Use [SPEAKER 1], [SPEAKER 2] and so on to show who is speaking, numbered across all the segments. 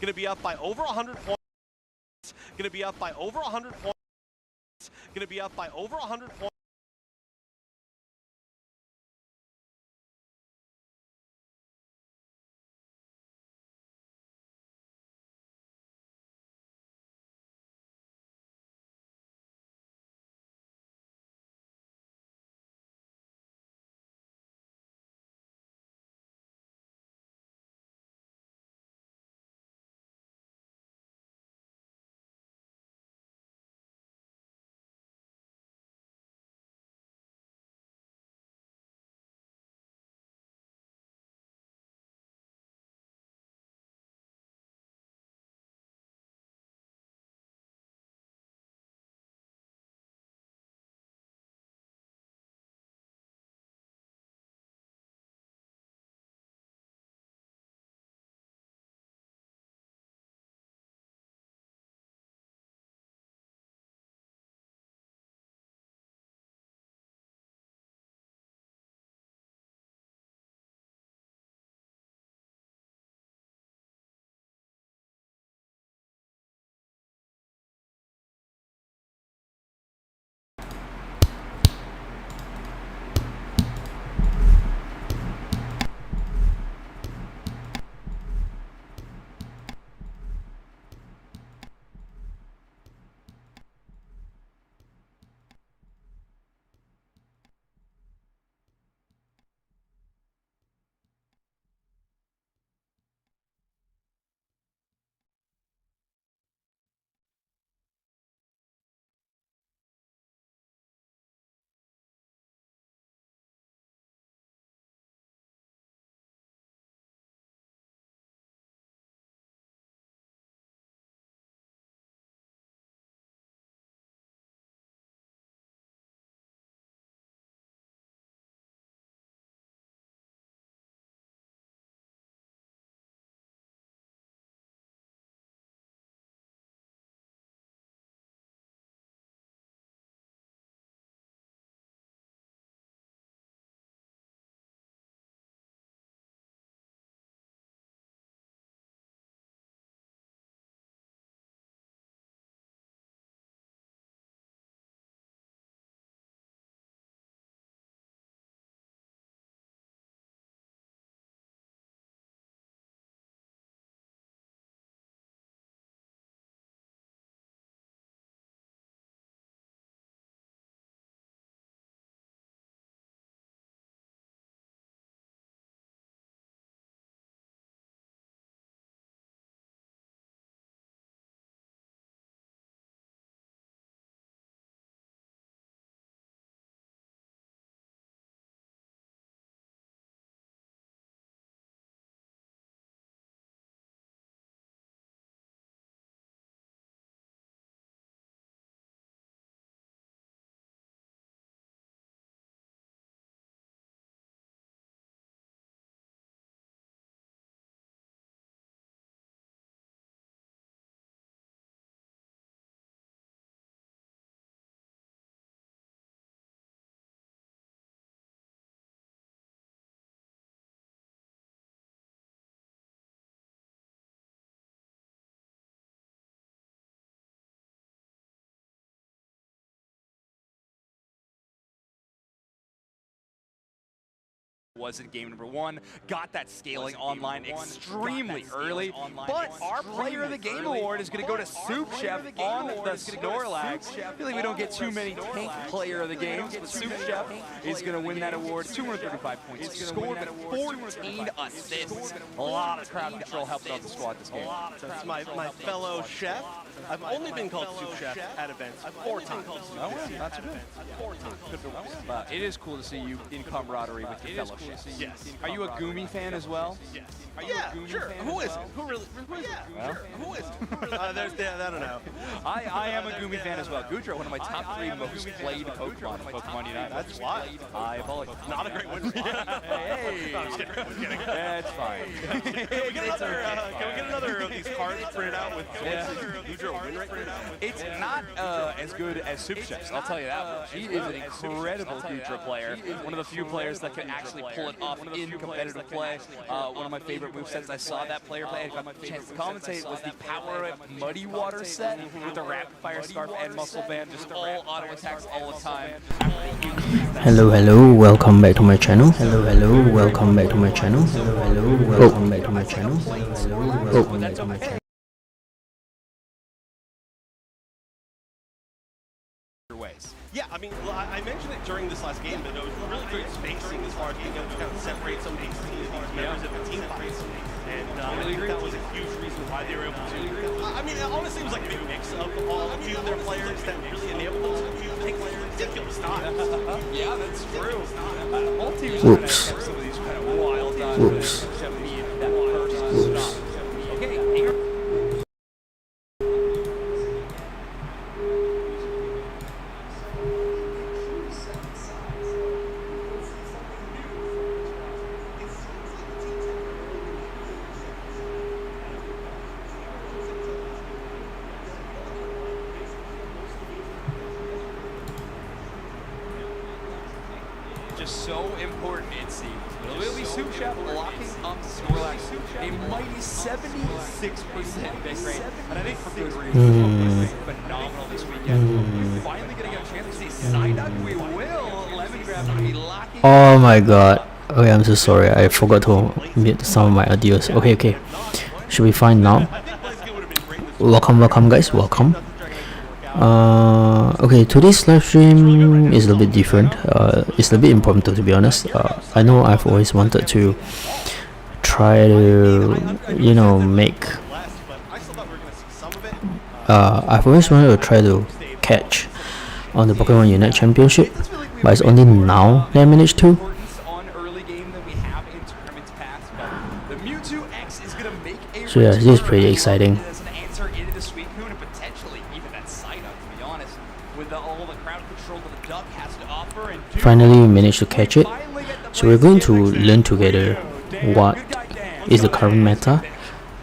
[SPEAKER 1] Going to be up by over 100 points. Going to be up by over 100 points. Going to be up by over 100 points.
[SPEAKER 2] was in game number 1. Got that scaling online extremely early, but our Player of the Game award is going to go to Soup Chef on the Snorlax. I feel like we don't get too many tank Player of the Games, but Soup Chef is going to win that award. 235 points scored, but 14 assists. A lot of crowd control helping out the squad this game.
[SPEAKER 1] That's my fellow chef. I've only been called Soup Chef at events 4 times.
[SPEAKER 2] Oh, yeah, not too bad.
[SPEAKER 1] 4 times.
[SPEAKER 2] But it is cool to see you in camaraderie with your fellow chefs.
[SPEAKER 1] Yes.
[SPEAKER 2] Are you a Gumi fan as well?
[SPEAKER 1] Yes.
[SPEAKER 2] Are you a Gumi
[SPEAKER 1] sure.
[SPEAKER 2] fan
[SPEAKER 1] Who
[SPEAKER 2] as
[SPEAKER 1] is it?
[SPEAKER 2] well?
[SPEAKER 1] Who really? Sure. Who is it? I don't know.
[SPEAKER 2] I am a Gumi fan as well. Gudra, one of my top 3 most played Pokemon in Pokemon Unite.
[SPEAKER 1] That's wild.
[SPEAKER 2] I apologize.
[SPEAKER 1] Not a great win for
[SPEAKER 2] Hey!
[SPEAKER 1] No, I'm just kidding.
[SPEAKER 2] That's fine.
[SPEAKER 1] Can we get another of these cards printed out with Gudra win rate printed out?
[SPEAKER 2] It's not as good as Soup Chef's, I'll tell you that much. He is an incredible Gudra player. One of the few players that can actually pull it off in competitive play. One of my favorite movesets I saw that player play and got a chance to commentate was the Power Up Muddy Water set with the Rapid Fire Scarf and Muscle Band, just all auto attacks all the time.
[SPEAKER 3] Hello, welcome back to my channel. Hello, welcome back to my channel. Hello, welcome back to my channel. Welcome back to my channel.
[SPEAKER 1] Yeah, I mean, I mentioned it during this last game, but it was really great spacing as far as being able to kind of separate some of these members of the team fights. And I think that was a huge reason why they were able to. I mean, honestly, it was like a big mix of all a few of their players that really enabled them to take ridiculous times.
[SPEAKER 2] Yeah, that's true. All teams
[SPEAKER 3] Whoops.
[SPEAKER 2] have some of these kind of wild
[SPEAKER 3] Whoops.
[SPEAKER 2] except me and that first stop. Okay, just so important, it seems. Will be Soup Chef locking up Snorlax, a mighty 76% big rate. And I think for good reason, phenomenal this weekend. We're finally going to get a chance to see Psyduck. We will. Lemon Grab will be locking.
[SPEAKER 3] Oh my god. Okay, I'm so sorry. I forgot to mute some of my audios. Okay. Should be fine now. Welcome guys. Welcome. Okay, today's live stream is a little bit different. It's a bit impromptu, to be honest. I know I've always wanted to try to, make. I've always wanted to try to catch on the Pokemon Unite Championship, but it's only now that I managed to. So yeah, this is pretty exciting. Finally managed to catch it. So we're going to learn together what is the current meta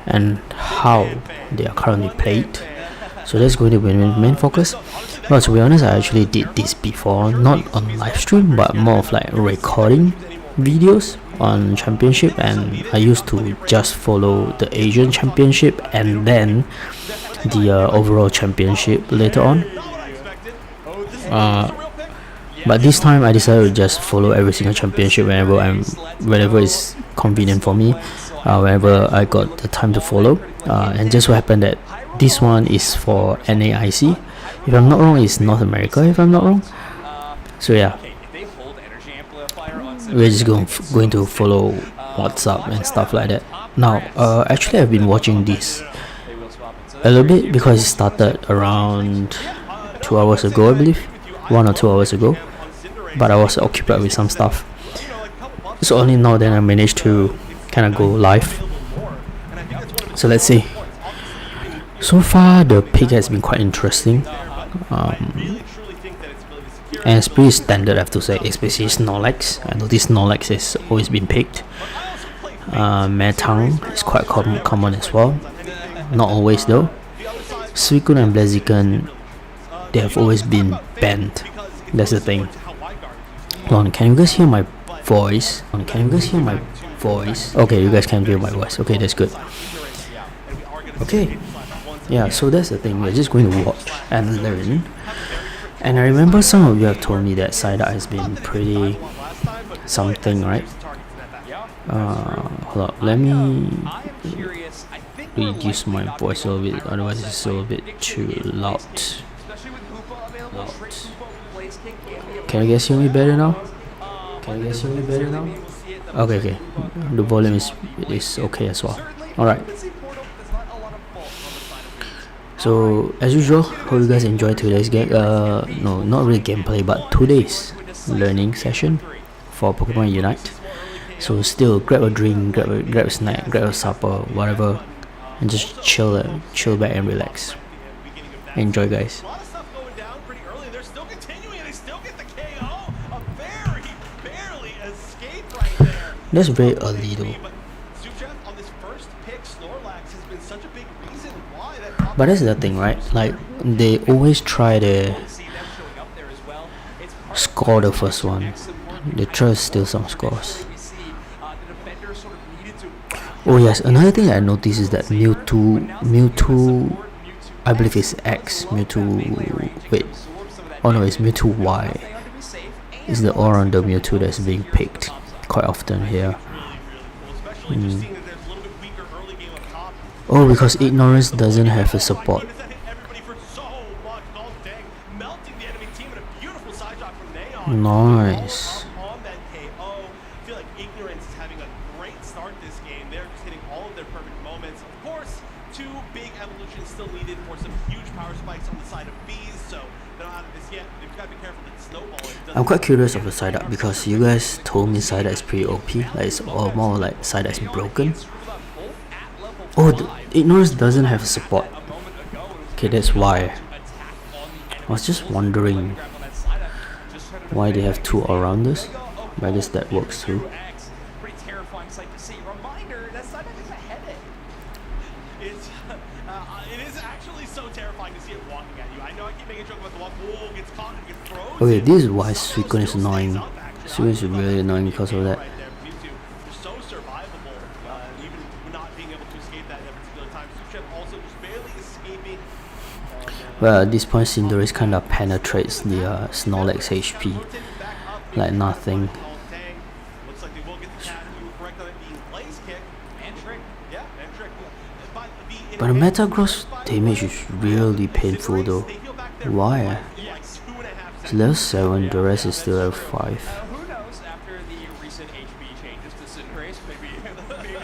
[SPEAKER 3] and how they are currently played. So that's going to be my main focus. But to be honest, I actually did this before, not on live stream, but more of like recording videos on championship, and I used to just follow the Asian championship and then the overall championship later on. But this time I decided to just follow every single championship whenever it's convenient for me, whenever I got the time to follow. And just so happened that this one is for NAIC. If I'm not wrong, it's North America, if I'm not wrong. So yeah, we're just going to follow what's up and stuff like that. Now, actually I've been watching this a little bit because it started around 2 hours ago, I believe. 1 or 2 hours ago, but I was occupied with some stuff, so only now then I managed to kind of go live. So let's see. So far the pick has been quite interesting, and it's pretty standard, I have to say, especially Snorlax. I know this Snorlax has always been picked. Metang is quite common as well, not always though. Suicune and Blaziken, they have always been banned. That's the thing. Hold on, can you guys hear my voice? Okay, you guys can hear my voice. Okay, that's good. Okay, yeah, so that's the thing. We're just going to watch and learn. And I remember some of you have told me that Psyduck has been pretty something, right? Hold up, let me
[SPEAKER 2] I am curious. I think
[SPEAKER 3] reduce my voice a little bit, otherwise it's a little bit too loud.
[SPEAKER 2] especially with Hoopa available, straight Hoopa blaze kick can be a
[SPEAKER 3] Can you guys hear me better now? Can you guys hear me better now? Okay, okay. The volume is okay as well. Alright. So as usual, hope you guys enjoyed today's game. No, not really gameplay, but today's learning session for Pokemon Unite. So still grab a drink, grab a snack, grab a supper, whatever, and just chill back and relax. Enjoy, guys.
[SPEAKER 1] A lot of stuff going down pretty early. They're still continuing, and they still get the KO. A very barely escape right there.
[SPEAKER 3] That's very early though.
[SPEAKER 1] But Suchef on this first pick, Snorlax has been such a big reason why that.
[SPEAKER 3] But that's the thing, right? Like they always try to score the first one. They try to steal some scores. Oh yes, another thing I noticed is that Mewtwo, I believe it's X, Mewtwo, wait, oh no, it's Mewtwo Y. It's the all-rounder Mewtwo that's being picked quite often here. Oh, because Ignorance doesn't have a support. Nice. I'm quite curious of the side up because you guys told me side up is pretty OP, like it's all more like side up is broken. Oh, the Ignorance doesn't have support. Okay, that's why. I was just wondering why they have two all-rounders, but I guess that works too. Okay, this is why Suicune is annoying. Suicune is really annoying because of that. Well, at this point, Cinderace kind of penetrates the Snorlax HP like nothing. But the Metagross damage is really painful though. Why? It's level 7, the rest is still level 5.
[SPEAKER 2] Who knows, after the recent HP changes to Cinderace, maybe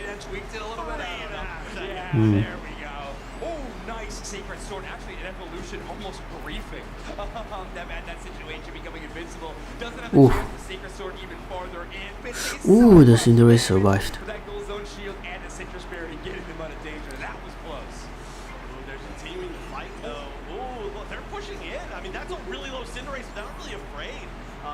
[SPEAKER 2] that tweaked it a little bit. There we go. Oh, nice Sacred Sword. Actually, an evolution almost briefing. that situation becoming invincible. Doesn't have the chance to Sacred Sword even farther in.
[SPEAKER 3] Ooh, the Cinderace survived.
[SPEAKER 2] That Gold Zone Shield and the Citrus Berry getting them out of danger. That was close.
[SPEAKER 1] They're continuing to fight though. Ooh, look, they're pushing in. I mean, that's a really low Cinderace. They're not really afraid.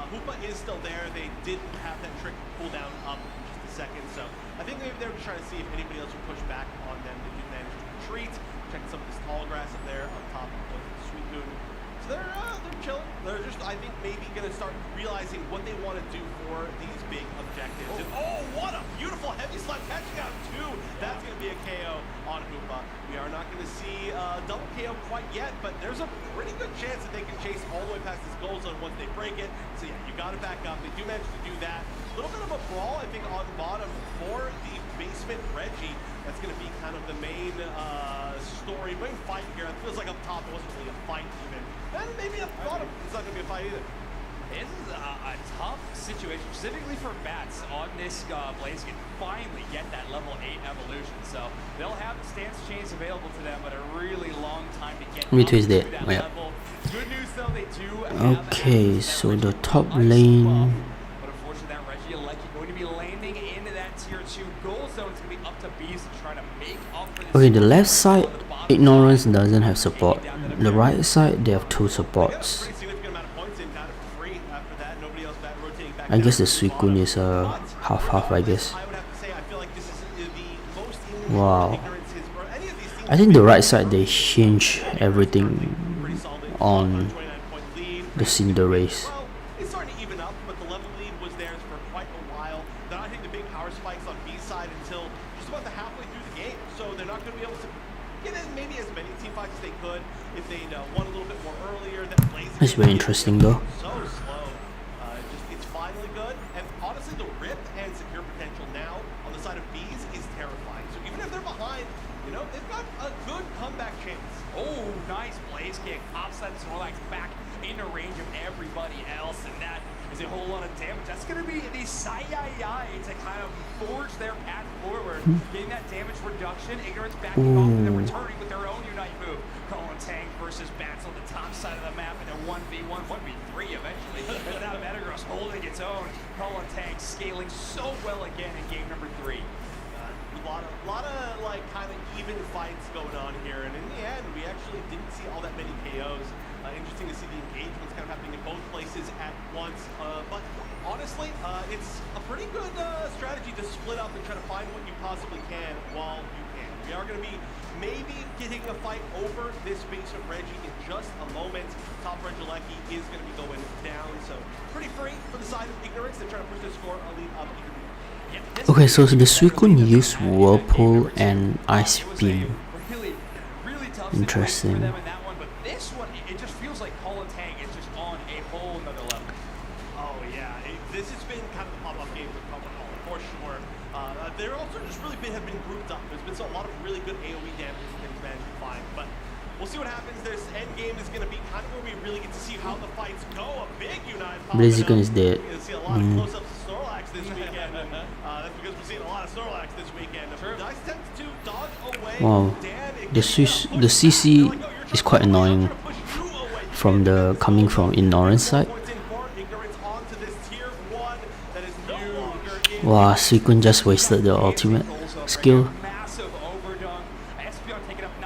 [SPEAKER 1] Hoopa is still there. They didn't have that trick cooldown up in just a second. So I think maybe they were trying to see if anybody else would push back on them. They did manage to retreat. Checking some of this tall grass up there on top of Suicune. So they're chilling. They're just, I think, maybe going to start realizing what they want to do for these big objectives. And, oh, what a beautiful heavy slap catching out too. That's going to be a KO on Hoopa. We are not going to see double KO quite yet, but there's a pretty good chance that they can chase all the way past this goal zone once they break it. So yeah, you got to back up. They do manage to do that. A little bit of a brawl, I think, on the bottom for the basement Reggie. That's going to be kind of the main story, main fight here. It feels like up top it wasn't really a fight even. And maybe up bottom it's not going to be a fight either.
[SPEAKER 2] This is a tough situation, specifically for Bats on this Blaze can finally get that level 8 evolution. So they'll have the stance chains available to them, but a really long time to get
[SPEAKER 3] Me too is dead.
[SPEAKER 2] that
[SPEAKER 3] Yeah.
[SPEAKER 2] level. Good news though, they do have
[SPEAKER 3] Okay, so the top lane.
[SPEAKER 2] But unfortunately, that Reggie going to be landing into that tier 2 goal zone. It's going to be up to Beast trying to make up for this.
[SPEAKER 3] Okay, the left side, Ignorance doesn't have support. The right side, they have two supports. I guess the Suicune is a half-half, I guess. Wow. I think the right side, they change everything on the Cinderace.
[SPEAKER 1] It's starting to even up, but the level lead was theirs for quite a while. They're not hitting the big power spikes on B side until just about the halfway through the game, so they're not going to be able to get in maybe as many team fights as they could if they'd won a little bit more earlier. That
[SPEAKER 3] That's very interesting though.
[SPEAKER 1] So slow. It's finally good, and honestly, the rip and secure potential now side of Bees is terrifying. So even if they're behind, you know, they've got a good comeback chance.
[SPEAKER 2] Oh, nice blaze kick. Pops that Snorlax back into range of everybody else, and that is a whole lot of damage. That's going to be the Sai to kind of forge their path forward, getting that damage reduction. Ignorance backing off and then returning with their own Unite move. Colin Tang versus Bats on the top side of the map in a 1v1, 1v3 eventually. As that Metagross holding its own. Colin Tang scaling so well again in game number 3.
[SPEAKER 1] A lot of like kind of even fights going on here, and in the end, we actually didn't see all that many KOs. Interesting to see the engagements kind of happening in both places at once. But honestly, it's a pretty good strategy to split up and try to find what you possibly can while you can. We are going to be maybe getting a fight over this base of Reggie in just a moment. Top Regieleki is going to be going down, so pretty free for the side of Ignorance. They're trying to push their score a lead up even more.
[SPEAKER 3] Okay, so the Suicune used Whirlpool and Ice Beam. Interesting.
[SPEAKER 2] This one, it just feels like Colin Tang is just on a whole nother level.
[SPEAKER 1] Oh yeah, this has been kind of a pop-up game with Colin for sure. They're also just really have been grouped up. There's been a lot of really good AoE damage that they've managed to find, but we'll see what happens. This end game is going to be kind of where we really get to see how the fights go. A big Unite.
[SPEAKER 3] Blaziken is dead.
[SPEAKER 1] You'll see a lot of close-ups of Snorlax this weekend. That's because we're seeing a lot of Snorlax this weekend. Dice tends to dodge away.
[SPEAKER 3] Wow, the CC is quite annoying from the coming from Ignorance side. Wow, Suicune just wasted the ultimate skill.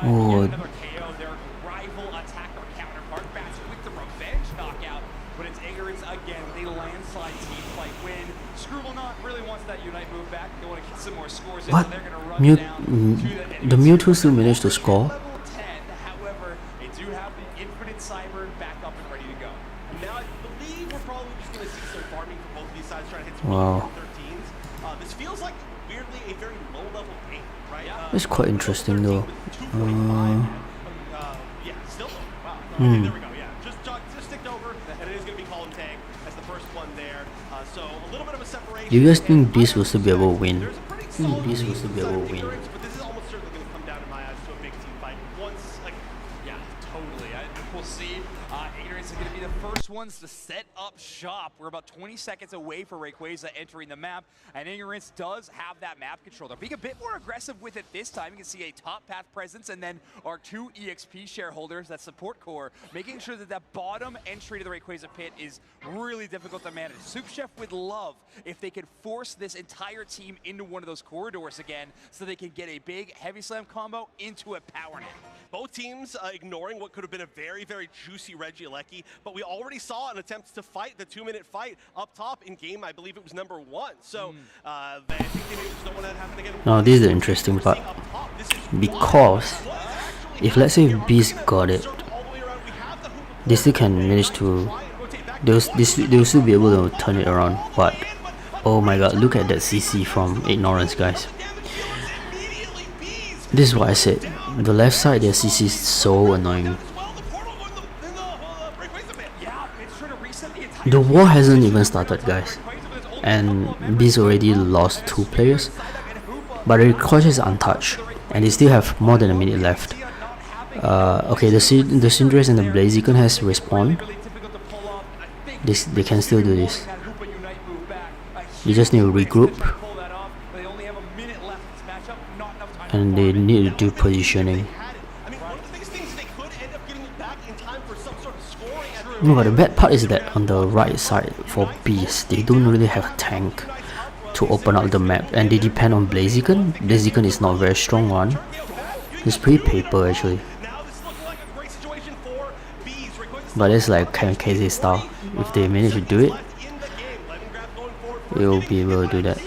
[SPEAKER 3] Oh, what? The Mewtwo still managed to score?
[SPEAKER 1] However, they do have the Infinite Cyber back up and ready to go. Now, I believe we're probably just going to see some farming from both these sides trying to hit some 13s. This feels like, weirdly, a very low-level game, right?
[SPEAKER 3] It's quite interesting though.
[SPEAKER 1] Yeah, still low. Wow. Okay, there we go. Yeah, just sticked over, and it is going to be Colin Tang as the first one there. So a little bit of a separation.
[SPEAKER 3] Do you guys think Beast will still be able to win? Beast will still be able to win.
[SPEAKER 1] But this is almost certainly going to come down in my eyes to a big team fight. Once, like,
[SPEAKER 2] yeah, totally. We'll see. Ignorance is going to be the first ones to set up shop. We're about 20 seconds away for Rayquaza entering the map, and Ignorance does have that map control. They're being a bit more aggressive with it this time. You can see a top path presence, and then our 2 EXP shareholders, that support core, making sure that that bottom entry to the Rayquaza pit is really difficult to manage. Soup Chef would love if they could force this entire team into one of those corridors again, so they can get a big heavy slam combo into a power net.
[SPEAKER 1] Both teams ignoring what could have been a very, very juicy Regieleki, but we already saw an attempt to fight the 2-minute fight up top in game, I believe it was number 1. So I think they maybe just don't want that to happen again.
[SPEAKER 3] Now this is the interesting part, because if let's say Beast got it, they still can manage to, they'll still be able to turn it around. But oh my god, look at that CC from Ignorance, guys. This is what I said, the left side their CC is so annoying. The war hasn't even started, guys, and Beast already lost 2 players, but the Rayquaza is untouched and they still have more than a minute left. Okay, the Cinderace and the Blaziken has respawned. They can still do this. They just need to regroup, and they need to do positioning. No, but the bad part is that on the right side for Beast, they don't really have a tank to open up the map, and they depend on Blaziken. Blaziken is not a very strong one. It's pretty paper actually. But it's like kamikaze style. If they manage to do it, they'll be able to do that.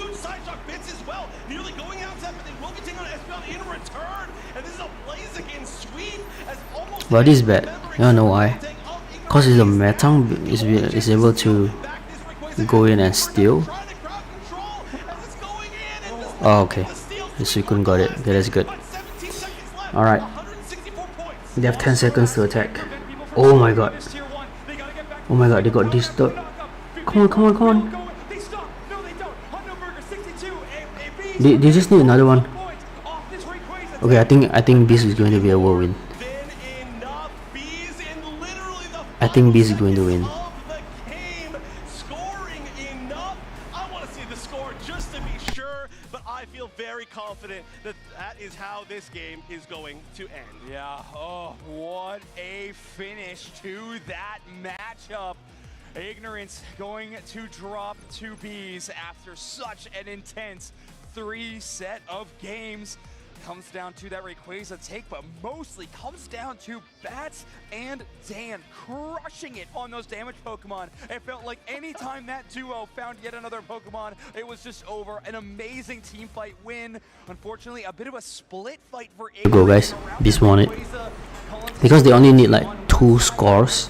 [SPEAKER 3] But this is bad. You don't know why? Because the Metang is able to go in and steal. Oh, okay. The Suicune got it. Okay, that's good. Alright. They have 10 seconds to attack. Oh my god. Oh my god, they got disturbed. Come on, come on, come on. They just need another one. Okay, I think Beast is going to be a whirlwind. I think Beast is going to win.
[SPEAKER 1] Scoring enough. I want to see the score just to be sure, but I feel very confident that that is how this game is going to end.
[SPEAKER 2] Yeah, oh, what a finish to that matchup. Ignorance going to drop to Bees after such an intense 3 set of games. Comes down to that Rayquaza take, but mostly comes down to Bats and Dan crushing it on those damage Pokemon. It felt like any time that duo found yet another Pokemon, it was just over. An amazing team fight win. Unfortunately, a bit of a split fight for Ignorance.
[SPEAKER 3] Go guys, Beast won it. Because they only need like 2 scores.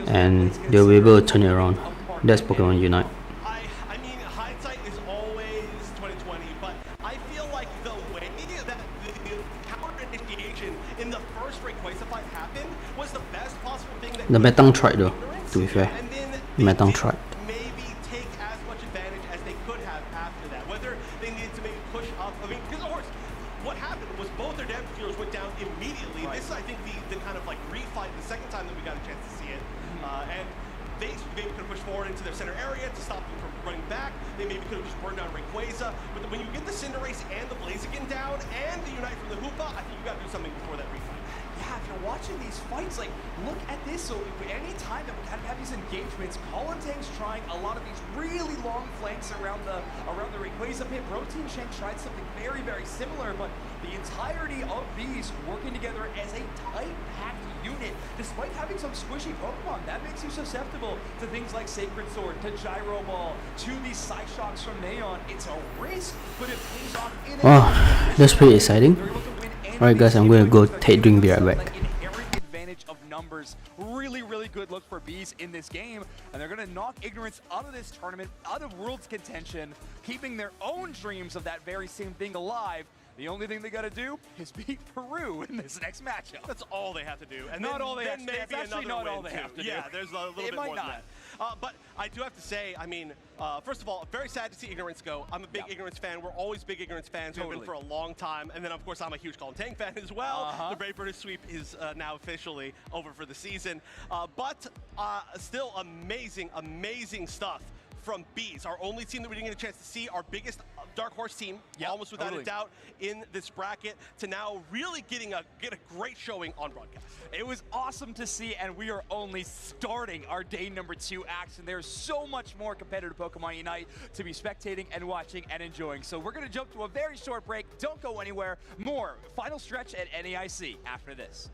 [SPEAKER 3] And they'll be able to turn it around. That's Pokemon Unite.
[SPEAKER 1] I mean, hindsight is always 2020, but I feel like the way that the power initiation in the first Rayquaza fight happened was the best possible thing that
[SPEAKER 3] The Metang tried though, to be fair.
[SPEAKER 1] And then
[SPEAKER 3] Metang tried.
[SPEAKER 1] maybe take as much advantage as they could have after that. Whether they needed to maybe push up, I mean, because of course, what happened was both their damage dealers went down immediately. Right. This is, I think, the kind of like refight, the second time that we got a chance to see it. And they maybe could have pushed forward into their center area to stop them from running back. They maybe could have just burned down Rayquaza. But when you get the Cinderace and the Blaziken down and the Unite from the Hoopa, I think you got to do something before that refight.
[SPEAKER 2] Yeah, if you're watching these fights, like, look at this. So any time that we kind of have these engagements, Colintang's trying a lot of these really long flanks around the Rayquaza pit. Protein Shank tried something very, very similar, but the entirety of these working together as a tight, packed unit, despite having some squishy Pokemon, that makes you susceptible to things like Sacred Sword, to Gyro Ball, to these Psyshocks from Neon. It's a risk, but it pays off in
[SPEAKER 3] Wow, that's pretty exciting. Alright guys, I'm going to go take drink, be right back.
[SPEAKER 2] Inherent advantage of numbers. Really, really good look for Bees in this game, and they're going to knock Ignorance out of this tournament, out of Worlds contention, keeping their own dreams of that very same thing alive. The only thing they got to do is beat Peru in this next matchup.
[SPEAKER 1] That's all they have to do. And
[SPEAKER 2] not
[SPEAKER 1] then,
[SPEAKER 2] all they have to do.
[SPEAKER 1] maybe
[SPEAKER 2] That's actually
[SPEAKER 1] another
[SPEAKER 2] not all
[SPEAKER 1] win,
[SPEAKER 2] they
[SPEAKER 1] too.
[SPEAKER 2] have to do.
[SPEAKER 1] Yeah, there's a little bit more than that. But I do have to say, I mean, first of all, very sad to see Ignorance go. I'm a big Ignorance fan. We're always big Ignorance fans. We've been for a long time. And then, of course, I'm a huge Colintang fan as well. The Brave British sweep is now officially over for the season. But still amazing, amazing stuff from Bees, our only team that we didn't get a chance to see, our biggest dark horse team, almost without a doubt, in this bracket, to now really get a great showing on broadcast.
[SPEAKER 2] It was awesome to see, and we are only starting our day number 2 action. There's so much more competitive Pokemon Unite to be spectating and watching and enjoying. So we're going to jump to a very short break. Don't go anywhere. More final stretch at NAIC after this.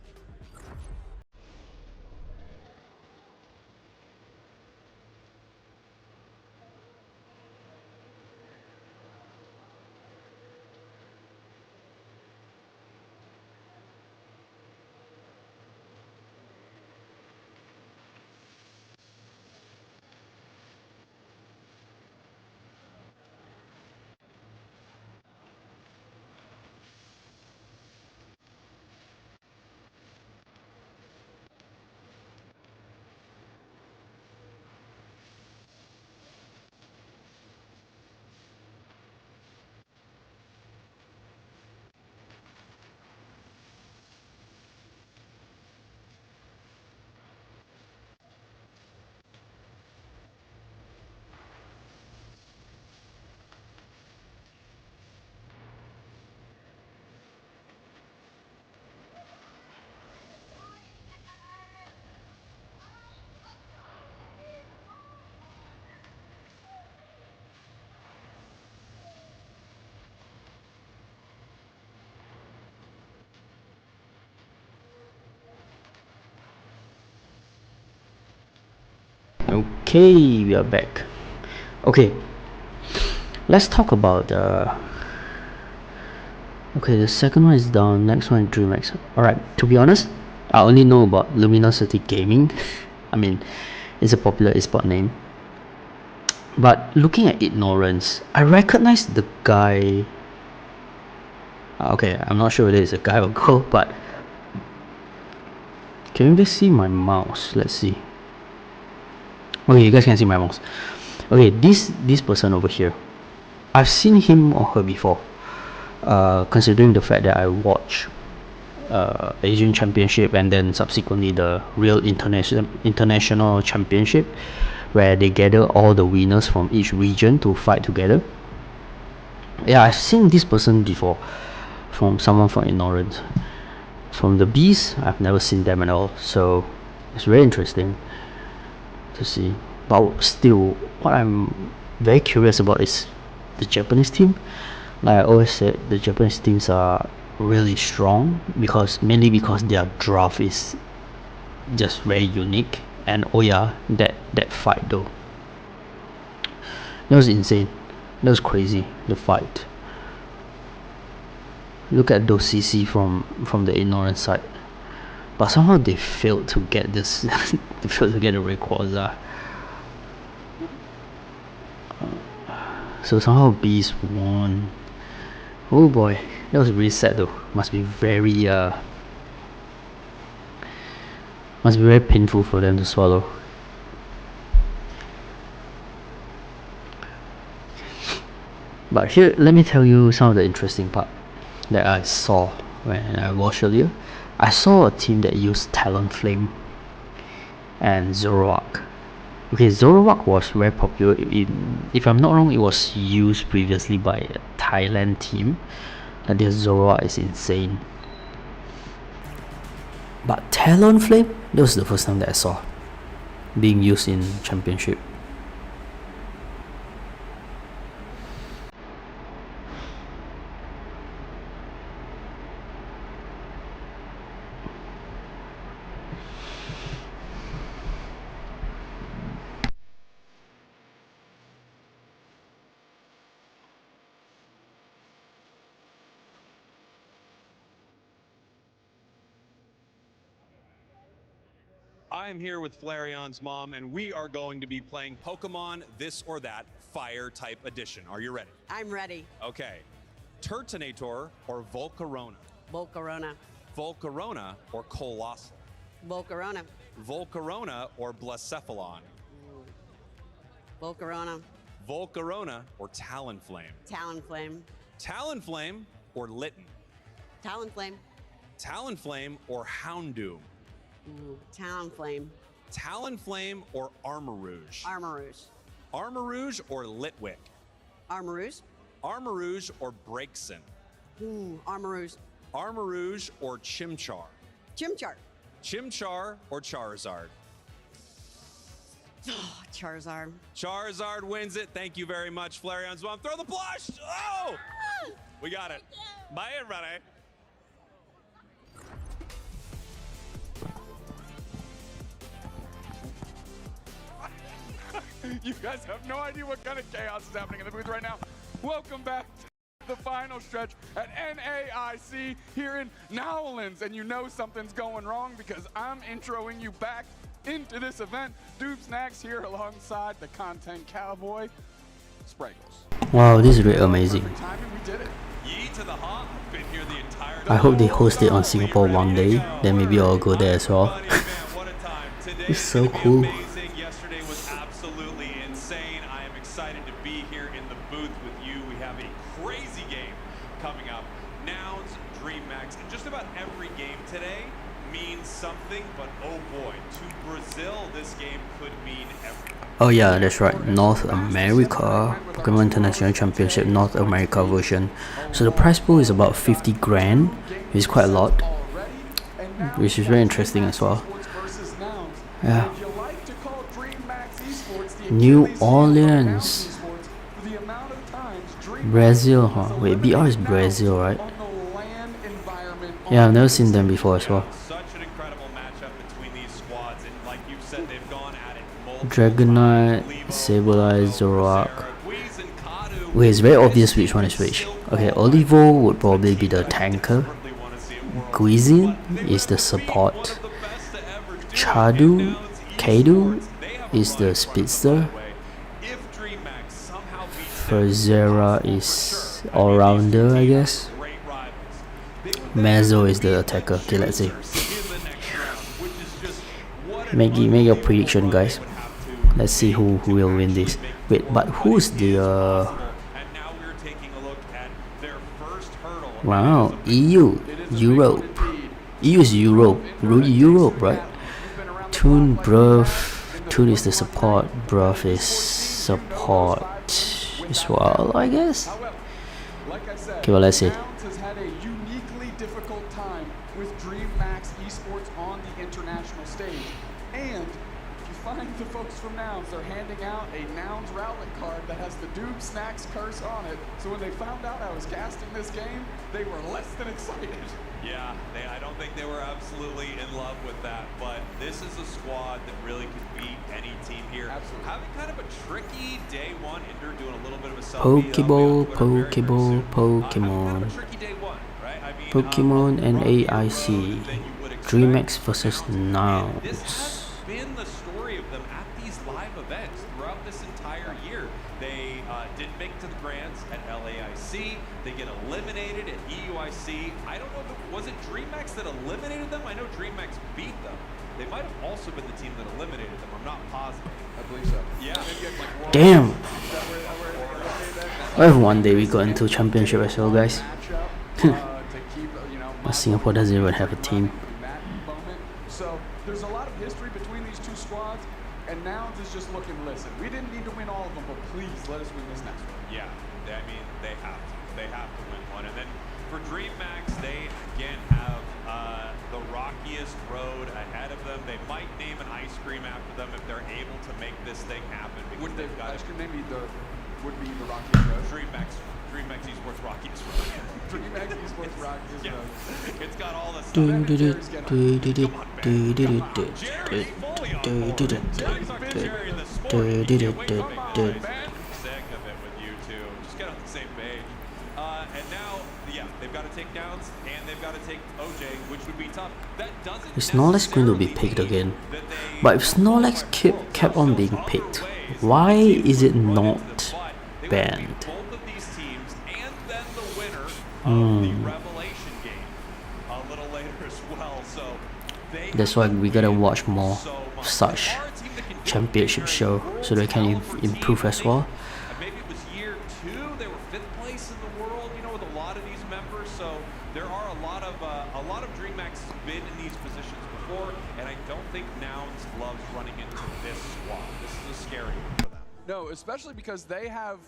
[SPEAKER 3] Okay, we are back. Okay, let's talk about okay, the second one is down, next one is DreamX. Alright, to be honest, I only know about Luminosity Gaming. I mean, it's a popular esport name. But looking at Ignorance, I recognize the guy. Okay, I'm not sure whether it's a guy or girl, but can you guys see my mouse? Let's see. Okay, you guys can see my mouse. Okay, this person over here, I've seen him or her before. Considering the fact that I watch Asian Championship and then subsequently the real international championship, where they gather all the winners from each region to fight together. Yeah, I've seen this person before, from someone from Ignorance. From the Beast, I've never seen them at all, so it's very interesting to see. But still, what I'm very curious about is the Japanese team. Like I always said, the Japanese teams are really strong mainly because their draft is just very unique. And oh yeah, that fight though, that was insane. That was crazy, the fight. Look at those CC from the Ignorance side, but somehow they failed to get this. They failed to get the Rayquaza. So somehow Beast won. Oh boy, that was really sad though. Must be very painful for them to swallow. But here, let me tell you some of the interesting part that I saw when I watched earlier. I saw a team that used Talonflame and Zoroark. Okay, Zoroark was very popular. If I'm not wrong, it was used previously by a Thailand team. And this Zoroark is insane. But Talonflame, that was the first time that I saw being used in Championship.
[SPEAKER 4] I'm here with Flareon's mom, and we are going to be playing Pokemon This or That Fire-type Edition. Are you ready?
[SPEAKER 5] I'm ready.
[SPEAKER 4] Okay. Turtonator or Volcarona?
[SPEAKER 5] Volcarona.
[SPEAKER 4] Volcarona or Colossal?
[SPEAKER 5] Volcarona.
[SPEAKER 4] Volcarona or Blacephalon?
[SPEAKER 5] Volcarona.
[SPEAKER 4] Volcarona or Talonflame?
[SPEAKER 5] Talonflame.
[SPEAKER 4] Talonflame or Litten?
[SPEAKER 5] Talonflame.
[SPEAKER 4] Talonflame or Houndoom?
[SPEAKER 5] Talonflame.
[SPEAKER 4] Talonflame or Armarouge?
[SPEAKER 5] Armarouge.
[SPEAKER 4] Armarouge or Litwick?
[SPEAKER 5] Armarouge.
[SPEAKER 4] Armarouge or Braixen?
[SPEAKER 5] Armarouge.
[SPEAKER 4] Armarouge or Chimchar?
[SPEAKER 5] Chimchar.
[SPEAKER 4] Chimchar or Charizard?
[SPEAKER 5] Oh, Charizard.
[SPEAKER 4] Charizard wins it. Thank you very much, Flareon's mom. Throw the blush! Oh! We got it. Bye, everybody.
[SPEAKER 2] You guys have no idea what kind of chaos is happening in the booth right now. Welcome back to the final stretch at NAIC here in Nowlands. And you know something's going wrong because I'm introing you back into this event. Dude Snacks here alongside the content cowboy, Spraggles.
[SPEAKER 3] Wow, this is really amazing. I hope they host it on Singapore one day, then maybe I'll go there as well. It's so cool.
[SPEAKER 4] Yesterday was absolutely insane. I am excited to be here in the booth with you. We have a crazy game coming up. Nouns, DreamMax, and just about every game today means something, but oh boy, to Brazil, this game could mean everything.
[SPEAKER 3] Oh yeah, that's right, North America, Pokemon International Championship North America version. So the prize pool is about 50 grand, which is quite a lot, which is very interesting as well. Yeah. New Orleans, Brazil, huh? Wait, BR is Brazil, right? Yeah, I've never seen them before as well.
[SPEAKER 4] Such an incredible matchup between these squads, and like you said, they've gone at it multiple
[SPEAKER 3] Dragonite, Sableye, Zoroark. Wait, it's very obvious which one is which. Okay, Olivo would probably be the tanker. Guizin is the support. Kadu is the speedster. Ferzeira is all-rounder, I guess. Mezzo is the attacker. Okay, let's see. Make your prediction, guys. Let's see who will win this. Wait, but who's the Wow, EU, Europe. EU is Europe, Europe, right? Toon, Bruv. Toon is the support, Bruv is support as well, I guess. Okay, well, let's see.
[SPEAKER 6] Nouns has had a uniquely difficult time with DreamMax Esports on the international stage. And if you find the folks from Nouns, they're handing out a Nouns Rowlet card that has the Doob Snacks curse on it. So when they found out I was casting this game, they were less than excited.
[SPEAKER 4] Yeah, I don't think they were absolutely in love with that, but this is a squad that really could beat any team here.
[SPEAKER 6] Absolutely.
[SPEAKER 4] Having kind of a tricky day one, Inder doing a little bit of a selfie.
[SPEAKER 3] Pokeball,
[SPEAKER 4] Having
[SPEAKER 3] Pokemon.
[SPEAKER 4] kind of a tricky day one, right? I mean,
[SPEAKER 3] Pokemon and
[SPEAKER 4] rougher
[SPEAKER 3] AIC.
[SPEAKER 4] road than you would expect.
[SPEAKER 3] DreamHack versus
[SPEAKER 4] This
[SPEAKER 3] Nouns.
[SPEAKER 4] has been the story of them at these live events throughout this entire year. They didn't make it to the Grands at LAIC. They get eliminated at EUIC. I don't know if it was DreamHack that eliminated them. I know DreamHack beat them. They might have also been the team that eliminated them. I'm not positive.
[SPEAKER 6] I believe so.
[SPEAKER 4] Yeah.
[SPEAKER 3] Damn! What if one day we got into championship as well, guys? But Singapore doesn't even have a team.
[SPEAKER 6] So there's a lot of history between these two squads, and Nouns is just looking, listen, we didn't need to win all of them, but please let us win this next one.
[SPEAKER 4] Yeah, I mean, they have to. They have to win one. And then for DreamHack, they again have the rockiest road ahead of them. They might name an ice cream after them if they're able to make this thing happen.
[SPEAKER 6] Would the
[SPEAKER 4] they've got
[SPEAKER 6] ice cream name be would be the Rockiest Road?
[SPEAKER 4] DreamHack Esports Rockiest Road.
[SPEAKER 6] DreamHack Esports Rockiest
[SPEAKER 4] Yeah.
[SPEAKER 6] Road.
[SPEAKER 4] It's got all the stuff.
[SPEAKER 3] Dun, dun, dun, dun, dun, dun,
[SPEAKER 4] Come on, man.
[SPEAKER 3] dun, dun,
[SPEAKER 4] Come on.
[SPEAKER 3] dun,
[SPEAKER 4] Jerry's fully on
[SPEAKER 3] dun,
[SPEAKER 4] board.
[SPEAKER 3] dun, dun,
[SPEAKER 4] Jerry's
[SPEAKER 3] dun,
[SPEAKER 4] fucking
[SPEAKER 3] dun,
[SPEAKER 4] Jerry in the
[SPEAKER 3] dun,
[SPEAKER 4] sport.
[SPEAKER 3] dun,
[SPEAKER 4] You
[SPEAKER 3] dun,
[SPEAKER 4] can't wait
[SPEAKER 3] dun,
[SPEAKER 4] for me,
[SPEAKER 3] dun.
[SPEAKER 4] man. I'm sick of it with you two. Just get on the same page. And now, yeah, they've got to take Downs and they've got to take OJ, which would be tough. That doesn't
[SPEAKER 3] Is Snorlax going to be picked again? But if Snorlax kept on being picked, why is it not banned?
[SPEAKER 4] Both of these teams and then the winner of the Revelation game a little later as well. So
[SPEAKER 3] That's why we gotta watch more of such championship show so they can improve as well.
[SPEAKER 4] Maybe it was year 2, they were 5th place in the world, you know, with a lot of these members. So there are a lot of DreamHack's been in these positions before, and I don't think Nouns loves running into this squad. This is a scary one for them.
[SPEAKER 6] No, especially because they have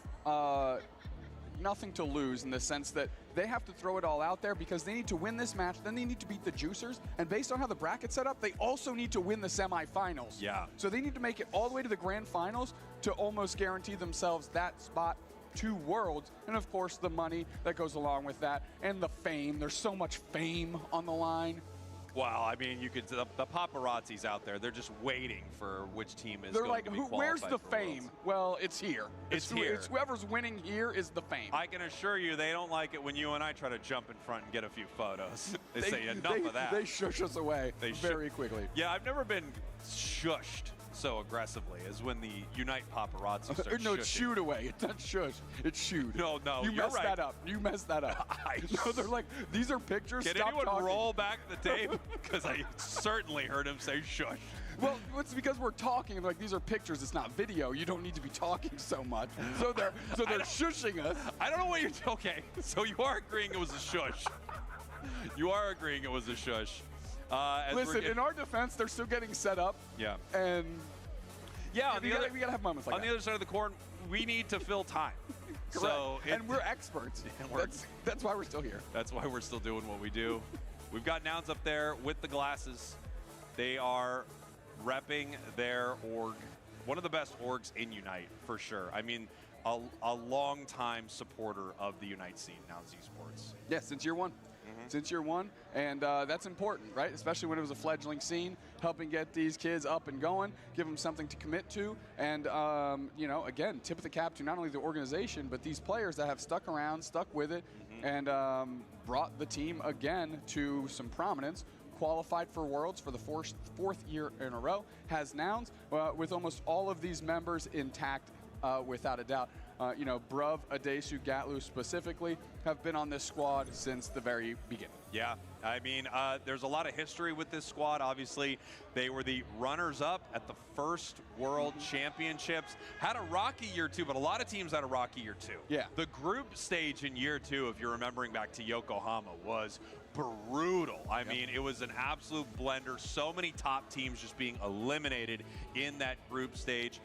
[SPEAKER 6] nothing to lose in the sense that they have to throw it all out there because they need to win this match, then they need to beat the Juicers, and based on how the bracket's set up, they also need to win the semifinals.
[SPEAKER 4] Yeah.
[SPEAKER 6] So they need to make it all the way to the grand finals to almost guarantee themselves that spot to Worlds, and of course the money that goes along with that, and the fame. There's so much fame on the line.
[SPEAKER 4] Well, I mean, you could the paparazzi's out there. They're just waiting for which team is
[SPEAKER 6] They're
[SPEAKER 4] going
[SPEAKER 6] like,
[SPEAKER 4] to be
[SPEAKER 6] where's
[SPEAKER 4] qualified
[SPEAKER 6] the
[SPEAKER 4] for
[SPEAKER 6] fame?
[SPEAKER 4] Worlds.
[SPEAKER 6] Well, it's here.
[SPEAKER 4] It's here.
[SPEAKER 6] It's whoever's winning here is the fame.
[SPEAKER 4] I can assure you they don't like it when you and I try to jump in front and get a few photos. They say enough of that.
[SPEAKER 6] They shush us away very quickly.
[SPEAKER 4] Yeah, I've never been shushed so aggressively as when the Unite paparazzi start
[SPEAKER 6] No, it's
[SPEAKER 4] shushing.
[SPEAKER 6] shoot away. It's not shush. It's shoot.
[SPEAKER 4] No,
[SPEAKER 6] You
[SPEAKER 4] you're
[SPEAKER 6] messed
[SPEAKER 4] right.
[SPEAKER 6] that up. You messed that up. No, they're like, these are pictures.
[SPEAKER 4] Can
[SPEAKER 6] Stop
[SPEAKER 4] anyone
[SPEAKER 6] talking.
[SPEAKER 4] roll back the tape? Because I certainly heard him say shush.
[SPEAKER 6] Well, it's because we're talking. Like, these are pictures. It's not video. You don't need to be talking so much. So they're shushing us.
[SPEAKER 4] I don't know what you're... Okay, so you are agreeing it was a shush. You are agreeing it was a shush.
[SPEAKER 6] Listen, in our defense, they're still getting set up.
[SPEAKER 4] Yeah.
[SPEAKER 6] And
[SPEAKER 4] Yeah,
[SPEAKER 6] we gotta have moments like
[SPEAKER 4] on
[SPEAKER 6] that.
[SPEAKER 4] the other side of the court, we need to fill time.
[SPEAKER 6] Correct.
[SPEAKER 4] So
[SPEAKER 6] and we're experts.
[SPEAKER 4] Yeah,
[SPEAKER 6] That's why we're still here.
[SPEAKER 4] That's why we're still doing what we do. We've got Nouns up there with the glasses. They are repping their org. One of the best orgs in Unite, for sure. I mean, a long-time supporter of the Unite scene, Nouns Esports.
[SPEAKER 6] Yeah, since year one. Since year one, and that's important, right? Especially when it was a fledgling scene, helping get these kids up and going, give them something to commit to, and you know, again, tip of the cap to not only the organization, but these players that have stuck around, stuck with it, and brought the team again to some prominence. Qualified for Worlds for the fourth year in a row, has Nouns with almost all of these members intact, without a doubt. You know, Bruv, Adesu, Gatlu specifically, have been on this squad since the very beginning.
[SPEAKER 4] Yeah, I mean, there's a lot of history with this squad. Obviously, they were the runners-up at the first World Championships. Had a rocky year too, but a lot of teams had a rocky year too.
[SPEAKER 6] Yeah.
[SPEAKER 4] The group stage in year two, if you're remembering back to Yokohama, was brutal. I mean, it was an absolute blender. So many top teams just being eliminated in that group stage.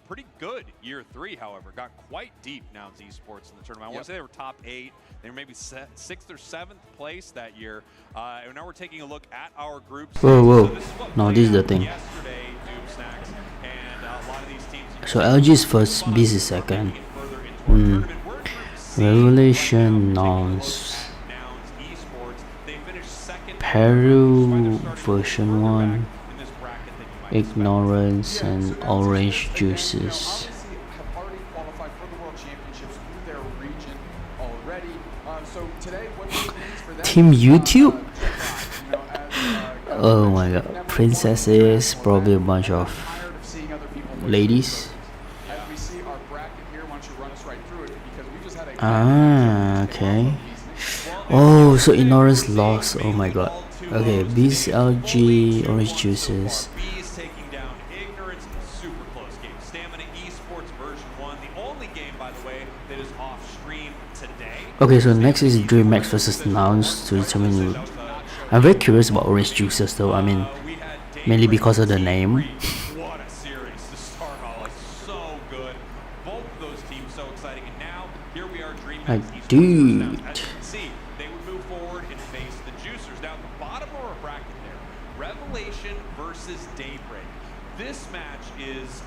[SPEAKER 4] Pretty good year three, however. Got quite deep now in esports in the tournament. I want to say they were top 8. They were maybe 6th or 7th place that year. And now we're taking a look at our group stage.
[SPEAKER 3] Whoa.
[SPEAKER 4] So this is what
[SPEAKER 3] No,
[SPEAKER 4] played
[SPEAKER 3] this is the
[SPEAKER 4] out
[SPEAKER 3] thing.
[SPEAKER 4] yesterday, Doom Snacks, and a lot of these teams.
[SPEAKER 3] So LG is first, Beast is second. Revelation, Nouns, Peru version 1, Ignorance, and Orange Juices.
[SPEAKER 6] Obviously have already qualified for the World Championships through their region already. So today, what this means for them,
[SPEAKER 3] Team YouTube?
[SPEAKER 6] you know, as,
[SPEAKER 3] Oh my god, princesses, probably a bunch of
[SPEAKER 6] tired of seeing other people
[SPEAKER 3] ladies.
[SPEAKER 6] As we see our bracket here, why don't you run us right through it, because we just had a
[SPEAKER 3] Ah, okay. Oh, so Ignorance lost. Oh my god. Okay, Beast, LG, Orange Juices.
[SPEAKER 4] Bees taking down Ignorance, super close game. Stamina Esports version 1, the only game, by the way, that is off stream today.
[SPEAKER 3] Okay, so next is DreamHack versus Nouns to determine. I'm very curious about Orange Juices though. I mean, mainly because of the name.
[SPEAKER 4] What a series to start off. So good. Both of those teams so exciting. And now here we are, DreamHack
[SPEAKER 3] Like,
[SPEAKER 4] Esports.
[SPEAKER 3] dude.
[SPEAKER 4] As you can see, they would move forward and face the Juicers. Now at the bottom of our bracket there, Revelation versus Daybreak. This match is,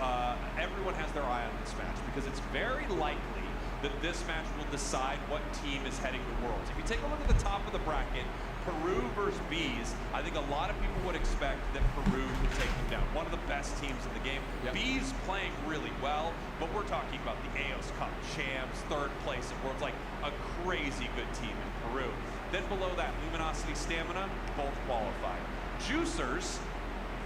[SPEAKER 4] everyone has their eye on this match because it's very likely that this match will decide what team is heading to Worlds. If you take a look at the top of the bracket, Peru versus Bees, I think a lot of people would expect that Peru would take them down. One of the best teams in the game. Bees playing really well, but we're talking about the AOS Cup champs, 3rd place at Worlds, like a crazy good team in Peru. Then below that, Luminosity, Stamina, both qualified. Juicers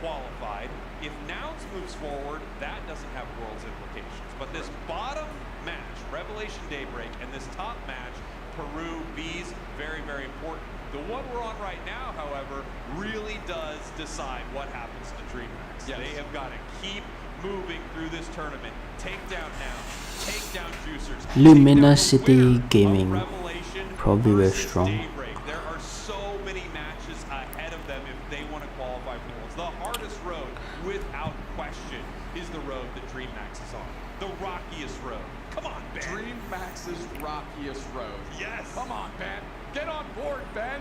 [SPEAKER 4] qualified. If Nouns moves forward, that doesn't have Worlds implications. But this bottom match, Revelation Daybreak, and this top match, Peru, Bees, very, very important. The one we're on right now, however, really does decide what happens to DreamHack. They have got to keep moving through this tournament. Take down Nouns, take down Juicers.
[SPEAKER 3] Luminosity Gaming,
[SPEAKER 4] Revelation
[SPEAKER 3] probably very
[SPEAKER 4] versus
[SPEAKER 3] strong.
[SPEAKER 4] Daybreak. There are so many matches ahead of them if they want to qualify for Worlds. The hardest road, without question, is the road that DreamHack is on. The rockiest road. Come on, Ben.
[SPEAKER 6] DreamHack's rockiest road.
[SPEAKER 4] Yes.
[SPEAKER 6] Come on, Ben. Get on board, Ben.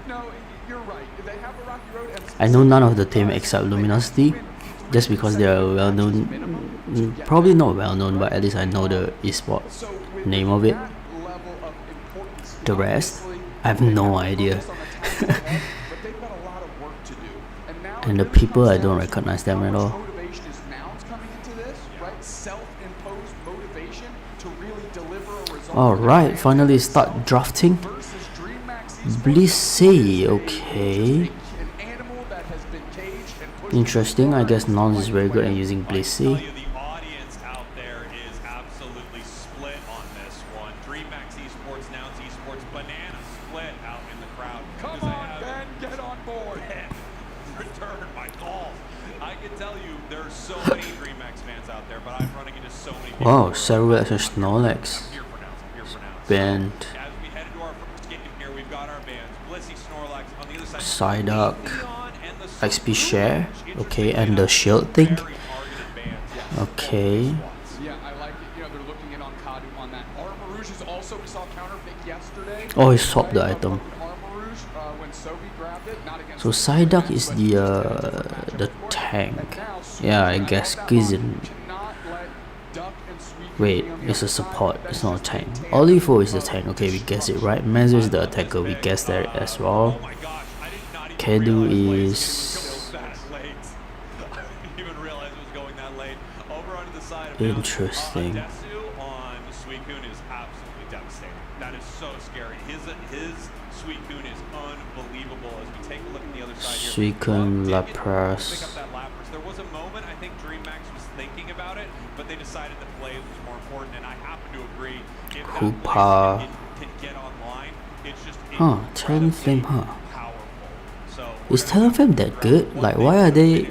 [SPEAKER 6] No, you're right. They have a rocky road. And
[SPEAKER 3] I know none of the team except Luminosity, just because they are well known. Probably not well known, but at least I know the esport name of it. The rest, I have no idea. And the people, I don't recognize them at all.
[SPEAKER 6] Motivation is Nouns coming into this, right? Self-imposed motivation to really deliver a result.
[SPEAKER 3] Alright, finally start drafting.
[SPEAKER 6] Versus DreamHack's
[SPEAKER 3] Blissey, okay.
[SPEAKER 6] an animal that has been caged and pushed.
[SPEAKER 3] Interesting, I guess Nouns is very good at using
[SPEAKER 4] Tell
[SPEAKER 3] Blissey.
[SPEAKER 4] you, the audience out there is absolutely split on this one. DreamHack Esports, Nouns Esports, banana split out in the crowd.
[SPEAKER 6] Come
[SPEAKER 4] because they
[SPEAKER 6] on,
[SPEAKER 4] have
[SPEAKER 6] Ben, get on board.
[SPEAKER 4] return my calls. I can tell you there's so many DreamHack fans out there, but I'm running into so many people.
[SPEAKER 3] Wow, Cerberus and Snorlax.
[SPEAKER 4] I'm here for now. I'm here for now.
[SPEAKER 3] Band.
[SPEAKER 4] As we head into our first game here, we've got our bands. Blissey, Snorlax on the other side.
[SPEAKER 3] Psyduck,
[SPEAKER 4] Leon and the
[SPEAKER 3] XP Share, okay, and the shield thing.
[SPEAKER 4] very targeted bands.
[SPEAKER 3] Okay.
[SPEAKER 6] Yeah, I like it. You know, they're looking in on Kadu on that. Armor Rouge is also, we saw counterpick yesterday.
[SPEAKER 3] Oh, he swapped the item.
[SPEAKER 6] Armor Rouge, when Sobi grabbed it, not against
[SPEAKER 3] So Psyduck is the tank. Yeah, I guess Gizen.
[SPEAKER 6] cannot let Duck and Sweet
[SPEAKER 3] Wait, it's a support, it's not a tank. Olifo is the tank, okay, we guessed it right. Mezu is the attacker, we guessed that as well.
[SPEAKER 4] Oh my gosh, I did not even
[SPEAKER 3] Kedu
[SPEAKER 4] realize
[SPEAKER 3] is
[SPEAKER 4] that late. I didn't even realize it was going that late. Over onto the side of
[SPEAKER 3] interesting.
[SPEAKER 4] Desu on Suicune is absolutely devastating. That is so scary. His Suicune is unbelievable. As we take a look at the other side here.
[SPEAKER 3] Suicune,
[SPEAKER 4] Love did pick
[SPEAKER 3] Lapras.
[SPEAKER 4] up that Lapras. There was a moment I think DreamHack was thinking about it, but they decided that play was more important, and I happen to agree. If that
[SPEAKER 3] Hoopa.
[SPEAKER 4] Blaze can get on
[SPEAKER 3] Huh, Talonflame, huh?
[SPEAKER 1] powerful. So
[SPEAKER 3] Is Talonflame that good? Like, why are they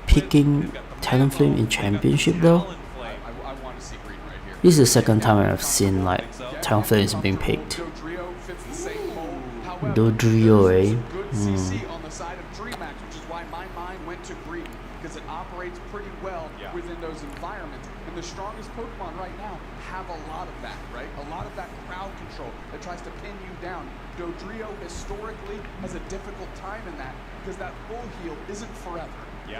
[SPEAKER 3] picking Talonflame in Championship though?
[SPEAKER 6] I want to see green right here.
[SPEAKER 3] This is the second time I've seen like Talonflame is being picked.
[SPEAKER 6] Dodrio fits the same mold. However,
[SPEAKER 3] Dodrio,
[SPEAKER 6] there's
[SPEAKER 3] eh?
[SPEAKER 6] some good CC on the side of DreamHack, which is why my mind went to green, because it operates pretty well within those environments. And the strongest Pokemon right now have a lot of that, right? A lot of that crowd control that tries to pin you down. Dodrio historically has a difficult time in that because that full heal isn't forever.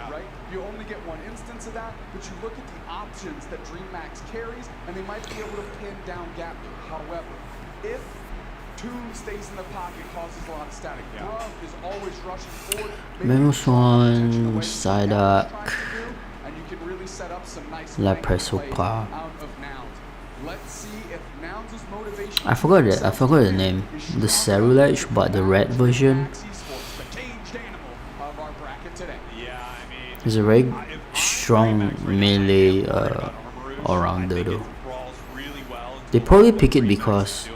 [SPEAKER 6] Right? You only get one instance of that, but you look at the options that DreamMax carries, and they might be able to pin down Gatloo. However, if Toon stays in the pocket, causes a lot of static. Grub is always rushing forward.
[SPEAKER 3] Mamoswine, Psyduck,
[SPEAKER 6] And you can really set up some nice
[SPEAKER 3] Lepresopa.
[SPEAKER 6] out of Nouns. Let's see if Nouns' motivation.
[SPEAKER 3] I forgot the name. The Cerulege, but the red version. It's a very strong melee all-rounder though. They probably pick it because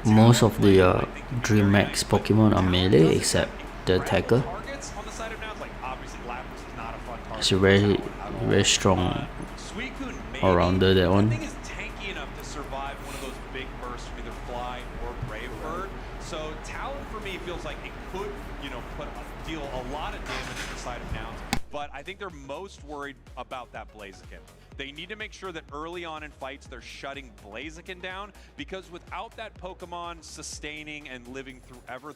[SPEAKER 3] most of the DreamHack Pokemon are melee except the attacker. It's a very strong all-rounder, that one.
[SPEAKER 4] So Talon for me feels like it could, deal a lot of damage to the side of Nouns, but I think they're most worried about that Blaziken. They need to make sure that early on in fights they're shutting Blaziken down, because without that Pokemon sustaining and living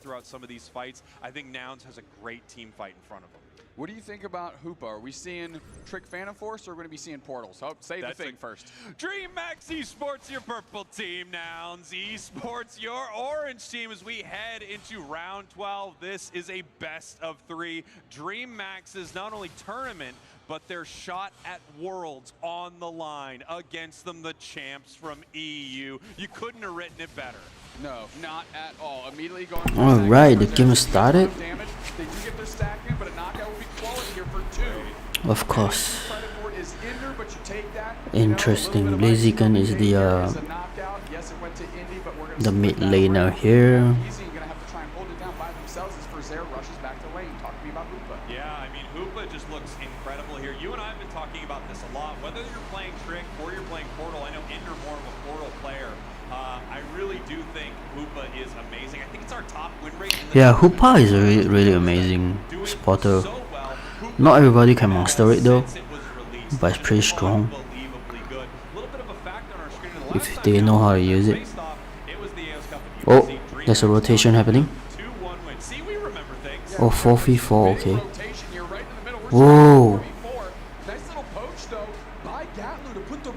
[SPEAKER 4] throughout some of these fights, I think Nouns has a great team fight in front of them.
[SPEAKER 6] What do you think about Hoopa? Are we seeing Trick Phantom Force, or are we going to be seeing Portals? Oh, say the thing first.
[SPEAKER 4] DreamHack Esports, your purple team. Nouns Esports, your orange team, as we head into round 12. This is a best of 3. DreamHack's not only tournament, but their shot at Worlds on the line against them, the champs from EU. You couldn't have written it better.
[SPEAKER 6] No, not at all. Immediately going.
[SPEAKER 3] Alright, the game has started.
[SPEAKER 6] Damage. They do get their stack in, but a knockout will be quality here for 2.
[SPEAKER 3] Of course.
[SPEAKER 6] Is Ender, but you take that.
[SPEAKER 3] Interesting. Blaziken is the mid laner here.
[SPEAKER 4] Yeah, I mean, Hoopa just looks incredible here. You and I have been talking about this a lot. Whether you're playing Trick or you're playing Portal, I know Ender more of a Portal player. I really do think Hoopa is amazing. I think it's our top win rate.
[SPEAKER 3] Yeah, Hoopa is a really amazing spotter. Not everybody can master it though, but it's pretty strong if they know how to use it. Oh, there's a rotation happening. Oh, 4v4, okay. Whoa.
[SPEAKER 6] Nice little poach though by Gatloo to put the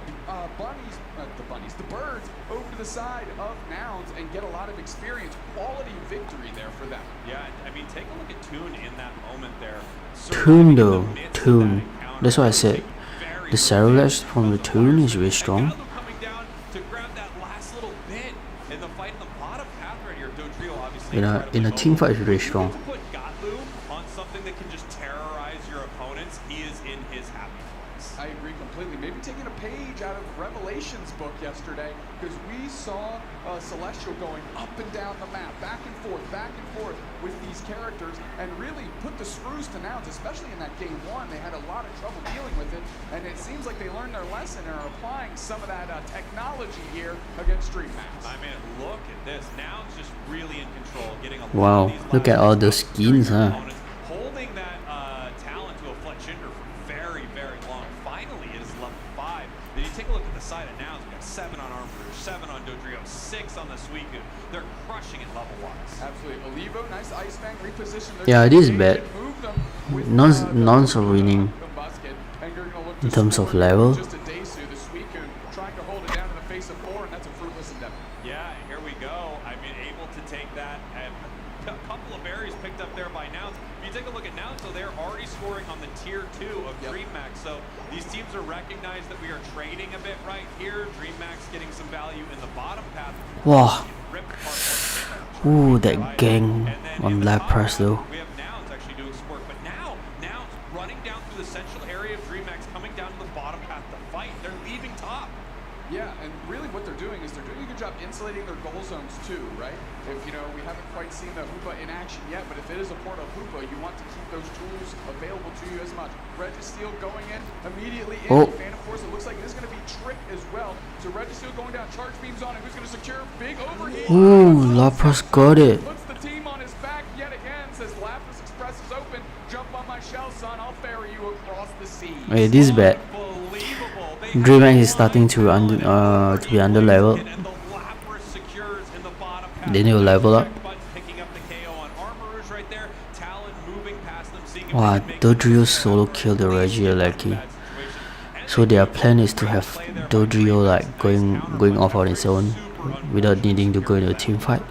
[SPEAKER 6] birds over to the side of Nouns and get a lot of experience. Quality victory there for them.
[SPEAKER 4] Yeah, I mean, take a look at Toon in that moment there.
[SPEAKER 3] Toon though, Toon. That's what I said. The Cerulege from the Toon is really strong.
[SPEAKER 4] Coming down to grab that last little bit in the fight in the bottom path right here. Dodrio obviously
[SPEAKER 3] In a team fight, is really strong.
[SPEAKER 4] to put Gatloo on something that can just terrorize your opponents, he is in his happy place.
[SPEAKER 6] I agree completely. Maybe taking a page out of Revelation's book yesterday, because we saw Celestial going up and down the map, back and forth with these characters, and really put the screws to Nouns, especially in that game 1. They had a lot of trouble dealing with it, and it seems like they learned their lesson and are applying some of that technology here against DreamHack.
[SPEAKER 4] I mean, look at this. Nouns just really in control, getting a lot
[SPEAKER 3] Wow,
[SPEAKER 4] of these
[SPEAKER 3] look at all those skins, huh?
[SPEAKER 4] opponents, holding that talent to a Fletchinder for very, very long. Finally, it is level 5. Then you take a look at the side of Nouns. We've got 7 on Armor, 7 on Dodrio, 6 on the Suicune. They're crushing it level-wise.
[SPEAKER 6] Absolutely. Olivo, nice Ice Fang reposition.
[SPEAKER 3] Yeah, it is bad. None are winning in terms of level.
[SPEAKER 6] Just a Desu, the Suicune trying to hold it down in the face of 4, and that's a fruitless endeavor.
[SPEAKER 4] Yeah, here we go. I mean, able to take that. And a couple of berries picked up there by Nouns. If you take a look at Nouns, so they're already scoring on the tier 2 of DreamHack. So these teams are recognized that we are trading a bit right here. DreamHack's getting some value in the bottom path.
[SPEAKER 3] Wow. Ooh, that gang on Lapras though.
[SPEAKER 4] We have Nouns actually doing some work, but now Nouns running down through the central area of DreamHack's coming down to the bottom path to fight. They're leaving top.
[SPEAKER 6] Yeah, and really what they're doing is they're doing a good job insulating their goal zones too, right? If we have seen the Hoopa in action yet, but if it is a port of Hoopa, you want to keep those tools available to you as much. Registeel going in immediately in.
[SPEAKER 3] Oh.
[SPEAKER 6] Phantom Force, it looks like this is going to be Trick as well. So Registeel going down, charge beams on it. Who's going to secure? Big overheat.
[SPEAKER 3] Ooh, Lapras got it.
[SPEAKER 6] Puts the team on his back yet again. Says Lapras Express is open. Jump on my shell, son. I'll ferry you across the sea.
[SPEAKER 3] Wait, this is bad. DreamHack is starting to be under level. They need to level up. Wow, Dodrio solo killed the Regieleki. So their plan is to have Dodrio like going off on its own without needing to go into a team fight.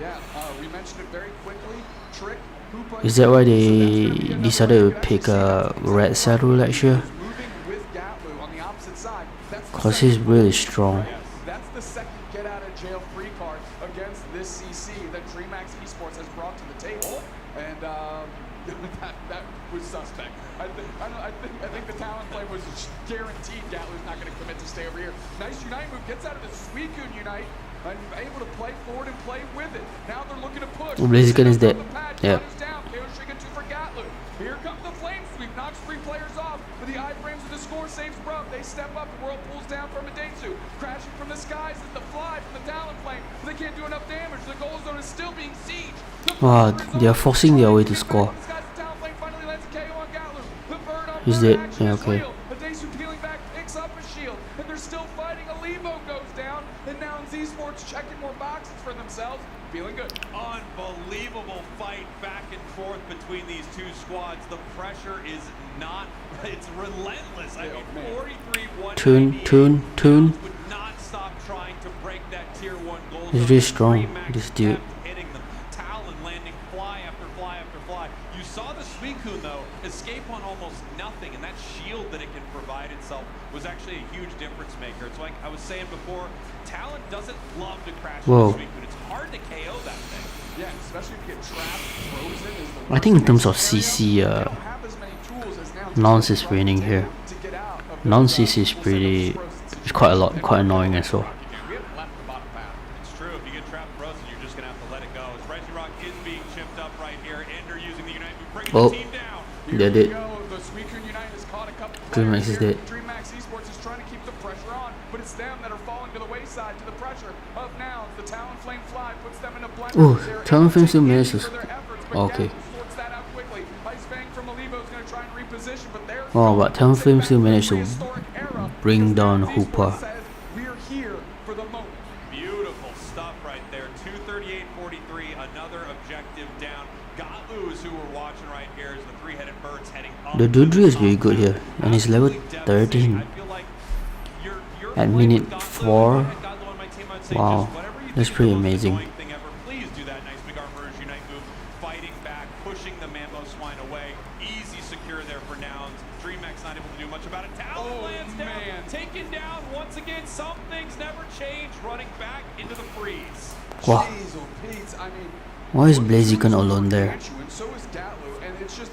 [SPEAKER 6] We mentioned it very quickly. Trick, Hoopa,
[SPEAKER 3] Is that why they decided to pick a red saddle next year?
[SPEAKER 6] moving with Gatlu on the opposite side.
[SPEAKER 3] Cause he's really strong.
[SPEAKER 6] That's the second get out of jail free card against this CC that DreamHack Esports has brought to the table, and that was suspect. I think the talent play was guaranteed. Gatlu's not going to commit to stay over here. Nice Unite move, gets out of the Suicune Unite, and able to play forward and play with it. Now they're looking to push.
[SPEAKER 3] Blaziken is dead. Yeah.
[SPEAKER 6] Down. KO Striga 2 for Gatlu. Here comes the flame sweep, knocks 3 players off, but the iframes of the score saves Brub. They step up, the world pulls down from Adesu. Crashing from the skies is the fly from the Talon Flame, but they can't do enough damage. The goal zone is still being sieged.
[SPEAKER 3] Wow, they are forcing their way to score. He's dead. Yeah, okay.
[SPEAKER 6] Adesu peeling back, picks up a shield, and they're still fighting. Alivo goes down, and now Z-Sports checking more boxes for themselves. Feeling good.
[SPEAKER 4] Unbelievable fight back and forth between these two squads. The pressure is not, it's relentless. I mean, 43-198.
[SPEAKER 3] Tune.
[SPEAKER 4] Would not stop trying to break that tier 1 goal.
[SPEAKER 3] He's really strong, this dude.
[SPEAKER 4] Hitting them. Talon landing fly after fly after fly. You saw the Suicune though escape on almost nothing, and that shield that it can provide itself was actually a huge difference maker. It's like I was saying before, Talon doesn't love to crash
[SPEAKER 3] Whoa.
[SPEAKER 4] the Suicune. It's hard to KO that thing.
[SPEAKER 6] Yeah, especially if you get trapped, frozen is the
[SPEAKER 3] I think in terms of CC, Nonce is winning here. Non-CC is it's quite annoying as well.
[SPEAKER 4] It's true. If you get trapped frozen, you're just gonna have to let it go. As Regirock is being chipped up right here, Ender using the Unite move, bringing
[SPEAKER 3] Oh.
[SPEAKER 4] the team down.
[SPEAKER 3] They're dead.
[SPEAKER 6] The Suicune Unite has caught a couple
[SPEAKER 3] DreamHack
[SPEAKER 6] players
[SPEAKER 3] is
[SPEAKER 6] here.
[SPEAKER 3] dead.
[SPEAKER 6] DreamHack Esports is trying to keep the pressure on, but it's them that are falling to the wayside to the pressure of Nouns. The Talon Flame Fly puts them in a blender.
[SPEAKER 3] Ooh,
[SPEAKER 6] They're
[SPEAKER 3] Talon
[SPEAKER 6] able to
[SPEAKER 3] Flame still
[SPEAKER 6] take
[SPEAKER 3] manages.
[SPEAKER 6] for their efforts, but
[SPEAKER 3] Okay.
[SPEAKER 6] Gatlu sorts that out quickly. Ice Fang from Alivo is going to try and reposition, but they're
[SPEAKER 3] Wow, but Talon Flame still managed to bring down Hoopa.
[SPEAKER 6] We're here for the moment.
[SPEAKER 4] Beautiful stuff right there. 238-43, another objective down. Gatlu is who we're watching right here as the 3-headed birds heading up.
[SPEAKER 3] The Dodrio is really good here, and he's level 13 at minute 4. Wow, that's pretty amazing.
[SPEAKER 4] Please do that nice big Armorers Unite move, fighting back, pushing the Mambo Swine away. Easy secure there for Nouns. DreamHack's not able to do much about it. Talon lands down, taken down once again. Some things never change, running back into the freeze.
[SPEAKER 3] Wow,
[SPEAKER 6] Jeez, oh Pete, I mean,
[SPEAKER 3] why is Blaziken alone there?
[SPEAKER 6] and so is Gatlu, and it's just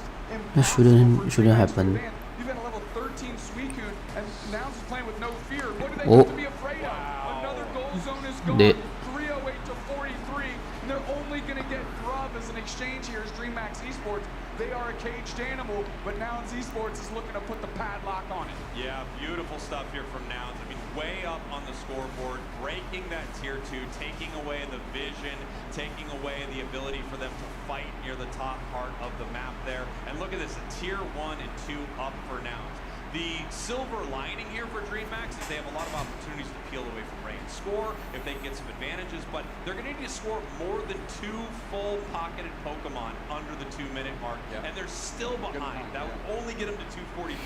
[SPEAKER 3] That shouldn't happen.
[SPEAKER 6] You've got a level 13 Suicune, and Nouns is playing with no fear. What do they
[SPEAKER 3] Oh.
[SPEAKER 6] have to be afraid of? Another goal zone is gone.
[SPEAKER 3] Dead.
[SPEAKER 6] 308 to 43, and they're only going to get Grub as an exchange here as DreamHack Esports. They are a caged animal, but Nouns Esports is looking to put the padlock on it.
[SPEAKER 4] Yeah, beautiful stuff here from Nouns. I mean, way up on the scoreboard, breaking that tier 2, taking away the vision, taking away the ability for them to fight near the top part of the map there. And look at this, a tier 1 and 2 up for Nouns. The silver lining here for DreamHack is they have a lot of opportunities to peel away from range score if they get some advantages, but they're going to need to score more than 2 full pocketed Pokemon under the 2-minute mark, and they're still behind. That will only get them to 243.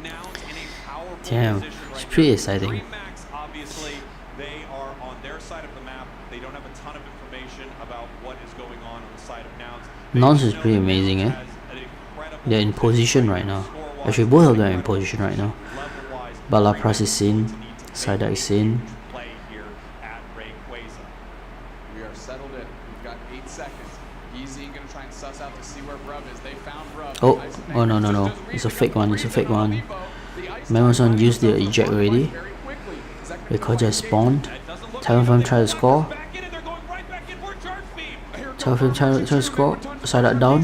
[SPEAKER 4] Nouns in a powerful
[SPEAKER 3] Damn,
[SPEAKER 4] position right
[SPEAKER 3] it's
[SPEAKER 4] here.
[SPEAKER 3] pretty exciting.
[SPEAKER 4] DreamHack, obviously, they are on their side of the map. They don't have a ton of information about what is going on the side of Nouns.
[SPEAKER 3] Nouns is pretty amazing, eh? They're in position right now. Actually, both of them are in position right now. But Lapras is in, Psyduck is in.
[SPEAKER 6] We are settled in. We've got 8 seconds. Easy going to try and suss out to see where Brub is. They found Brub.
[SPEAKER 3] Oh no. It's a fake one, it's a fake one. Mamazon used the eject already. Rayquaza spawned. Talon Flame tried to score. Telfin trying to score. Side that down.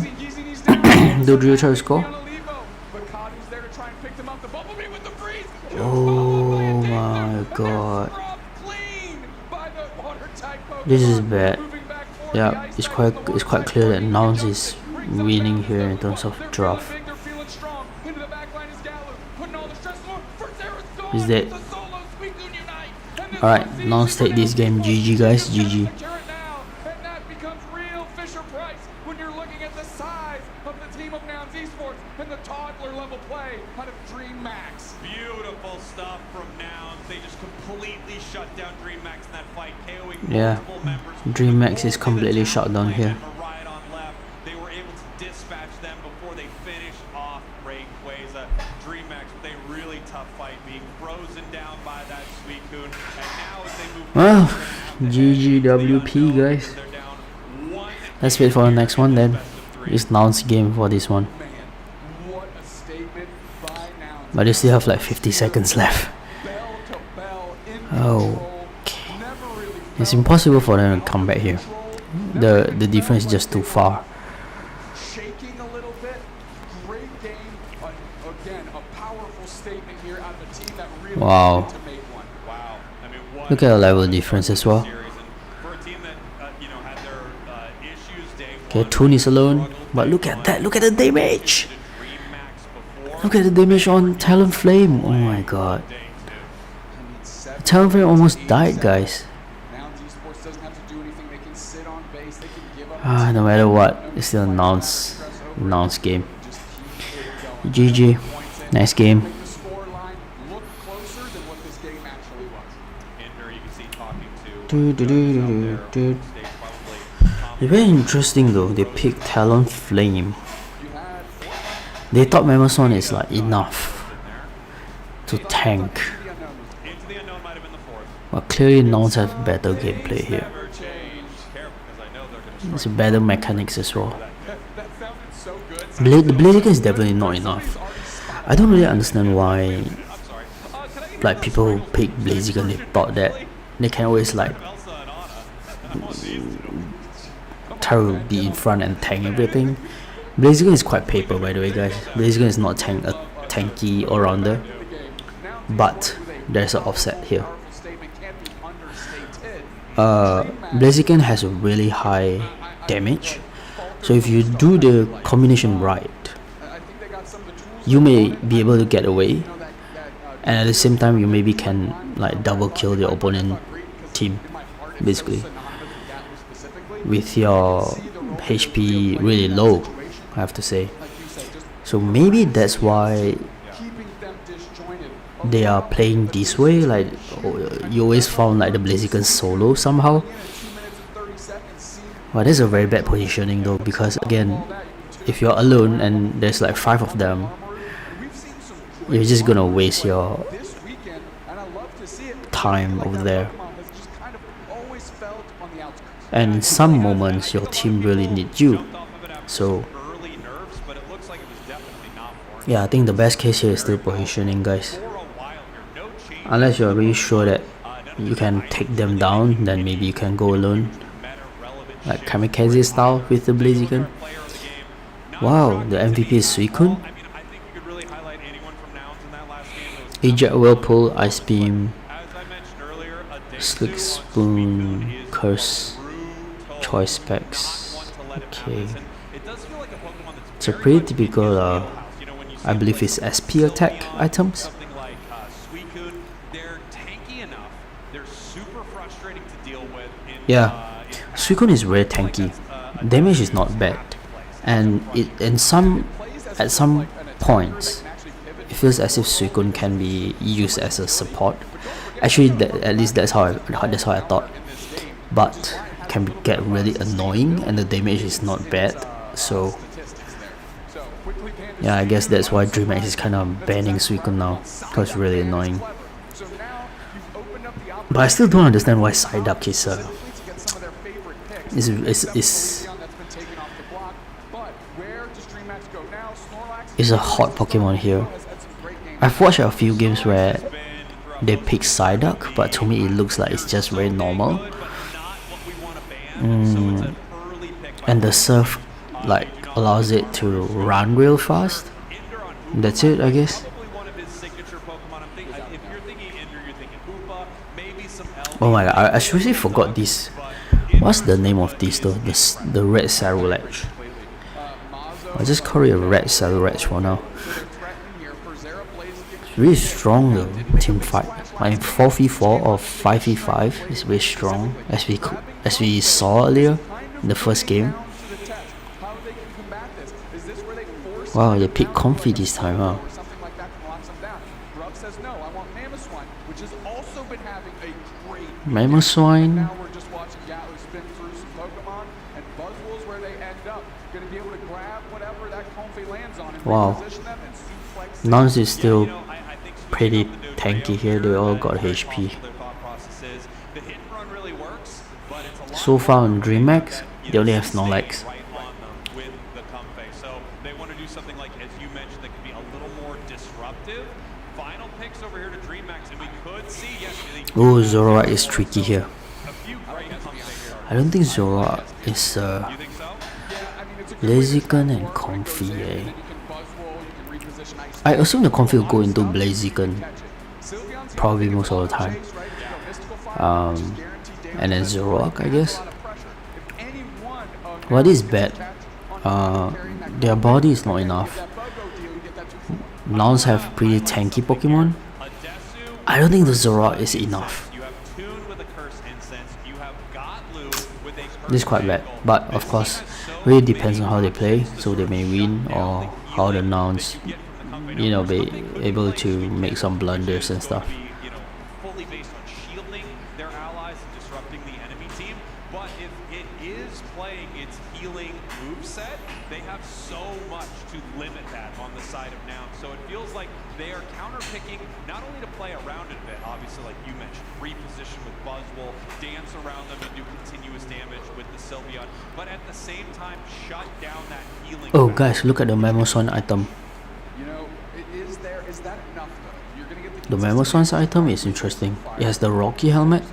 [SPEAKER 3] Dodrio try to score. Oh my god. This is bad. Yeah, it's quite clear that Nouns is winning here in terms of draft. Is that alright? Nouns take this game. GG guys, GG.
[SPEAKER 4] Beautiful stuff from Nouns. They just completely shut down DreamMax in that fight, KOing
[SPEAKER 3] Yeah,
[SPEAKER 4] multiple members.
[SPEAKER 3] DreamMax is completely shut down here.
[SPEAKER 4] Right on left. They were able to dispatch them before they finished off Rayquaza. DreamMax with a really tough fight, being frozen down by that Suicune. And now as they move
[SPEAKER 3] Well, GGWP guys.
[SPEAKER 4] they're down 1.
[SPEAKER 3] Let's wait for the next one then. It's Nouns game for this one. But they still have like 50 seconds left. Okay. It's impossible for them to come back here. The difference is just too far.
[SPEAKER 6] Shaking a little bit. Great game. Again, a powerful statement here out of a team that really
[SPEAKER 3] Wow.
[SPEAKER 6] wanted to make one.
[SPEAKER 4] Wow. I mean, what
[SPEAKER 3] Look at the level difference as well.
[SPEAKER 4] series. And for a team that had their issues day
[SPEAKER 3] Okay,
[SPEAKER 4] one,
[SPEAKER 3] Toon is alone. But look at that. Look at the damage. Look at the damage on Talonflame. Oh my god. Talonflame almost died, guys. No matter what, it's still a Nouns game. GG. Nice game. It's very interesting though. They picked Talonflame. They thought Mammoson is like enough to tank, but clearly Nouns have better gameplay here. It's better mechanics as well. The Blaziken is definitely not enough. I don't really understand why like people pick Blaziken. They thought that they can always like try to be in front and tank everything. Blaziken is quite paper, by the way, guys. Blaziken is not a tanky all-rounder, but there's an offset here. Blaziken has a really high damage, so if you do the combination right, you may be able to get away, and at the same time you maybe can like double kill the opponent team, basically, with your HP really low, I have to say. So maybe that's why they are playing this way. Like you always found like the Blaziken solo somehow. But that's a very bad positioning though, because again, if you're alone and there's like 5 of them, you're just gonna waste your time over there. And in some moments your team really needs you. So yeah, I think the best case here is still positioning, guys. Unless you're really sure that you can take them down, then maybe you can go alone, like Kamikaze style with the Blaziken. Wow, the MVP is Suicune. Eject Whirlpool, Ice Beam, Slick Spoon, Curse, Choice Specs. Okay, it's a pretty typical I believe it's SP attack items. Yeah, Suicune is very tanky. Damage is not bad, and at some points it feels as if Suicune can be used as a support. Actually, at least that's how I thought. But it can get really annoying, and the damage is not bad. So yeah, I guess that's why DreamHack is kind of banning Suicune now, because it's really annoying. But I still don't understand why Psyduck is a hot Pokemon here. I've watched a few games where they pick Psyduck, but to me it looks like it's just very normal. and the surf like allows it to run real fast. That's it, I guess. Oh my god, I seriously forgot this. What's the name of this though? The red Sarulach. I just call it a red Sarulach for now. It's really strong though, team fight. Like 4v4 or 5v5 is very strong, as we saw earlier in the first game. Wow, they picked Comfy this time, huh? Mammoth Swine.
[SPEAKER 6] Now we're just watching Gatlu spin through some Pokemon, and Buzzwole's where they end up. Going to be able to grab whatever that Comfy lands on and reposition them and suplex.
[SPEAKER 3] Nance is still pretty tanky here, they all got HP. So far on DreamHack, they only have Snorlax.
[SPEAKER 4] So they want to do something like, as you mentioned, that could be a little more disruptive. Final picks over here to DreamHack, and we could see, yes,
[SPEAKER 3] Oh, Zoroark is tricky here. I don't think Zoroark is Blaziken and Comfy, eh? I assume the Comfy will go into Blaziken probably most of the time. And then Zoroark, I guess. What is bad? Their body is not enough. Nouns have pretty tanky Pokemon. I don't think the Zoroark is enough. This is quite bad, but of course, really depends on how they play. So they may win, or how the Nouns, you know, be able to make some blunders and stuff.
[SPEAKER 4] Fully based on shielding their allies and disrupting the enemy team. But if it is playing its healing moveset, they have so much to limit that on the side of Noun. So it feels like they are counter-picking, not only to play around it a bit, obviously like you mentioned, reposition with Buzzwole, dance around them and do continuous damage with the Sylveon, but at the same time shut down that healing.
[SPEAKER 3] Oh guys, look at the Mamoswine item.
[SPEAKER 6] You know, is that enough though? You're gonna get
[SPEAKER 3] The Mamoswine's item is interesting. It has the Rocky helmet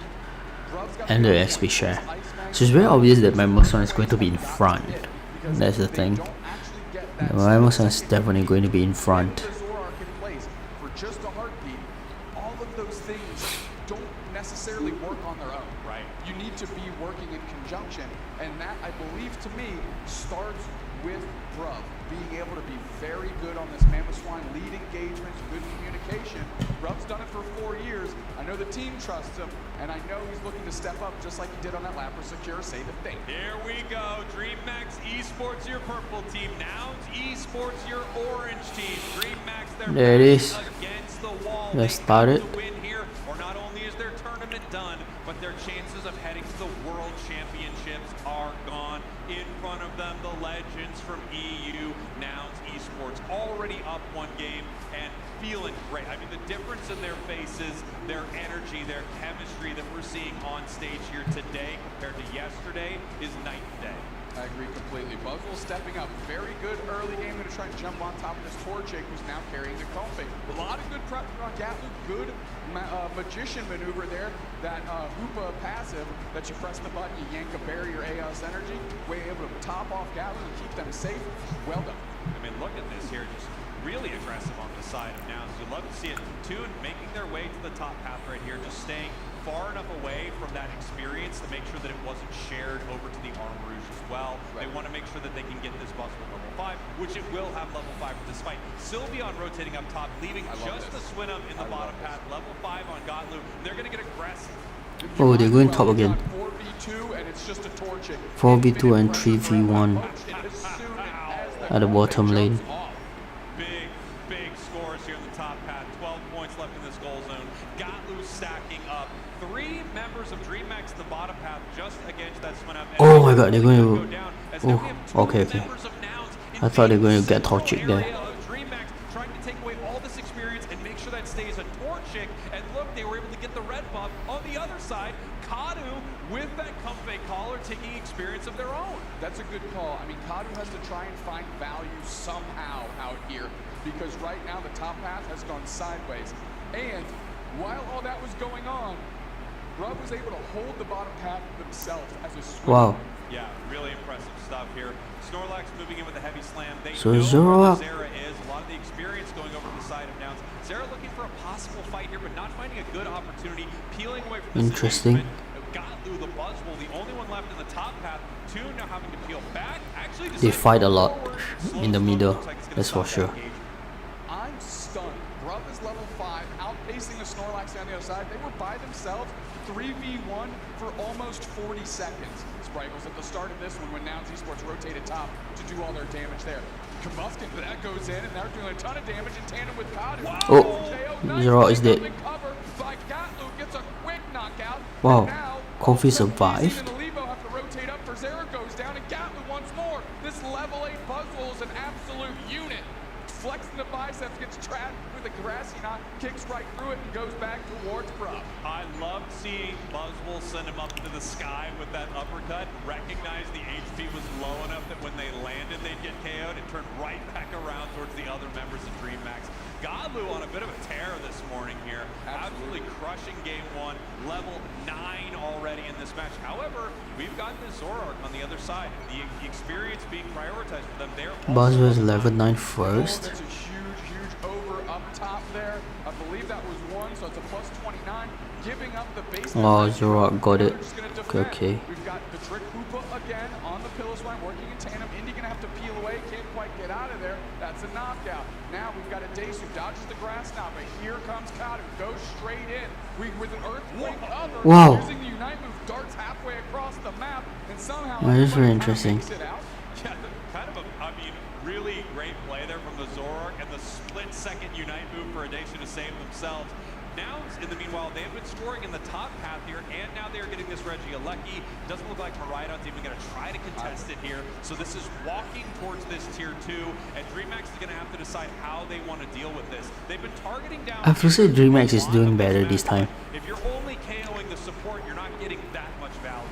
[SPEAKER 3] and the XP share. So it's very obvious that Mamoswine is going to be in front. That's the thing. The Mamoswine is definitely going to be in front.
[SPEAKER 6] For just a heartbeat, all of those things don't necessarily work on their own.
[SPEAKER 4] Right.
[SPEAKER 6] You need to be working in conjunction, and that, I believe, to me, starts with Bruv being able to be very good on this Mamoswine, lead engagements, good communication. Bruv's done it for 4 years. I know the team trusts him, and I know he's looking to step up just like he did on that Lapras Secure Save the Thing.
[SPEAKER 4] Here we go. DreamHack Esports, your purple team. Nouns Esports, your orange team. DreamHack,
[SPEAKER 3] There it is.
[SPEAKER 4] against the wall.
[SPEAKER 3] Let's start it.
[SPEAKER 4] Win here, or not only is their tournament done, but their chances of heading to the World Championships are gone. In front of them, the legends from EU, Nouns Esports, already up 1 game and feeling great. I mean, the difference in their faces, their energy, their chemistry that we're seeing on stage here today compared to yesterday is night and day.
[SPEAKER 6] I agree completely. Buzzwole stepping up. Very good early game. Going to try and jump on top of this Torchic, who's now carrying the Comfy. A lot of good pressure on Gatlu. Good magician maneuver there. That Hoopa passive that you press the button, you yank a barrier AOS energy. Way able to top off Gatlu and keep them safe. Well done.
[SPEAKER 4] I mean, look at this here. Just really aggressive on the side of Nouns. You'd love to see it. Toon making their way to the top path right here. Just staying far enough away from that experience to make sure that it wasn't shared over to the Armrouge as well. Right. They want to make sure that they can get this Buzzwole level 5, which it will have level 5 with this fight. Sylveon rotating up top, leaving just the Swinub in the bottom path. Level 5 on Gatlu. They're going to get aggressive.
[SPEAKER 3] Oh, they're going top again.
[SPEAKER 6] 4v2 and it's just a Torchic.
[SPEAKER 3] 4v2 and 3v1 at the bottom lane.
[SPEAKER 4] Big scores here in the top path. 12 points left in this goal zone. Gatlu stacking up. 3 members of DreamHack in the bottom path just against that Swinub.
[SPEAKER 3] Oh my god, they're going to... Oh, okay. I thought they were going to get Torchic there.
[SPEAKER 4] DreamHack trying to take away all this experience and make sure that stays a Torchic. And look, they were able to get the red buff. On the other side, Kadu with that Comfey collar taking experience of their own.
[SPEAKER 6] That's a good call. I mean, Kadu has to try and find value somehow out here because right now the top path has gone sideways. And while all that was going on, Bruv was able to hold the bottom path themselves as a swing.
[SPEAKER 3] Wow.
[SPEAKER 4] Yeah, really impressive stuff here. Snorlax moving in with a heavy slam. They
[SPEAKER 3] So
[SPEAKER 4] know
[SPEAKER 3] Zoroark-
[SPEAKER 4] where Zera is. A lot of the experience going over to the side of Nouns. Zera looking for a possible fight here, but not finding a good opportunity. Peeling away from the
[SPEAKER 3] Interesting.
[SPEAKER 4] Gatlu, the Buzzwole, the only one left in the top path. Two now having to peel back. Actually,
[SPEAKER 3] They fight a lot
[SPEAKER 4] forward.
[SPEAKER 3] in the middle,
[SPEAKER 4] Looks like it's gonna
[SPEAKER 3] that's for
[SPEAKER 4] stop that
[SPEAKER 3] sure.
[SPEAKER 4] engagement.
[SPEAKER 6] I'm stunned. Bruv is level 5, outpacing the Snorlax on the other side. They were by themselves 3v1 for almost 40 seconds. Spriggles at the start of this one when Nouns Esports rotated top to do all their damage there. Combustion, that goes in, and they're doing a ton of damage in tandem with Kadu.
[SPEAKER 3] Oh, Zoroark is dead.
[SPEAKER 6] Cover by Gatlu, gets a quick knockout.
[SPEAKER 3] Wow,
[SPEAKER 6] And now,
[SPEAKER 3] Comfy
[SPEAKER 6] also,
[SPEAKER 3] survived.
[SPEAKER 6] Easy and Olivo have to rotate up for Zera goes down, and Gatlu once more. This level 8 Buzzwole is an absolute unit. Flexing the biceps, gets trapped with a grassy knot, kicks right through it, and goes back towards Bruv.
[SPEAKER 4] I loved seeing Buzzwole send him up into the sky with that uppercut. Recognized the HP was low enough that when they landed, they'd get KO'd and turned right back around towards the other members of DreamMax. Gatlu on a bit of a tear this morning here. Absolutely crushing game 1. Level 9 already in this match. However, we've got this Zoroark on the other side. The experience being prioritized for them there.
[SPEAKER 3] Buzz was level 9 first.
[SPEAKER 6] That's a huge over up top there. I believe that was 1, so it's a plus 29. Giving up the base.
[SPEAKER 3] Oh, Zoroark got it.
[SPEAKER 6] They're just gonna
[SPEAKER 3] Okay,
[SPEAKER 6] defend.
[SPEAKER 3] okay.
[SPEAKER 6] We've got the Trick Hoopa again on the pillow spine, working in tandem. Indy gonna have to peel away, can't quite get out of there. That's a knockout. Now we've got a Dace who dodges the grass knot, but here comes Kadu, goes straight in. With an earthquake cover,
[SPEAKER 3] Wow.
[SPEAKER 6] using the Unite move, darts halfway across the map, and somehow
[SPEAKER 3] That is very
[SPEAKER 6] everybody
[SPEAKER 3] interesting.
[SPEAKER 6] makes it out.
[SPEAKER 4] Yeah, kind of a, I mean, really great play there from the Zoroark and the split-second Unite move for Audacia to save themselves. Nouns, in the meanwhile, they have been scoring in the top path here, and now they're getting this Regieleki. Doesn't look like Miraidon's even going to try to contest it here. So this is walking towards this tier 2, and DreamMax is going to have to decide how they want to deal with this. They've been targeting down.
[SPEAKER 3] I feel like DreamMax is doing better this time.
[SPEAKER 4] If you're only KOing the support, you're not getting that much value.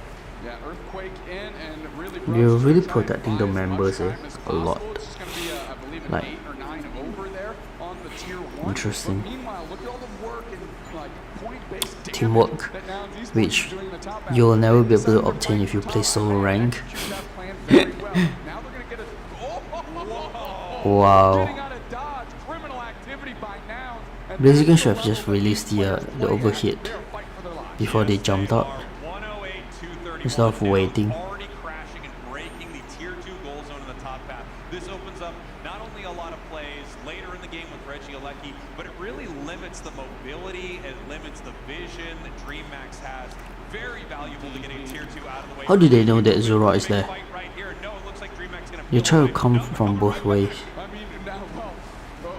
[SPEAKER 6] Yeah, earthquake in and really.
[SPEAKER 3] They're
[SPEAKER 6] Bruv
[SPEAKER 3] really
[SPEAKER 6] is trying to
[SPEAKER 3] protecting the
[SPEAKER 6] buy as much
[SPEAKER 3] members,
[SPEAKER 6] time as
[SPEAKER 3] a lot.
[SPEAKER 6] possible. It's just gonna be, I believe, an
[SPEAKER 3] Like,
[SPEAKER 6] 8 or 9 over there on the tier 1.
[SPEAKER 3] Interesting.
[SPEAKER 6] But meanwhile, look at all the work and like point-based damage
[SPEAKER 3] Teamwork,
[SPEAKER 6] that Nouns Esports
[SPEAKER 3] which
[SPEAKER 6] is doing in the top half.
[SPEAKER 3] you'll never be able to
[SPEAKER 6] December
[SPEAKER 3] obtain if you
[SPEAKER 6] fight
[SPEAKER 3] play
[SPEAKER 6] top
[SPEAKER 3] solo
[SPEAKER 6] and
[SPEAKER 3] rank.
[SPEAKER 6] execute that plan very well. Now they're gonna get a.
[SPEAKER 3] Wow.
[SPEAKER 6] Getting out of dodge, criminal activity by Nouns. And
[SPEAKER 3] Blaziken
[SPEAKER 6] that's
[SPEAKER 3] should
[SPEAKER 6] the
[SPEAKER 3] have just
[SPEAKER 6] level that
[SPEAKER 3] released
[SPEAKER 6] these players
[SPEAKER 3] the
[SPEAKER 6] play at.
[SPEAKER 3] overhit
[SPEAKER 6] They're fighting for their lives.
[SPEAKER 3] before they jumped up.
[SPEAKER 4] 108-231
[SPEAKER 3] instead of
[SPEAKER 4] now,
[SPEAKER 3] waiting.
[SPEAKER 4] Already crashing and breaking the tier 2 goal zone in the top path. This opens up not only a lot of plays later in the game with Regieleki, but it really limits the mobility and limits the vision that DreamMax has. Very valuable to getting tier 2 out of the way.
[SPEAKER 3] How do they know that Zoroark is there?
[SPEAKER 4] Fight right here. No, it looks like DreamMax gonna
[SPEAKER 3] You
[SPEAKER 4] pull
[SPEAKER 3] try to
[SPEAKER 4] away.
[SPEAKER 3] come
[SPEAKER 4] No,
[SPEAKER 3] from
[SPEAKER 4] coming
[SPEAKER 3] both
[SPEAKER 4] right
[SPEAKER 3] ways.
[SPEAKER 6] I mean, now,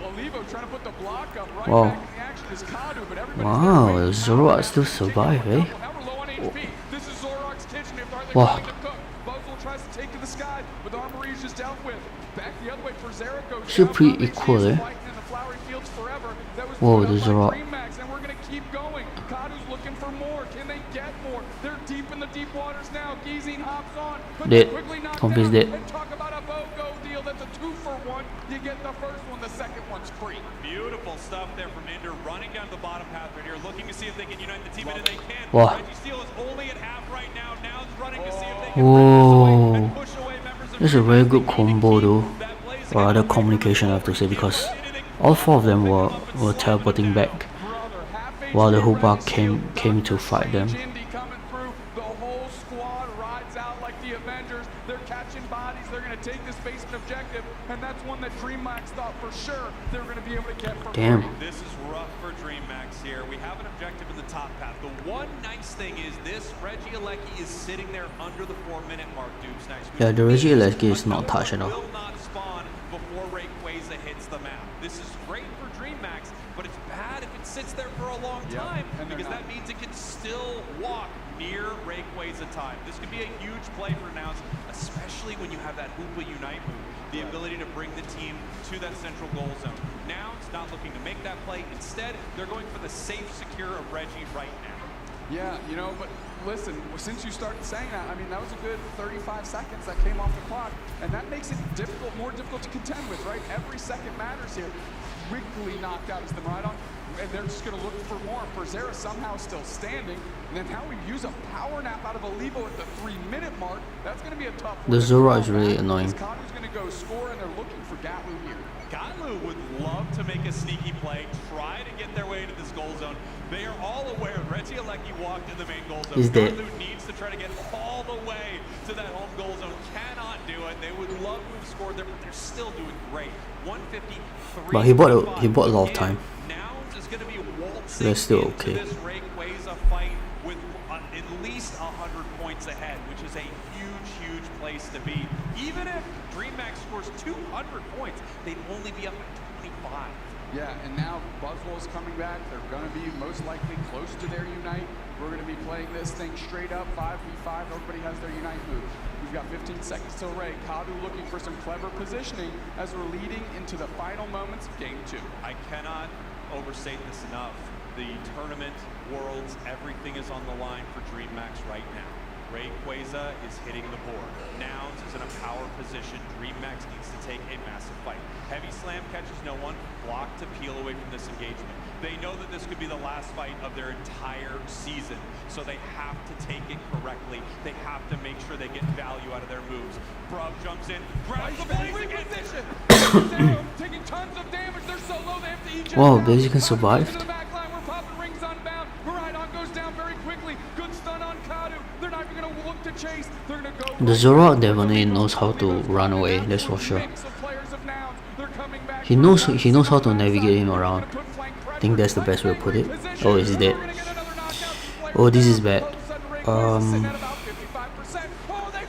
[SPEAKER 6] Olivo trying to put the block up right
[SPEAKER 3] Wow.
[SPEAKER 6] back in the action is Kadu, but everybody's
[SPEAKER 3] Wow,
[SPEAKER 6] gonna wait.
[SPEAKER 3] Zoroark still survived, eh?
[SPEAKER 6] Now we're low on HP. This is Zoroark's kitchen. If they're
[SPEAKER 3] Wow.
[SPEAKER 6] going to cook, Buzzwole tries to take to the sky, but the armory is just dealt with. Back the other way for Zera goes
[SPEAKER 3] Still
[SPEAKER 6] down.
[SPEAKER 3] pretty
[SPEAKER 6] Bobby G
[SPEAKER 3] equal,
[SPEAKER 6] is
[SPEAKER 3] eh?
[SPEAKER 6] fighting in the flowery fields forever. That was
[SPEAKER 3] Whoa,
[SPEAKER 6] put
[SPEAKER 3] the
[SPEAKER 6] up by
[SPEAKER 3] Zoroark.
[SPEAKER 6] DreamMax, and we're going to keep going. Kadu's looking for more. Can they get more? They're deep in the deep waters now. Giesing hops on. But
[SPEAKER 3] Dead.
[SPEAKER 6] quickly knocked
[SPEAKER 3] Comfy's
[SPEAKER 6] down.
[SPEAKER 3] dead.
[SPEAKER 6] And talk about a BOGO deal. That's a 2-for-1. You get the first one. The second one's free.
[SPEAKER 4] Beautiful stuff there from Ender, running down the bottom path right here, looking to see if they can unite the team, and they can.
[SPEAKER 3] Wow.
[SPEAKER 4] Reggie Steele is only at half right now. Now it's running to see if they can
[SPEAKER 3] Whoa.
[SPEAKER 4] and push away members of
[SPEAKER 3] That's a very good
[SPEAKER 4] DreamMax.
[SPEAKER 3] combo though.
[SPEAKER 4] That plays
[SPEAKER 3] Or rather
[SPEAKER 4] against
[SPEAKER 3] communication I have to say, because all four of them were teleporting back while the Hoopa came to fight them.
[SPEAKER 6] Jindy coming through. The whole squad rides out like the Avengers. They're catching bodies. They're going to take this basement objective, and that's one that DreamMax thought for sure they were going to be able to get for
[SPEAKER 3] Damn.
[SPEAKER 6] free.
[SPEAKER 4] This is rough for DreamMax here. We have an objective in the top path. The one nice thing is this Regieleki is sitting there under the 4-minute mark, Dupes next.
[SPEAKER 3] Yeah, the Regieleki is not touched at all.
[SPEAKER 4] Will not spawn before Rayquaza hits the map. This is great for DreamMax, but it's bad if it sits there for a long time,
[SPEAKER 6] and they're
[SPEAKER 4] because
[SPEAKER 6] not.
[SPEAKER 4] that means it can still walk near Rayquaza time. This could be a huge play for Nouns, especially when you have that Hoopa Unite move, the ability to bring the team to that central goal zone. Nouns not looking to make that play. Instead, they're going for the safe, secure of Reggie right now.
[SPEAKER 6] Yeah, you know, but listen, since you started saying that, I mean, that was a good 35 seconds that came off the clock, and that makes it difficult, more difficult to contend with, right? Every second matters here. Quickly knocked out is the Miraidon. and they're just going to look for more. Perzera somehow still standing, and then how we use a power nap out of Olivo at the 3-minute mark. That's going to be a tough one.
[SPEAKER 3] The Zora is really annoying.
[SPEAKER 6] Kadu's going to go score, and they're looking for Gatlu here.
[SPEAKER 4] Gatlu would love to make a sneaky play, try to get their way to this goal zone. They are all aware Reggie Alecki walked in the main goal zone.
[SPEAKER 3] He's dead.
[SPEAKER 4] Gatlu needs to try to get all the way to that home goal zone. Cannot do it. They would love to have scored there, but they're still doing great. 153.
[SPEAKER 3] But he bought a lot of time.
[SPEAKER 4] Nouns is going to be waltzing
[SPEAKER 3] So they're still
[SPEAKER 4] into
[SPEAKER 3] okay.
[SPEAKER 4] this Rayquaza fight with at least 100 points ahead, which is a huge place to be. Even if DreamHack scores 200 points, they'd only be up at 25.
[SPEAKER 6] Yeah, and now Buzzwolves coming back. They're going to be most likely close to their Unite. We're going to be playing this thing straight up, 5v5. Everybody has their Unite move. We've got 15 seconds till Ray. Kadu looking for some clever positioning as we're leading into the final moments of Game 2.
[SPEAKER 4] I cannot overstate this enough. The tournament, worlds, everything is on the line for DreamHack right now. Rayquaza is hitting the board. Nouns is in a power position. DreamHack needs to take a massive fight. Heavy Slam catches no one. Block to peel away from this engagement. They know that this could be the last fight of their entire season, so they have to take it correctly. They have to make sure they get value out of their moves. Brub jumps in, grabs the Blaziken.
[SPEAKER 6] Taking tons of damage. They're so low they have to eject.
[SPEAKER 3] Wow, Blaziken survived.
[SPEAKER 6] To the back line, we're popping rings unbound. Maridon goes down very quickly. Good stun on Kadu. They're not even going to look to chase. They're going to go.
[SPEAKER 3] The Zora definitely knows how to run away, that's for sure. He knows how to navigate him around. I think that's the best way to put it. Oh, he's dead. Oh, this is bad.
[SPEAKER 6] Oh, they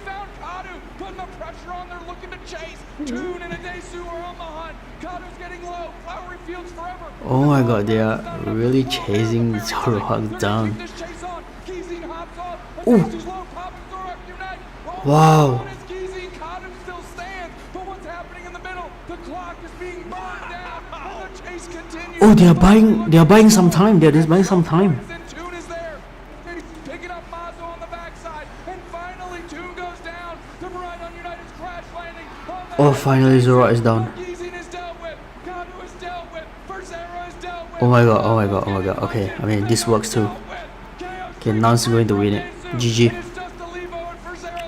[SPEAKER 6] found Kadu, putting the pressure on. They're looking to chase. Toon and Adesu are on the hunt. Kadu's getting low. Flowery Fields forever.
[SPEAKER 3] Oh my god, they are really chasing Zoroark down. Oh! Wow! Oh, they are buying some time. They're just buying some time. Oh, finally Zora is down. Oh my god, oh my god, oh my god. Okay, I mean this works too. Okay, Nun's going to win it. GG.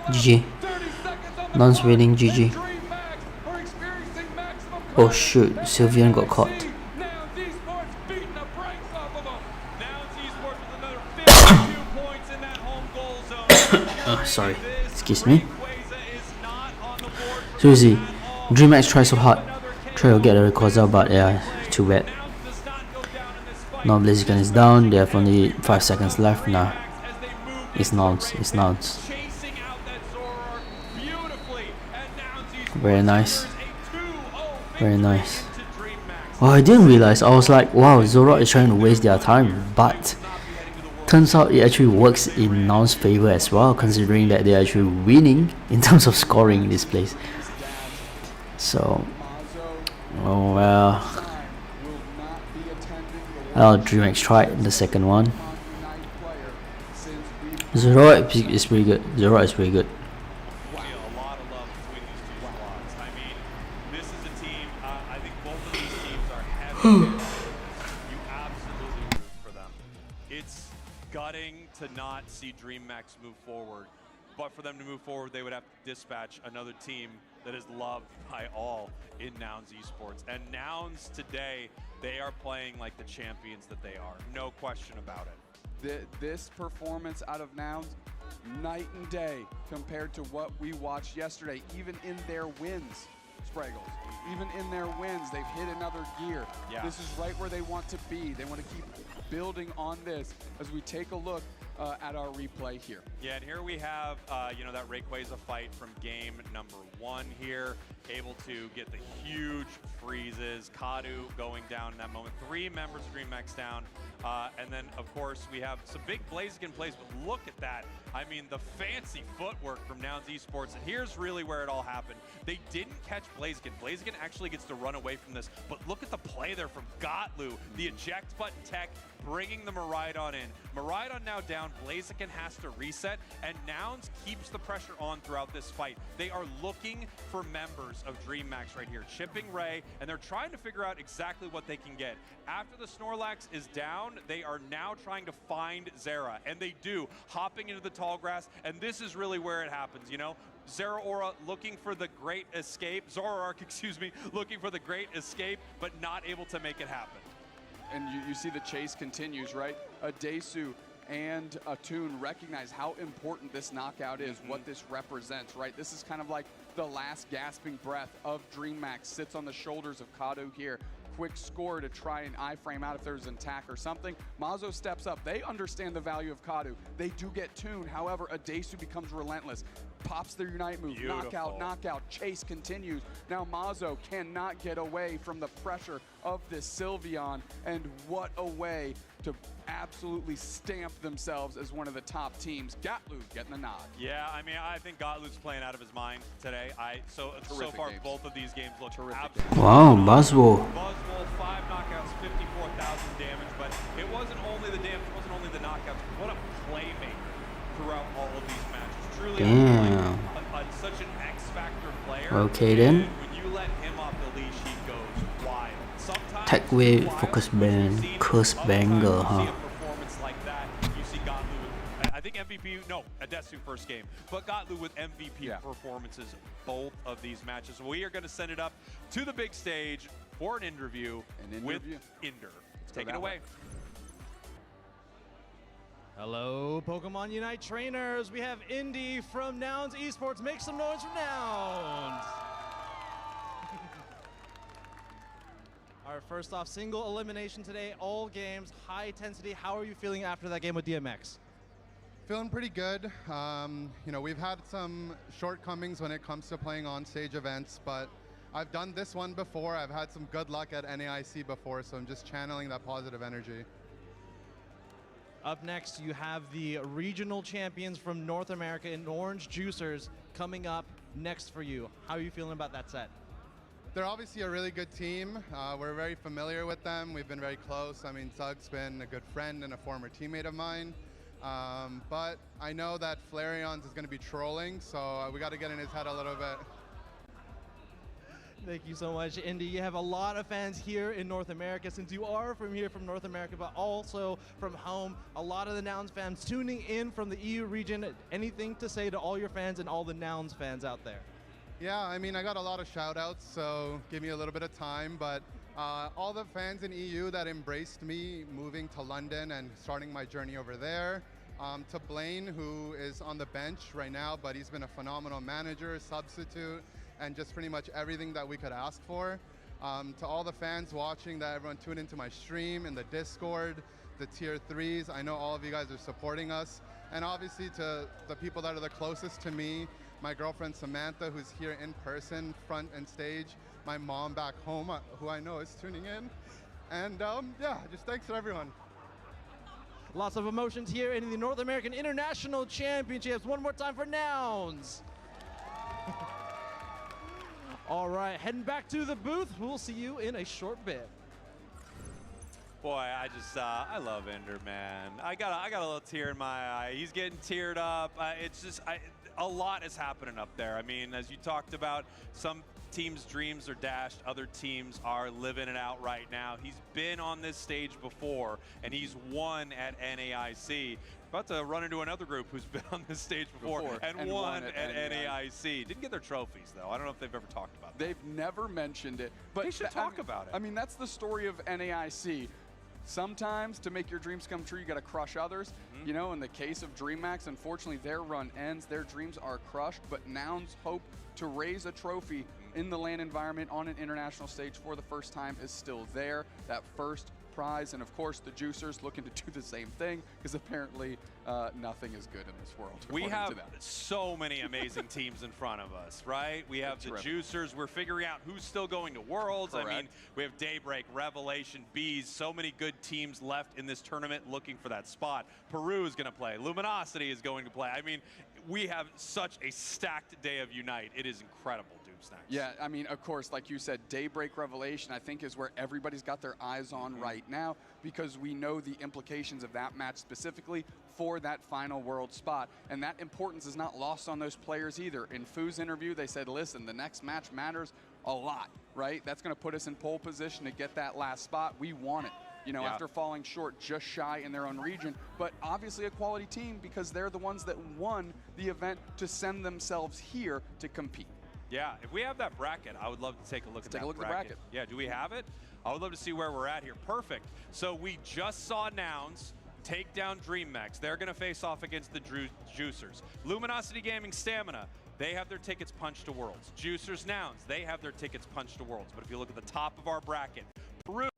[SPEAKER 3] GG. Nun's winning, GG. Oh shoot, Sylvian got caught. Sorry, excuse me. Seriously, DreamHack try so hard. Try to get a Rayquaza, but yeah, too bad. Now Blaziken is down, they have only 5 seconds left. Nah, it's Nouns, it's Nouns. Very nice. Very nice. Oh, I didn't realize. I was like, wow, Zora is trying to waste their time, but turns out it actually works in Nouns' favor as well, considering that they're actually winning in terms of scoring in this place. So, oh well. DreamHack tried the second one. Zora is pretty good. Zora is pretty good.
[SPEAKER 4] You absolutely root for them. It's gutting to not see DreamHack move forward, but for them to move forward, they would have to dispatch another team that is loved by all in Nouns Esports. And Nouns today, they are playing like the champions that they are. No question about it.
[SPEAKER 6] This performance out of Nouns, night and day compared to what we watched yesterday, even in their wins. Spraggles. Even in their wins, they've hit another gear.
[SPEAKER 4] Yeah.
[SPEAKER 6] This is right where they want to be. They want to keep building on this as we take a look at our replay here.
[SPEAKER 4] Yeah, and here we have, you know, that Rayquaza fight from game number 1 here, able to get the huge freezes. Kadu going down in that moment. 3 members of DreamHack down. And then, of course, we have some big Blaziken plays, but look at that. I mean, the fancy footwork from Nouns Esports. And here's really where it all happened. They didn't catch Blaziken. Blaziken actually gets to run away from this, but look at the play there from Gatlu. The eject button tech, bringing the Maridon in. Maridon now down down. Blaziken has to reset, and Nouns keeps the pressure on throughout this fight. They are looking for members of DreamMax right here, chipping Ray, and they're trying to figure out exactly what they can get. After the Snorlax is down, they are now trying to find Zera, and they do, hopping into the tall grass, and this is really where it happens, you know? Zeraora looking for the great escape, Zoroark, excuse me, looking for the great escape, but not able to make it happen.
[SPEAKER 6] And you see the chase continues, right? Desu and Toon recognize how important this knockout is, what this represents, right? This is kind of like the last gasping breath of DreamMax, sits on the shoulders of Kado here. Quick score to try and iframe out if there's an attack or something. Mazo steps up. They understand the value of Kadu. They do get tuned. However, Desu becomes relentless. Pops their Unite move. Knockout, knockout. Chase continues. Now Mazo cannot get away from the pressure of this Sylveon. And what a way to absolutely stamp themselves as one of the top teams. Gatlu getting the nod.
[SPEAKER 4] Yeah, I mean, I think Gotlu's playing out of his mind today. So far,
[SPEAKER 6] games.
[SPEAKER 4] both of these games look
[SPEAKER 6] Terrific.
[SPEAKER 4] absolutely.
[SPEAKER 3] Wow, Buzzwole.
[SPEAKER 4] Buzzwole, 5 knockouts, 54,000 damage, but it wasn't only the damage, it wasn't only the knockouts. What a playmaker throughout all of these matches. Truly,
[SPEAKER 3] Damn.
[SPEAKER 4] such an X-factor player.
[SPEAKER 3] Okay then.
[SPEAKER 4] And when you let him off the leash, he goes wild. Sometimes
[SPEAKER 3] Tech wave, focus band, curse banger, huh?
[SPEAKER 4] Performance like that, you see Gotlu with, I think MVP, no, Adesu first game, but Gotlu with MVP performances both of these matches. We are going to send it up to the big stage for an interview with Inder. Take it away.
[SPEAKER 7] Hello, Pokemon Unite trainers. We have Indy from Nouns Esports. Make some noise for Nouns. Our first off, single elimination today, all games, high intensity. How are you feeling after that game with DMX?
[SPEAKER 8] Feeling pretty good. You know, we've had some shortcomings when it comes to playing on stage events, but I've done this one before. I've had some good luck at NAIC before, so I'm just channeling that positive energy.
[SPEAKER 7] Up next, you have the regional champions from North America in Orange Juicers coming up next for you. How are you feeling about that set?
[SPEAKER 8] They're obviously a really good team. We're very familiar with them. We've been very close. I mean, Zug's been a good friend and a former teammate of mine. But I know that Flareon's is going to be trolling, so we got to get in his head a little bit.
[SPEAKER 7] Thank you so much, Indy. You have a lot of fans here in North America, since you are from here, from North America, but also from home. A lot of the Nouns fans tuning in from the EU region. Anything to say to all your fans and all the Nouns fans out there?
[SPEAKER 8] Yeah, I mean, I got a lot of shout outs, so give me a little bit of time, but all the fans in EU that embraced me moving to London and starting my journey over there, to Blaine, who is on the bench right now, but he's been a phenomenal manager, substitute, and just pretty much everything that we could ask for. To all the fans watching, that everyone tuned into my stream, in the Discord, the tier 3s, I know all of you guys are supporting us. And obviously to the people that are the closest to me, my girlfriend Samantha, who's here in person, front and stage, my mom back home, who I know is tuning in. And yeah, just thanks to everyone.
[SPEAKER 7] Lots of emotions here in the North American International Championships. One more time for Nouns. All right, heading back to the booth. We'll see you in a short bit.
[SPEAKER 4] Boy, I love Ender, man. I got a little tear in my eye. He's getting teared up. It's just, a lot is happening up there. I mean, as you talked about, some teams' dreams are dashed. Other teams are living it out right now. He's been on this stage before, and he's won at NAIC. About to run into another group who's been on this stage before and won at NAIC. Didn't get their trophies, though. I don't know if they've ever talked about that.
[SPEAKER 6] They've never mentioned it. But
[SPEAKER 4] they should talk about it.
[SPEAKER 6] I mean, that's the story of NAIC. Sometimes to make your dreams come true, you got to crush others. You know, in the case of DreamMax, unfortunately, their run ends. Their dreams are crushed, but Nouns' hope to raise a trophy in the LAN environment on an international stage for the first time is still there. That first prize, and of course the Juicers looking to do the same thing, because apparently nothing is good in this world.
[SPEAKER 4] We have so many amazing teams in front of us, right? We have the Juicers. We're figuring out who's still going to Worlds. I mean, we have Daybreak, Revelation, Bees, so many good teams left in this tournament looking for that spot. Peru is going to play. Luminosity is going to play. I mean, we have such a stacked day of Unite. It is incredible, dude. comes next.
[SPEAKER 6] Yeah, I mean, of course, like you said, Daybreak Revelation, I think, is where everybody's got their eyes on right now, because we know the implications of that match specifically for that final world spot. And that importance is not lost on those players either. In Fu's interview, they said, listen, the next match matters a lot, right? That's going to put us in pole position to get that last spot. We want it. You know, after falling short just shy in their own region, but obviously a quality team because they're the ones that won the event to send themselves here to compete.
[SPEAKER 4] Yeah, if we have that bracket, I would love to take a look at that bracket. Yeah, do we have it? I would love to see where we're at here. Perfect. So we just saw Nouns take down DreamMax. They're going to face off against the Juicers. Luminosity Gaming Stamina, they have their tickets punched to Worlds. Juicers Nouns, they have their tickets punched to Worlds. But if you look at the top of our bracket, Peru,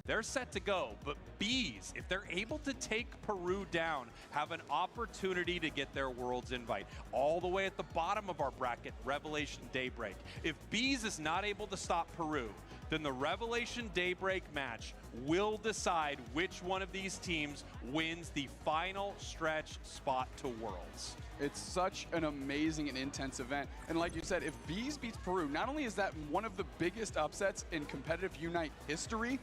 [SPEAKER 4] they're set to go, but Bees, if they're able to take Peru down, have an opportunity to get their Worlds invite. All the way at the bottom of our bracket, Revelation Daybreak. If Bees is not able to stop Peru, then the Revelation Daybreak match will decide which one of these teams wins the final stretch spot to Worlds.
[SPEAKER 6] It's such an amazing and intense event. And like you said, if Bees beats Peru, not only is that one of the biggest upsets in competitive Unite history,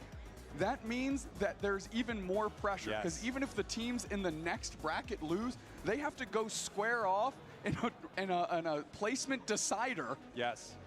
[SPEAKER 6] that means that there's even more pressure, because even if the teams in the next bracket lose, they have to go square off in a placement decider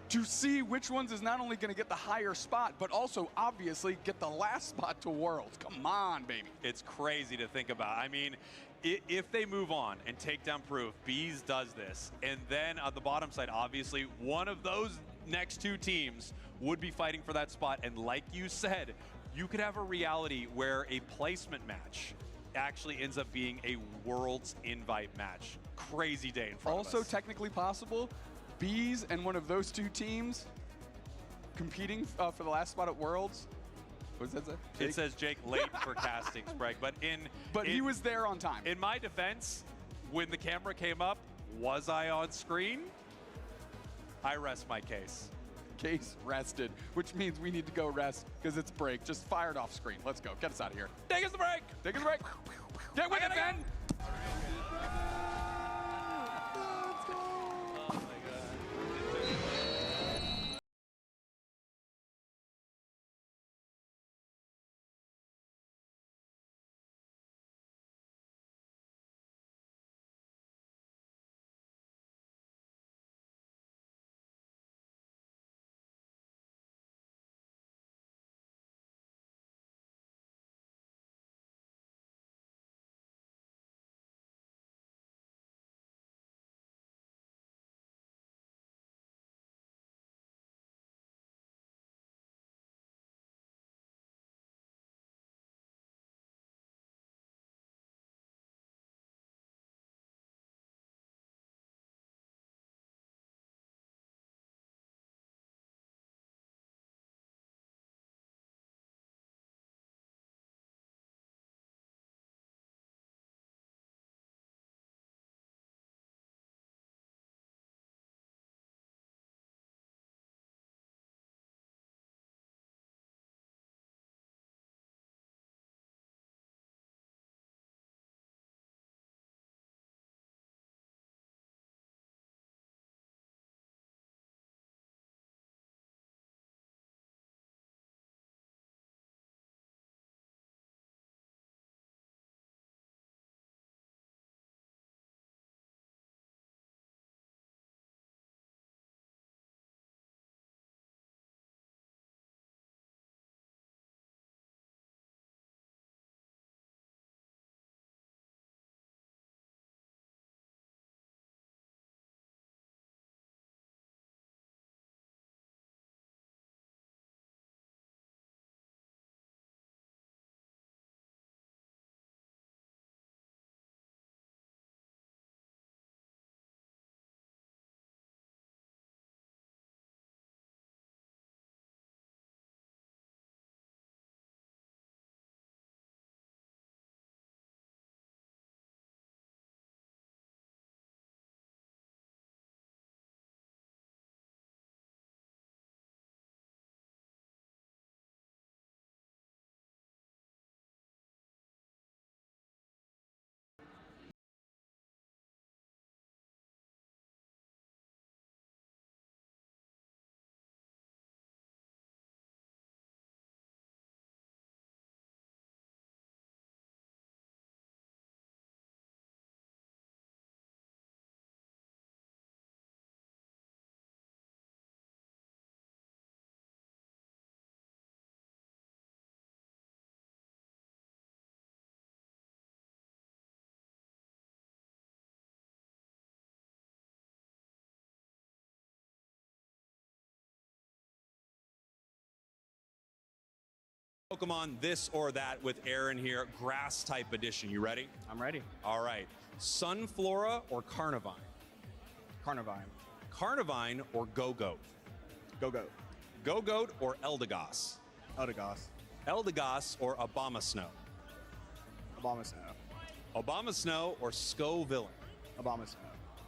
[SPEAKER 6] to see which ones is not only going to get the higher spot, but also obviously get the last spot to Worlds. Come on, baby.
[SPEAKER 4] It's crazy to think about. I mean, if they move on and take down Peru, if Bees does this, and then on the bottom side, obviously, one of those next two teams would be fighting for that spot. And like you said, you could have a reality where a placement match actually ends up being a Worlds invite match. Crazy day in front of us.
[SPEAKER 6] Also technically possible, Bees and one of those two teams competing for the last spot at Worlds. What does that say? Jake?
[SPEAKER 4] It says Jake late for casting, Sprague, but
[SPEAKER 6] he was there on time.
[SPEAKER 4] In my defense, when the camera came up, was I on screen? I rest my case.
[SPEAKER 6] Case rested, which means we need to go rest because it's break. Just fired off screen. Let's go. Get us out of here.
[SPEAKER 4] Take us the break.
[SPEAKER 6] Take us the break. Get with it, Ben.
[SPEAKER 4] Pokemon this or that with Aaron here, grass type edition. You ready?
[SPEAKER 9] I'm ready.
[SPEAKER 4] All right. Sunflora or Carnivine?
[SPEAKER 9] Carnivine.
[SPEAKER 4] Carnivine or Go-Goat?
[SPEAKER 9] Go-Goat.
[SPEAKER 4] Go-Goat or Eldegoss?
[SPEAKER 9] Eldegoss.
[SPEAKER 4] Eldegoss or Abomasnow?
[SPEAKER 9] Abomasnow.
[SPEAKER 4] Abomasnow or Scovillain?
[SPEAKER 9] Abomasnow.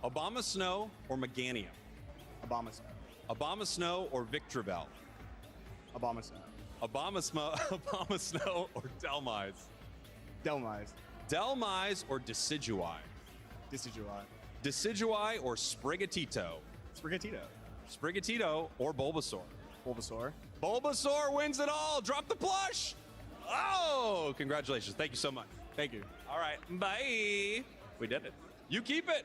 [SPEAKER 4] Abomasnow or Meganium?
[SPEAKER 9] Abomasnow.
[SPEAKER 4] Abomasnow or Victreebel?
[SPEAKER 9] Abomasnow.
[SPEAKER 4] Abomasnow or Delmise?
[SPEAKER 9] Delmise.
[SPEAKER 4] Delmise or Decidueye?
[SPEAKER 9] Decidueye.
[SPEAKER 4] Decidueye or Sprigatito?
[SPEAKER 9] Sprigatito.
[SPEAKER 4] Sprigatito or Bulbasaur?
[SPEAKER 9] Bulbasaur.
[SPEAKER 4] Bulbasaur wins it all. Drop the plush. Oh, congratulations. Thank you so much.
[SPEAKER 9] Thank you.
[SPEAKER 4] All right. Bye. We did it. You keep it.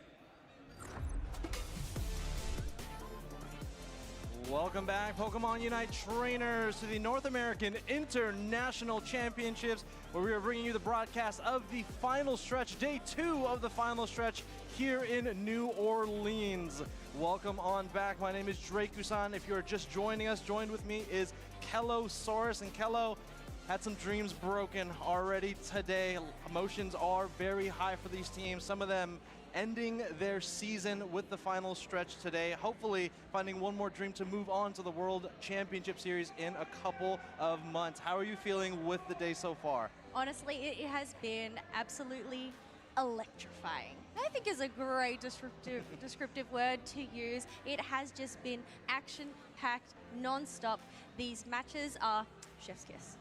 [SPEAKER 7] Welcome back, Pokemon Unite trainers, to the North American International Championships, where we are bringing you the broadcast of the final stretch, day 2 of the final stretch here in New Orleans. Welcome on back. My name is Drake Kusan. If you're just joining us, joined with me is Kellosaurus. And Kello had some dreams broken already today. Emotions are very high for these teams. Some of them ending their season with the final stretch today, hopefully finding one more dream to move on to the World Championship Series in a couple of months. How are you feeling with the day so far?
[SPEAKER 10] Honestly, it has been absolutely electrifying. I think is a great descriptive word to use. It has just been action-packed, non-stop. These matches are chef's kiss.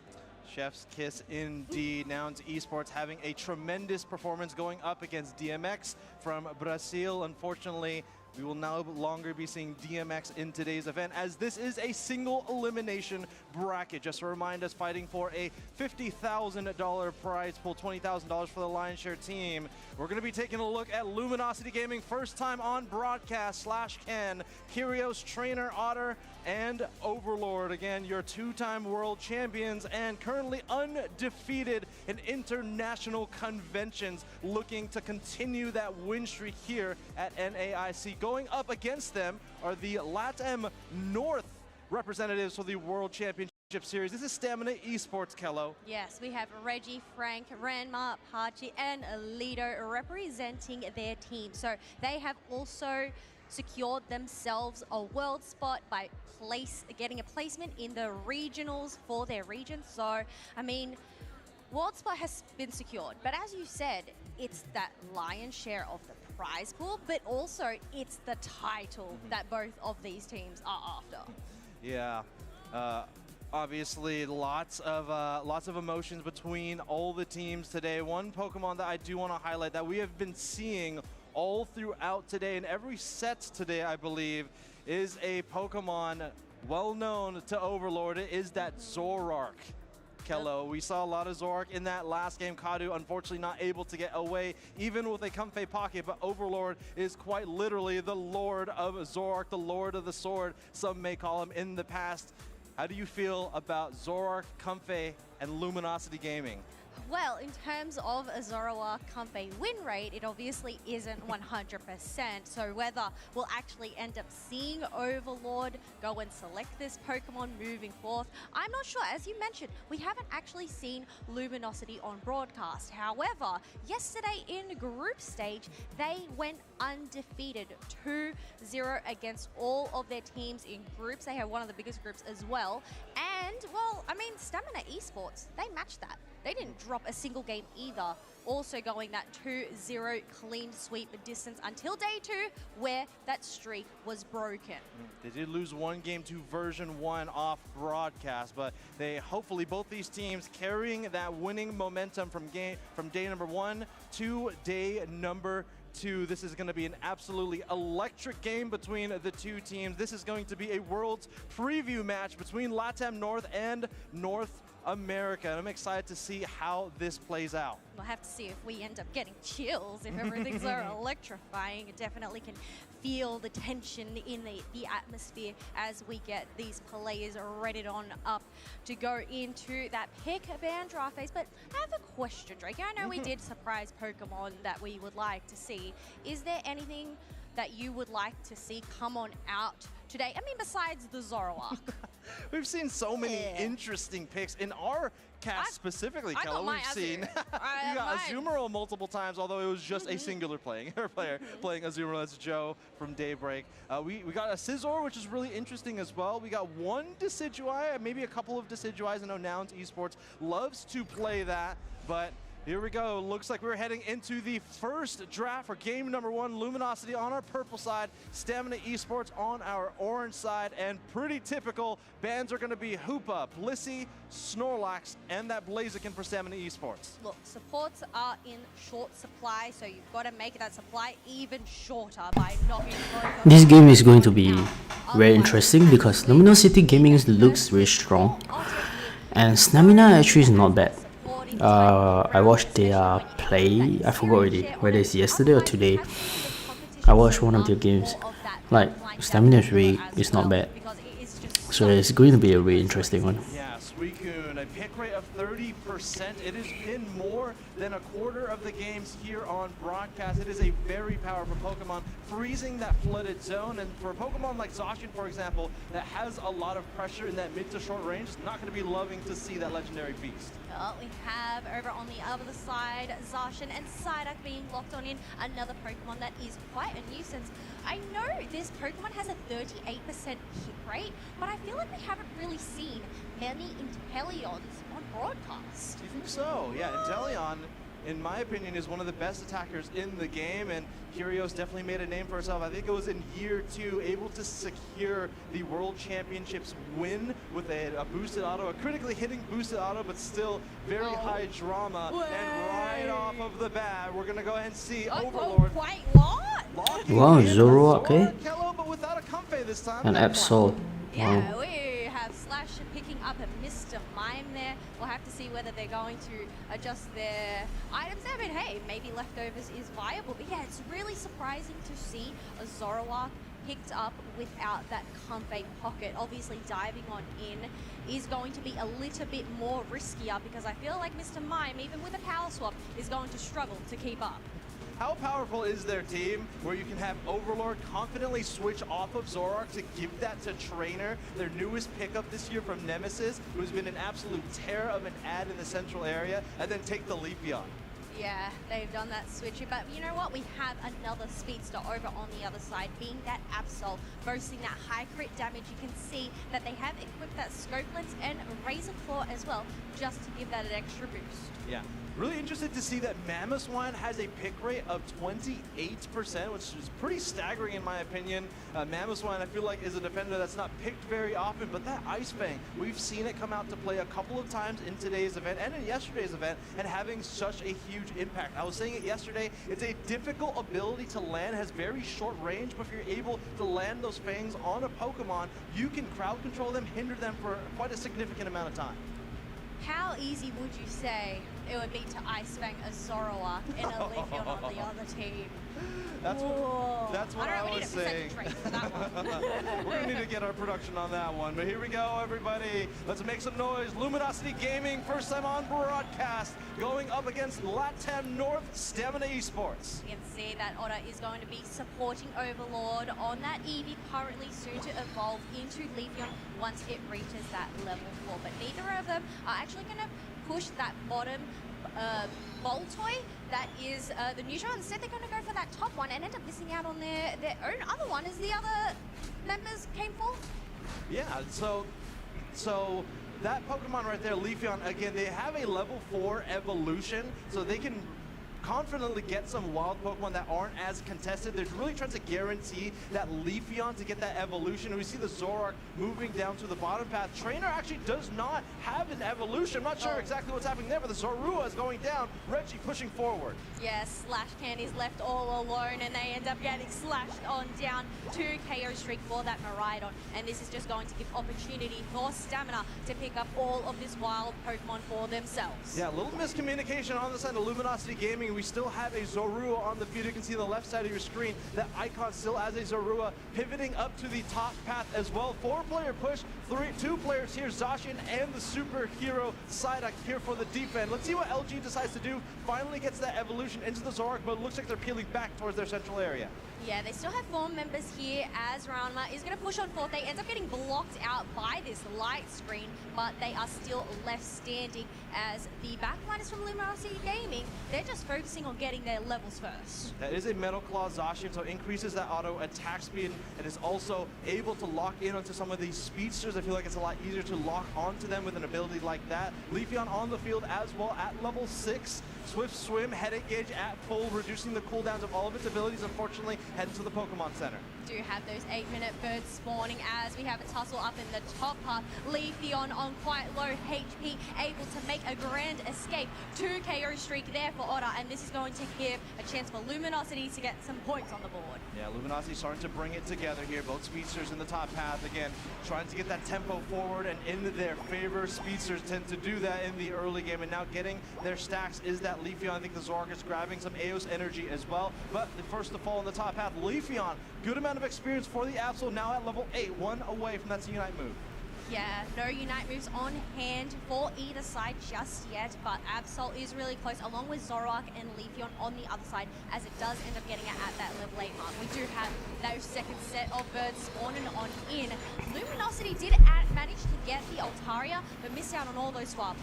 [SPEAKER 7] Chef's kiss indeed. Nouns Esports having a tremendous performance going up against DMX from Brazil. Unfortunately, we will no longer be seeing DMX in today's event, as this is a single elimination bracket. Just to remind us, fighting for a $50,000 prize pool, $20,000 for the Lion's Share team. We're going to be taking a look at Luminosity Gaming, first time on broadcast, /Ken, Kyrios, Trainer Otter, and Overlord. Again, your 2-time world champions and currently undefeated in international conventions, looking to continue that win streak here at NAIC. Going up against them are the LATAM North representatives for the World Championship Series. This is Stamina Esports, Kello.
[SPEAKER 10] Yes, we have Reggie, Frank, Ranma, Pachi, and Alito representing their team. So they have also secured themselves a world spot by getting a placement in the regionals for their region. So, I mean, world spot has been secured, but as you said, it's that lion's share of the prize pool, but also it's the title that both of these teams are after.
[SPEAKER 7] Yeah. Obviously, lots of emotions between all the teams today. One Pokemon that I do want to highlight that we have been seeing all throughout today, and every set today, I believe, is a Pokemon well known to Overlord. It is that Zoroark. Kello, we saw a lot of Zoroark in that last game. Kadu, unfortunately, not able to get away, even with a Comfey pocket, but Overlord is quite literally the Lord of Zoroark, the Lord of the Sword, some may call him in the past. How do you feel about Zoroark, Comfey, and Luminosity Gaming?
[SPEAKER 10] Well, in terms of a Zoroark Comfey win rate, it obviously isn't 100%. So whether we'll actually end up seeing Overlord go and select this Pokemon moving forth, I'm not sure. As you mentioned, we haven't actually seen Luminosity on broadcast. However, yesterday in group stage, they went undefeated 2-0 against all of their teams in groups. They have one of the biggest groups as well. And, well, I mean, Stamina Esports, they matched that. They didn't drop a single game either. Also going that 2-0 clean sweep distance until day 2, where that streak was broken.
[SPEAKER 7] They did lose one game to version 1 off broadcast, but they hopefully both these teams carrying that winning momentum from day number 1 to day number 2. This is going to be an absolutely electric game between the two teams. This is going to be a Worlds preview match between LATAM North and North America. And I'm excited to see how this plays out.
[SPEAKER 10] We'll have to see if we end up getting chills, if everything's so electrifying. It definitely can feel the tension in the atmosphere as we get these players ready on up to go into that pick band draft phase. But I have a question, Drake. I know we did surprise Pokemon that we would like to see. Is there anything that you would like to see come on out today? I mean, besides the Zoroark.
[SPEAKER 7] We've seen so many interesting picks in our cast specifically,
[SPEAKER 10] I
[SPEAKER 7] Kella.
[SPEAKER 10] got my
[SPEAKER 7] We've seen
[SPEAKER 10] Azir.
[SPEAKER 7] you got
[SPEAKER 10] Mine.
[SPEAKER 7] Azumarill multiple times, although it was just a singular player playing Azumarill. That's Joe from Daybreak. We got a Scizor, which is really interesting as well. We got one Decidueye, maybe a couple of Decidueyes. I know Nouns Esports loves to play that, but here we go. Looks like we're heading into the first draft for game number 1. Luminosity on our purple side, Stamina Esports on our orange side, and pretty typical. Bans are going to be Hoopa, Blissey, Snorlax, and that Blaziken for Stamina Esports.
[SPEAKER 10] Look, supports are in short supply, so you've got to make that supply even shorter by knocking both
[SPEAKER 3] This game is going to be very interesting because Luminosity Gaming looks very strong, and Stamina actually is not bad. I watched their play, I forgot already whether it's yesterday or today. I watched one of their games. Like, Stamina is not bad, so it's going to be a really interesting one.
[SPEAKER 7] Yeah, Suicune, a pick rate of 30%. It has been more than a quarter of the games here on broadcast. It is a very powerful Pokemon, freezing that flooded zone. And for a Pokemon like Zacian, for example, that has a lot of pressure in that mid to short range, it's not going to be loving to see that legendary beast.
[SPEAKER 10] We have over on the other side Zacian and Psyduck being locked on in, another Pokemon that is quite a nuisance. I know this Pokemon has a 38% hit rate, but I feel like we haven't really seen many Inteleons on broadcast.
[SPEAKER 7] Do you think so? Yeah, Inteleon, in my opinion, is one of the best attackers in the game, and Curios definitely made a name for herself. I think it was in year 2, able to secure the World Championships win with a boosted auto, a critically hitting boosted auto, but still very high drama. And right off of the bat, we're going to go ahead and see Overlord.
[SPEAKER 10] Quite what?
[SPEAKER 3] Wow, Zoroark, eh?
[SPEAKER 7] Kello, but without a Comfey this time.
[SPEAKER 3] And Absol.
[SPEAKER 10] Yeah,
[SPEAKER 3] Wow.
[SPEAKER 10] we have Slash picking up a Mr. Mime there. We'll have to see whether they're going to adjust their items there, but hey, maybe leftovers is viable. But yeah, it's really surprising to see a Zoroark picked up without that Comfey pocket. Obviously, diving on in is going to be a little bit more riskier because I feel like Mr. Mime, even with a power swap, is going to struggle to keep up.
[SPEAKER 7] How powerful is their team where you can have Overlord confidently switch off of Zoroark to give that to Trainer, their newest pickup this year from Nemesis, who's been an absolute terror of an ad in the central area, and then take the Leafeon?
[SPEAKER 10] Yeah, they've done that switch, but you know what? We have another speedster over on the other side, being that Absol, boasting that high crit damage. You can see that they have equipped that Scope Lens and Razor Claw as well, just to give that an extra boost.
[SPEAKER 7] Yeah. Really interested to see that Mamoswine has a pick rate of 28%, which is pretty staggering in my opinion. Mamoswine, I feel like, is a defender that's not picked very often, but that Ice Fang, we've seen it come out to play a couple of times in today's event and in yesterday's event, and having such a huge impact. I was saying it yesterday, it's a difficult ability to land, has very short range, but if you're able to land those fangs on a Pokemon, you can crowd control them, hinder them for quite a significant amount of time.
[SPEAKER 10] How easy would you say it would be to Ice Fang a Zoroark and a Leafeon on the other team?
[SPEAKER 7] That's what I was saying.
[SPEAKER 10] We need a percentage rate for that one.
[SPEAKER 7] We're going to need to get our production on that one. But here we go, everybody. Let's make some noise. Luminosity Gaming, first time on broadcast, going up against Latam North Stamina Esports.
[SPEAKER 10] You can see that Otter is going to be supporting Overlord on that Eevee, currently soon to evolve into Leafeon once it reaches that level 4. But neither of them are actually going to push that bottom Boltoy that is the neutral. Instead, they're going to go for that top one and end up missing out on their own other one as the other members came for.
[SPEAKER 7] Yeah, so that Pokemon right there, Leafeon, again, they have a level 4 evolution, so they can confidently get some wild Pokemon that aren't as contested. They're really trying to guarantee that Leafeon to get that evolution. And we see the Zoroark moving down to the bottom path. Trainer actually does not have an evolution. I'm not sure exactly what's happening there, but the Zorua is going down. Reggie pushing forward.
[SPEAKER 10] Yes, Slash Can is left all alone, and they end up getting slashed on down to KO streak for that Miraidon. And this is just going to give opportunity for Stamina to pick up all of this wild Pokemon for themselves.
[SPEAKER 7] Yeah, a little miscommunication on the side of Luminosity Gaming. We still have a Zorua on the field. You can see on the left side of your screen that icon still has a Zorua pivoting up to the top path as well. 4-player push, 2 players here, Zacian and the superhero Psyduck here for the deep end. Let's see what LG decides to do. Finally gets that evolution into the Zoroark, but it looks like they're peeling back towards their central area.
[SPEAKER 10] Yeah, they still have 4 members here as Ranma is going to push on fourth. They end up getting blocked out by this light screen, but they are still left standing as the backliners from Luminosity Gaming, they're just focusing on getting their levels first.
[SPEAKER 7] That is a Metal Claw Zacian, so increases that auto attack speed and is also able to lock in onto some of these speedsters. I feel like it's a lot easier to lock onto them with an ability like that. Leafeon on the field as well at level 6. Swift Swim, Headache Gauge at full, reducing the cooldowns of all of its abilities. Unfortunately, heads to the Pokemon Center.
[SPEAKER 10] Do have those 8-minute birds spawning as we have a tussle up in the top half. Leafeon on quite low HP, able to make a grand escape. 2 KO streak there for Otter, and this is going to give a chance for Luminosity to get some points on the board.
[SPEAKER 7] Yeah, Luminosity starting to bring it together here. Both speedsters in the top path. Again, trying to get that tempo forward and into their favor. Speedsters tend to do that in the early game, and now getting their stacks is that Leafeon. I think the Zoroark is grabbing some Eos energy as well. But the first to fall in the top path, Leafeon. Good amount of experience for the Absol, now at level 8, 1 away from that Unite move.
[SPEAKER 10] Yeah, no Unite moves on hand for either side just yet, but Absol is really close, along with Zoroark and Leafeon on the other side, as it does end up getting it at that level 8 mark. We do have those second set of birds spawning on in. Luminosity did manage to get the Altaria, but missed out on all those swap.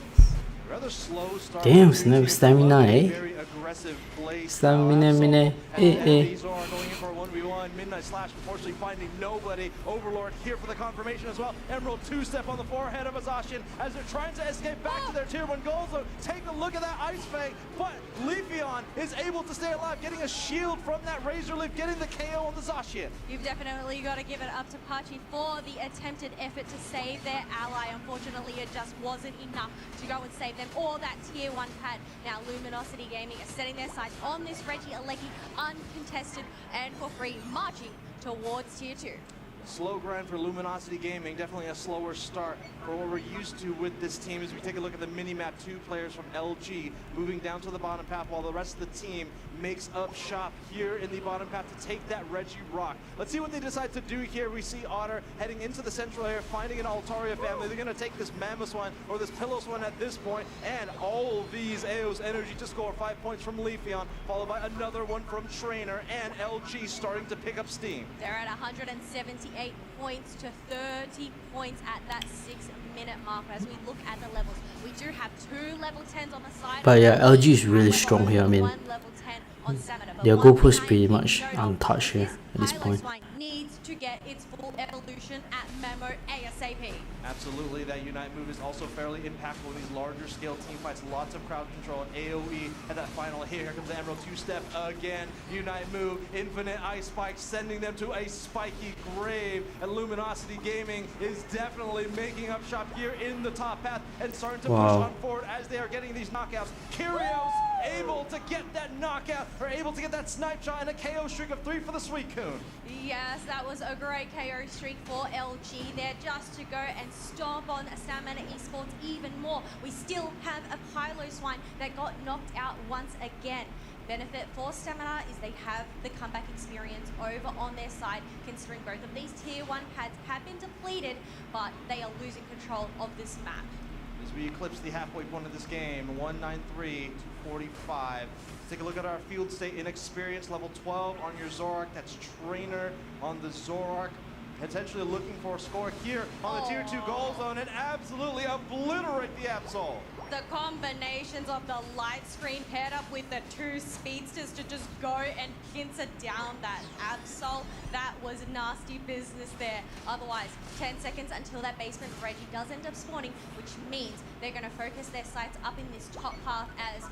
[SPEAKER 7] Rather slow start.
[SPEAKER 3] Damn, stamina, eh?
[SPEAKER 7] Very aggressive play.
[SPEAKER 3] Stamina,
[SPEAKER 7] These are going in for a 1v1. Midnight Slash, unfortunately finding nobody. Overlord here for the confirmation as well. Emerald 2-step on the forehead of Zacian as they're trying to escape back to their tier 1 goals. So take a look at that Ice Fang, but Leafeon is able to stay alive, getting a shield from that Razor Leaf, getting the KO on the Zacian.
[SPEAKER 10] You've definitely got to give it up to Pachi for the attempted effort to save their ally. Unfortunately, it just wasn't enough to go and save them or that tier 1 pad. Now Luminosity Gaming are setting their sights on this Reggie Alecki uncontested and for free, marching towards tier 2.
[SPEAKER 7] Slow grind for Luminosity Gaming, definitely a slower start for what we're used to with this team. As we take a look at the mini-map, 2 players from LG moving down to the bottom path while the rest of the team makes up shop here in the bottom path to take that Reggie Rock. Let's see what they decide to do here. We see Otter heading into the central area, finding an Altaria family. They're going to take this Mammoth one or this Pillows one at this point, and all these Eos energy to score 5 points from Leafeon, followed by another one from Trainer, and LG starting to pick up steam.
[SPEAKER 10] They're at 178 points to 30 points at that 6-minute mark. As we look at the levels, we do have 2 level 10s on the side.
[SPEAKER 3] But yeah, LG is really strong here. I mean, their goal post is pretty much untouched here at this point.
[SPEAKER 10] Needs to get its full evolution at Memo ASAP.
[SPEAKER 7] Absolutely, that Unite move is also fairly impactful in these larger scale team fights. Lots of crowd control and AoE at that final hit. Here comes the Emerald 2-step again. Unite move, infinite ice spike, sending them to a spiky grave. And Luminosity Gaming is definitely making up shop here in the top path and starting to push on forward as they are getting these knockouts. Kyrios able to get that knockout, or able to get that snipe shot and a KO streak of 3 for the Suicune.
[SPEAKER 10] Yes, that was a great KO streak for LG there, just to go and stomp on Stamina Esports even more. We still have a Pylo Swine that got knocked out once again. Benefit for Stamina is they have the comeback experience over on their side, considering both of these tier 1 pads have been depleted, but they are losing control of this map.
[SPEAKER 7] As we eclipse the halfway point of this game, 193 to 45. Take a look at our field state. Inexperience level 12 on your Zoroark. That's Trainer on the Zoroark. Potentially looking for a score here on the tier 2 goal zone and absolutely obliterate the Absol.
[SPEAKER 10] The combinations of the light screen paired up with the 2 speedsters to just go and pincer down that Absol. That was nasty business there. Otherwise, 10 seconds until that basement Reggie does end up spawning, which means they're going to focus their sights up in this top path as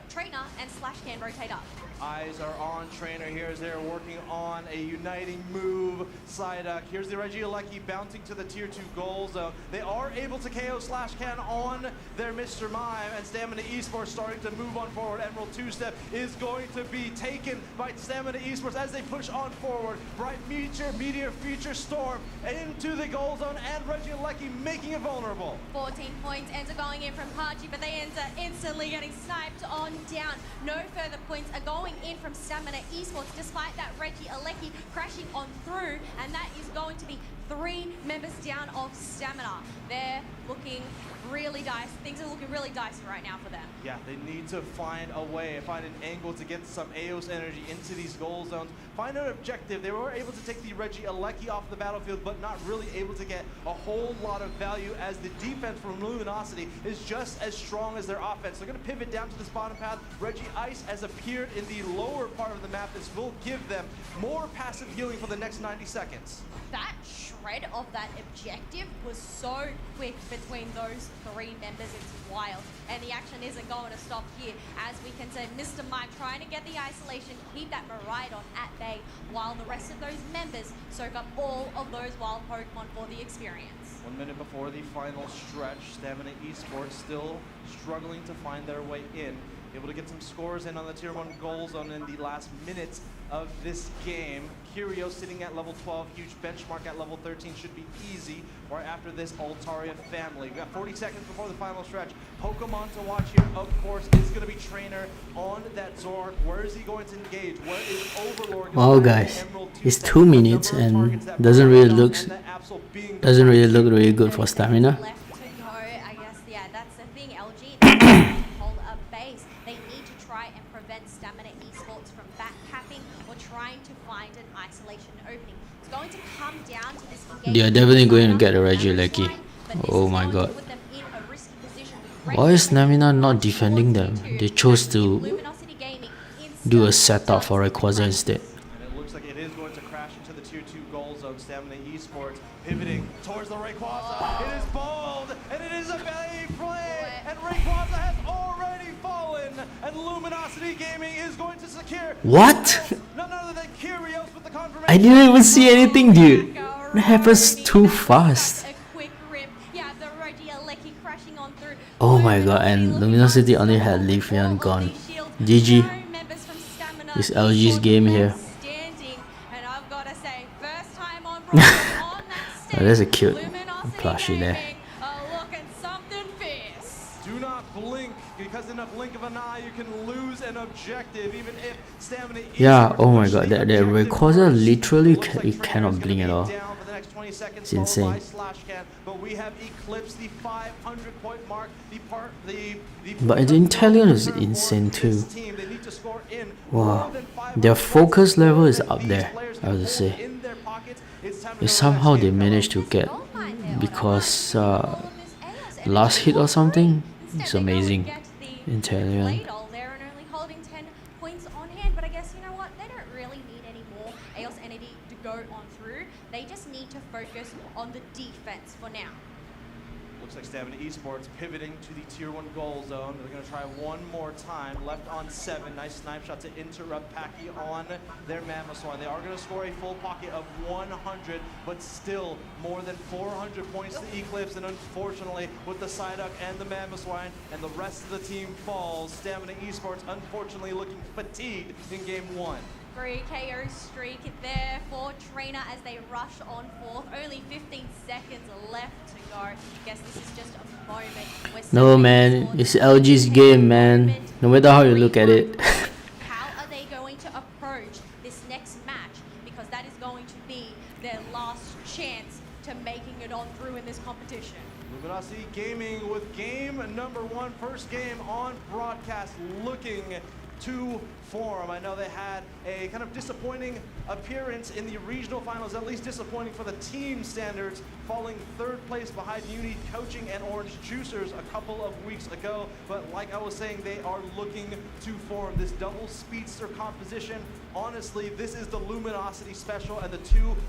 [SPEAKER 10] Trainer and Slash can rotate up.
[SPEAKER 7] Eyes are on Trainer here as they're working on a uniting move. Psyduck. Here's the Reggie Alecki bouncing to the tier 2 goal zone. They are able to KO Slash Can on their Mr. Mime, and Stamina Esports starting to move on forward. Emerald 2-step is going to be taken by Stamina Esports as they push on forward. Bright Meteor Future Storm into the goal zone, and Reggie Alecki making it vulnerable.
[SPEAKER 10] 14 points ends up going in from Pachi, but they end up instantly getting sniped on down. No further points are going in from Stamina Esports, despite that Reggie Alecki crashing on through, and that is going to be 3 members down of Stamina. They're looking really dicey. Things are looking really dicey right now for them.
[SPEAKER 7] Yeah, they need to find a way, find an angle to get some Aos energy into these goal zones. Find an objective. They were able to take the Reggie Alecki off the battlefield, but not really able to get a whole lot of value as the defense from Luminosity is just as strong as their offense. They're going to pivot down to this bottom path. Reggie Ice has appeared in the lower part of the map. This will give them more passive healing for the next 90 seconds.
[SPEAKER 10] That shred of that objective was so quick between those three members. It's wild. And the action isn't going to stop here. As we can say, Mr. Mike trying to get the isolation, keep that Miraidon at bay, while the rest of those members soak up all of those wild Pokemon for the experience.
[SPEAKER 7] 1 minute before the final stretch, Stamina Esports still struggling to find their way in. Able to get some scores in on the Tier 1 goal zone in the last minutes of this game. Curio sitting at level 12, huge benchmark at level 13 should be easy. Right after this, Altarian family. We got 40 seconds before the final stretch. Pokemon to watch here, of course, is going to be Trainer on that Zork. Where is he going to engage? Where is Overlord?
[SPEAKER 3] Wow, guys, it's 2 minutes and doesn't really look really good for stamina.
[SPEAKER 10] Left to go, I guess, yeah, that's the thing. LG, they need to hold a base. They need to try and prevent Stamina Esports from backcapping or trying to find an isolation opening. It's going to come down to this engagement.
[SPEAKER 3] They are definitely going to get a Reggie Alecki. Oh my god. Why is Namina not defending them? They chose to do a setup for Rayquaza instead.
[SPEAKER 7] And it looks like it is going to crash into the Tier 2 goal zone. Stamina Esports pivoting towards the Rayquaza. It is bold, and it is a value play, and Rayquaza has already fallen, and Luminosity Gaming is going to secure.
[SPEAKER 3] What?
[SPEAKER 7] None other than Kyrios with the confirmation.
[SPEAKER 3] I didn't even see anything, dude. It happens too fast.
[SPEAKER 10] A quick rip. Yeah, the Reggie Alecki crashing on through.
[SPEAKER 3] Oh my god, and Luminosity only had Leafeon gone. GG. It's LG's game here.
[SPEAKER 10] And I've got to say, first time on
[SPEAKER 3] Oh, that's a cute plushie there.
[SPEAKER 10] Looking something fierce.
[SPEAKER 7] Do not blink, because in a blink of an eye you can lose an objective, even if Stamina
[SPEAKER 3] Yeah, oh my god, that Rayquaza literally cannot blink at all. It's insane.
[SPEAKER 7] But we have eclipsed the 500 point mark.
[SPEAKER 3] But the Intellion is insane too. Wow, their focus level is up there, I would say. If somehow they managed to get, because last hit or something, it's amazing. Intellion.
[SPEAKER 10] They're only holding 10 points on hand, but I guess you know what? They don't really need any more Aos Entity to go on through. They just need to focus on the defense for now.
[SPEAKER 7] Looks like Stamina Esports pivoting to the Tier 1 goal zone. They're going to try one more time. Left on 7. Nice snipe shot to interrupt Paki on their Mamoswine. They are going to score a full pocket of 100, but still more than 400 points to Eclipse. And unfortunately, with the Psyduck and the Mamoswine and the rest of the team falls, Stamina Esports unfortunately looking fatigued in Game 1.
[SPEAKER 10] 3 KO streak there for Trainer as they rush on fourth. Only 15 seconds left to go. Guess this is just a moment.
[SPEAKER 3] No man, it's LG's game, man. No matter how you look at it.
[SPEAKER 10] How are they going to approach this next match? Because that is going to be their last chance to making it on through in this competition.
[SPEAKER 7] Luminosity Gaming with game number 1, first game on broadcast, looking to form. I know they had a kind of disappointing appearance in the regional finals, at least disappointing for the team standards, falling 3rd place behind Uni Coaching and Orange Juicers a couple of weeks ago. But like I was saying, they are looking to form this double speedster composition. Honestly, this is the Luminosity special and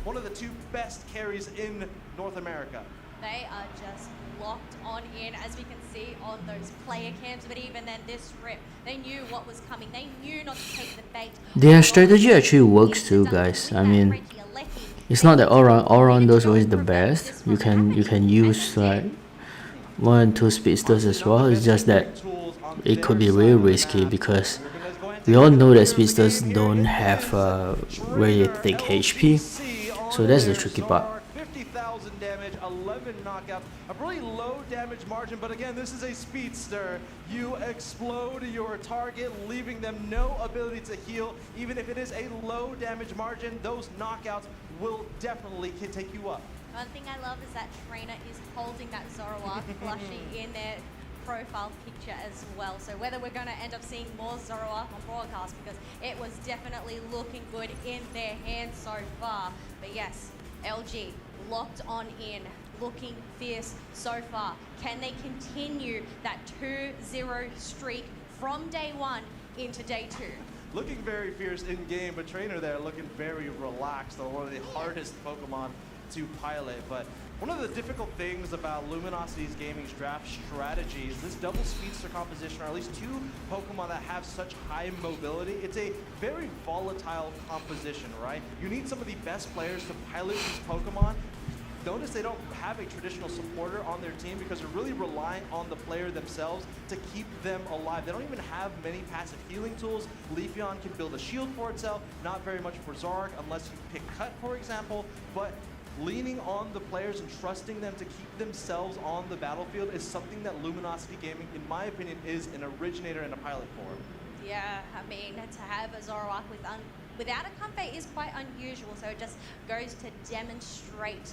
[SPEAKER 7] one of the two best carries in North America.
[SPEAKER 10] They are just locked on in, as we can see on those player cams. But even then, this rip, they knew what was coming. They knew not to take the bait.
[SPEAKER 3] Their strategy actually works too, guys. I mean, it's not that all round is always the best. You can use like 1 and 2 speedsters as well. It's just that it could be really risky because we all know that speedsters don't have very thick HP. So that's the tricky part.
[SPEAKER 7] 50,000 damage, 11 knockouts, a really low damage margin, but again, this is a speedster. You explode your target, leaving them no ability to heal. Even if it is a low damage margin, those knockouts will definitely take you up.
[SPEAKER 10] One thing I love is that Trainer is holding that Zoroark plushie in their profile picture as well. So whether we're going to end up seeing more Zoroark on broadcast, because it was definitely looking good in their hands so far. But yes, LG locked on in, looking fierce so far. Can they continue that 2-0 streak from day one into day two?
[SPEAKER 7] Looking very fierce in game, but Trainer there looking very relaxed on one of the hardest Pokemon to pilot. But one of the difficult things about Luminosity's gaming's draft strategy is this double speedster composition, or at least two Pokemon that have such high mobility. It's a very volatile composition, right? You need some of the best players to pilot these Pokemon. Notice they don't have a traditional supporter on their team because they're really relying on the player themselves to keep them alive. They don't even have many passive healing tools. Leafeon can build a shield for itself, not very much for Zoroark unless you pick Cut, for example, but leaning on the players and trusting them to keep themselves on the battlefield is something that Luminosity Gaming, in my opinion, is an originator and a pilot for.
[SPEAKER 10] Yeah, I mean, to have a Zoroark without a Comfey is quite unusual, so it just goes to demonstrate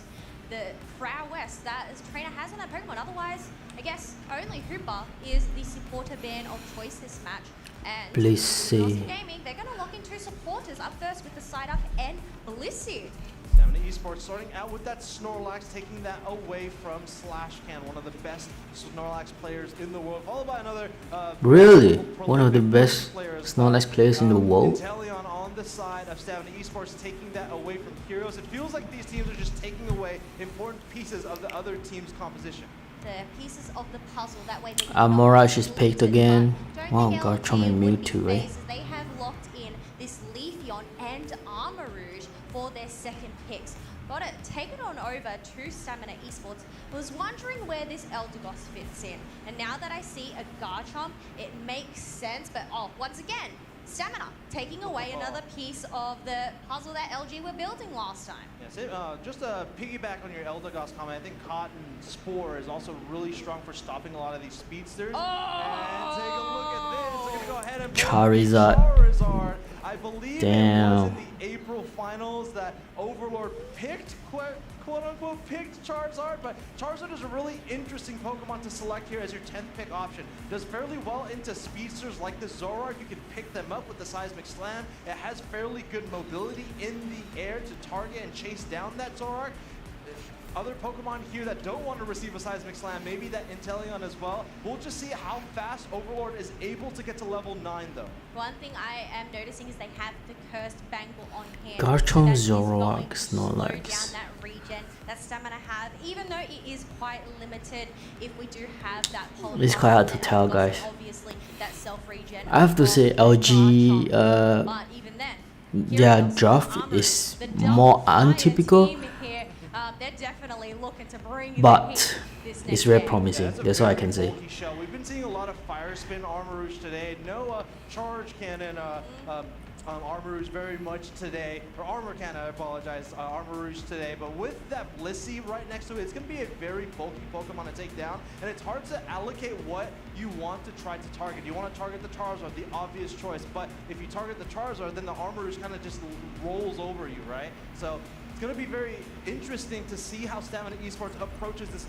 [SPEAKER 10] the prowess that his Trainer has on that Pokemon. Otherwise, I guess only Hooper is the supporter ban of choice this match. And
[SPEAKER 3] Please see.
[SPEAKER 10] Gaming, they're going to lock in two supporters up first with the Psyduck and Blissey.
[SPEAKER 7] Stamina Esports starting out with that Snorlax, taking that away from Slashcan, one of the best Snorlax players in the world, followed by another
[SPEAKER 3] Really? One of the best Snorlax players in the world?
[SPEAKER 7] Inteleon on the side of Stamina Esports, taking that away from Heroes. It feels like these teams are just taking away important pieces of the other team's composition.
[SPEAKER 10] The pieces of the puzzle, that way they
[SPEAKER 3] Mirage is picked again.
[SPEAKER 10] Don't
[SPEAKER 3] Wow,
[SPEAKER 10] think
[SPEAKER 3] Garchomp
[SPEAKER 10] LG
[SPEAKER 3] and
[SPEAKER 10] would be
[SPEAKER 3] Mewtwo, eh?
[SPEAKER 10] phased as they have locked in this Leafeon and Armarouge for their second picks. Got it, take it on over to Stamina Esports. Was wondering where this Eldegoss fits in. And now that I see a Garchomp, it makes sense. But once again, Stamina taking away another piece of the puzzle that LG were building last time.
[SPEAKER 7] Yes, just to piggyback on your Eldegoss comment, I think Cotton Spore is also really strong for stopping a lot of these speedsters. And take a look at this. We're gonna go ahead and Charizard. I believe it was in the April finals that Overlord picked, quote-unquote, picked Charizard, but Charizard is a really interesting Pokemon to select here as your 10th pick option. Does fairly well into speedsters like the Zoroark. You can pick them up with the Seismic Slam. It has fairly good mobility in the air to target and chase down that Zoroark. Other Pokemon here that don't want to receive a Seismic Slam, maybe that Inteleon as well. We'll just see how fast Overlord is able to get to level 9 though.
[SPEAKER 10] One thing I am noticing is they have the Cursed Bangle on hand.
[SPEAKER 3] Garchomp,
[SPEAKER 10] That is
[SPEAKER 3] Zoroark,
[SPEAKER 10] going to slow down
[SPEAKER 3] Snorlax.
[SPEAKER 10] that regen that Stamina have, even though it is quite limited if we do have that
[SPEAKER 3] It's quite hard to tell, guys.
[SPEAKER 10] Obviously, that self-regen.
[SPEAKER 3] I have to say LG,
[SPEAKER 10] but even then,
[SPEAKER 3] their draft is more untypical,
[SPEAKER 10] they're definitely looking to bring
[SPEAKER 3] but
[SPEAKER 10] this
[SPEAKER 3] it's
[SPEAKER 10] next
[SPEAKER 3] very
[SPEAKER 10] game.
[SPEAKER 3] promising. That's all I can say.
[SPEAKER 7] We've been seeing a lot of Fire Spin Armarouge today. No Charge Cannon Armarouge very much today. Or Armor Cannon, I apologize. Armarouge today. But with that Blissey right next to it, it's going to be a very bulky Pokemon to take down. And it's hard to allocate what you want to try to target. You want to target the Charizard, the obvious choice. But if you target the Charizard, then the Armarouge kind of just rolls over you, right? So it's going to be very interesting to see how Stamina Esports approaches this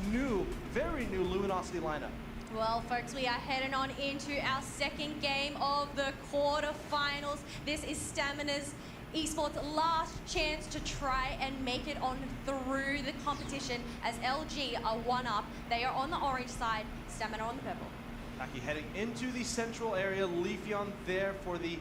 [SPEAKER 7] very new Luminosity lineup.
[SPEAKER 10] Well, folks, we are heading on into our second game of the quarterfinals. This is Stamina's Esports' last chance to try and make it on through the competition as LG are one up. They are on the orange side, Stamina on the purple.
[SPEAKER 7] Aki heading into the central area, Leafeon there for the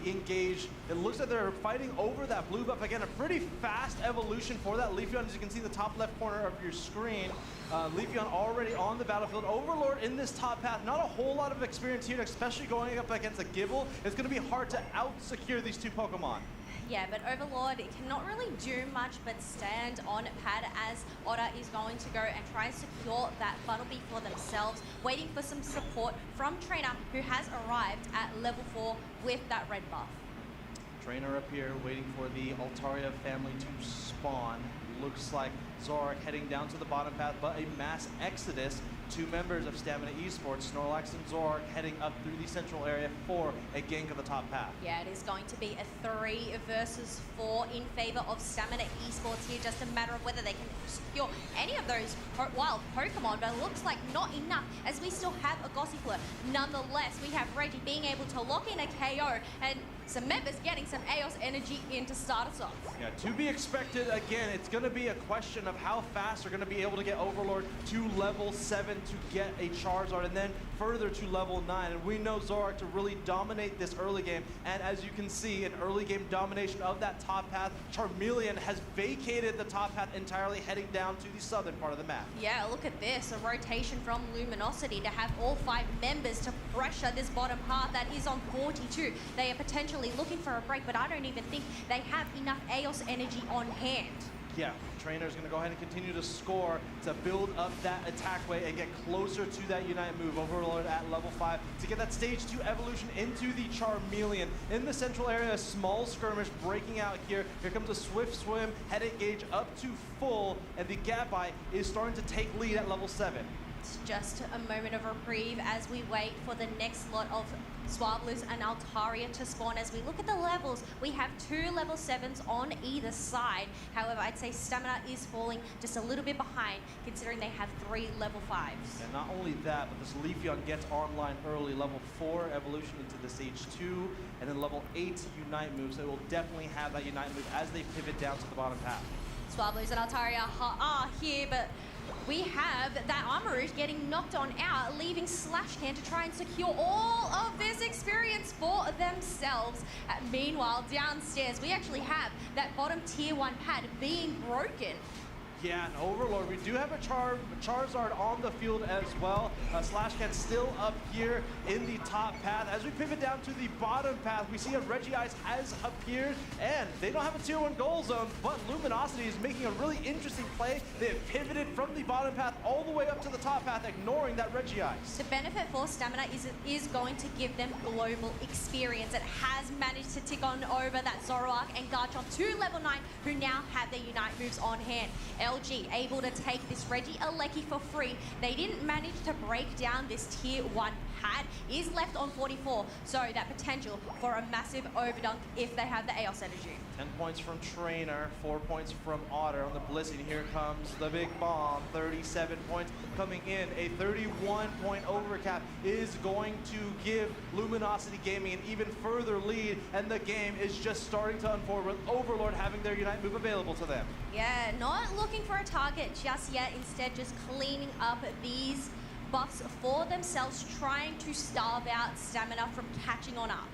[SPEAKER 7] engage. It looks like they're fighting over that blue buff. Again, a pretty fast evolution for that Leafeon, as you can see in the top left corner of your screen. Leafeon already on the battlefield. Overlord in this top path. Not a whole lot of experience here, especially going up against a Gible. It's going to be hard to out-secure these two Pokemon.
[SPEAKER 10] Yeah, but Overlord, it cannot really do much but stand on pad as Otter is going to go and try and secure that Bunnelby for themselves, waiting for some support from Trainer, who has arrived at level 4 with that red buff.
[SPEAKER 7] Trainer up here waiting for the Altaria family to spawn. Looks like Zoroark heading down to the bottom path, but a mass exodus two members of Stamina Esports, Snorlax and Zork, heading up through the central area for a gank of the top path.
[SPEAKER 10] Yeah, it is going to be a 3 versus 4 in favor of Stamina Esports here. Just a matter of whether they can secure any of those wild Pokemon, but it looks like not enough, as we still have a Gossifleur. Nonetheless, we have Reggie being able to lock in a KO, and some members getting some AOS energy in to start us off.
[SPEAKER 7] Yeah, to be expected. Again, it's going to be a question of how fast they're going to be able to get Overlord to level 7 to get a Charizard, and then further to level 9. And we know Zorak to really dominate this early game. And as you can see, in early game domination of that top path, Charmeleon has vacated the top path entirely, heading down to the southern part of the map.
[SPEAKER 10] Yeah, look at this, a rotation from Luminosity to have all 5 members to pressure this bottom path that is on 42. They are potentially looking for a break, but I don't even think they have enough AOS energy on hand.
[SPEAKER 7] Yeah, Trainer's going to go ahead and continue to score to build up that attack way and get closer to that Unite move. Overlord at level 5 to get that stage 2 evolution into the Charmeleon. In the central area, a small skirmish breaking out here. Here comes a Swift Swim, headache gauge up to full, and the Gabite is starting to take lead at level 7.
[SPEAKER 10] It's just a moment of reprieve as we wait for the next lot of Swablu's and Altaria to spawn. As we look at the levels, we have 2 level 7s on either side. However, I'd say Stamina is falling just a little bit behind, considering they have 3 level 5s.
[SPEAKER 7] And not only that, but this Leafeon gets online early, level 4 evolution into the stage 2, and then level 8 Unite move. So it will definitely have that Unite move as they pivot down to the bottom path.
[SPEAKER 10] Swablu's and Altaria are here, but we have that Armarouge getting knocked on out, leaving Slashcan to try and secure all of this experience for themselves. Meanwhile, downstairs, we actually have that bottom tier 1 pad being broken.
[SPEAKER 7] Yeah, and Overlord, we do have a Charizard on the field as well. Slashcan still up here in the top path. As we pivot down to the bottom path, we see a Regice has appeared, and they don't have a tier 1 goal zone, but Luminosity is making a really interesting play. They have pivoted from the bottom path all the way up to the top path, ignoring that Regice.
[SPEAKER 10] The benefit for Stamina is going to give them global experience. It has managed to tick on over that Zoroark and Garchomp to level 9, who now have their Unite moves on hand. LG able to take this Reggie Alecki for free. They didn't manage to break down this tier 1 pad. Is left on 44, so that potential for a massive overdunk if they have the AOS energy.
[SPEAKER 7] 10 points from Trainer, 4 points from Otter on the Blissey. Here comes the big bomb, 37 points coming in. A 31-point overcap is going to give Luminosity Gaming an even further lead, and the game is just starting to unfold with Overlord having their Unite move available to them.
[SPEAKER 10] Yeah, not looking for a target just yet, instead just cleaning up these buffs for themselves, trying to starve out Stamina from catching on up.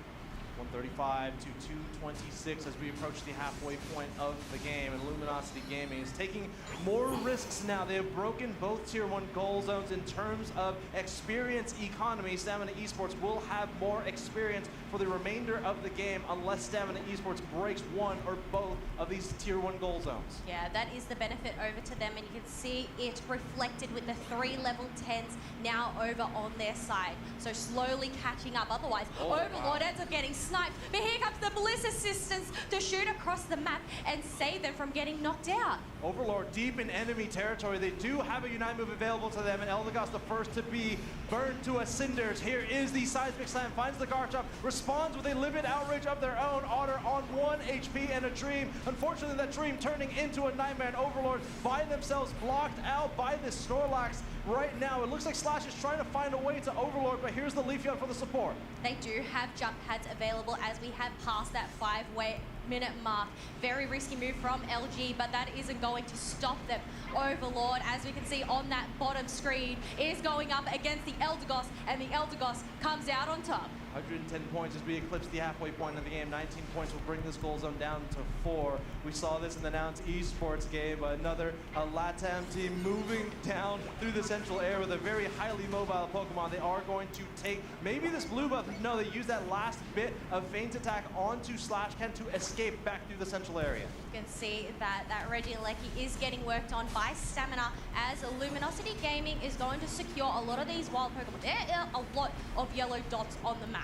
[SPEAKER 7] 135 to 226 as we approach the halfway point of the game, and Luminosity Gaming is taking more risks now. They have broken both tier 1 goal zones. In terms of experience economy, Stamina Esports will have more experience for the remainder of the game unless Stamina Esports breaks one or both of these tier 1 goal zones.
[SPEAKER 10] Yeah, that is the benefit over to them, and you can see it reflected with the 3 level 10s now over on their side. So slowly catching up. Otherwise, Overlord ends up getting sniped. But here comes the Bliss assistance to shoot across the map and save them from getting knocked out.
[SPEAKER 7] Overlord deep in enemy territory. They do have a Unite move available to them, and Eldegoss the first to be burned to a cinders. Here is the Seismic Slam, finds the Garchomp, responds with a limited outrage of their own. Otter on 1 HP and a Dream. Unfortunately, that Dream turning into a Nightmare, and Overlord find themselves blocked out by this Snorlax right now. It looks like Slash is trying to find a way to Overlord, but here's the Leafeon for the support.
[SPEAKER 10] They do have jump pads available as we have passed that 5-minute mark. Very risky move from LG, but that isn't going to stop them. Overlord, as we can see on that bottom screen, is going up against the Eldegoss, and the Eldegoss comes out on top.
[SPEAKER 7] 110 points as we eclipse the halfway point of the game. 19 points will bring this goal zone down to 4. We saw this in the NAIC Esports game. Another LATAM team moving down through the central air with a very highly mobile Pokemon. They are going to take maybe this blue buff. No, they use that last bit of feint attack onto Slashcan to escape back through the central area.
[SPEAKER 10] You can see that Reggie Alecki is getting worked on by Stamina, as Luminosity Gaming is going to secure a lot of these wild Pokemon. There are a lot of yellow dots on the map.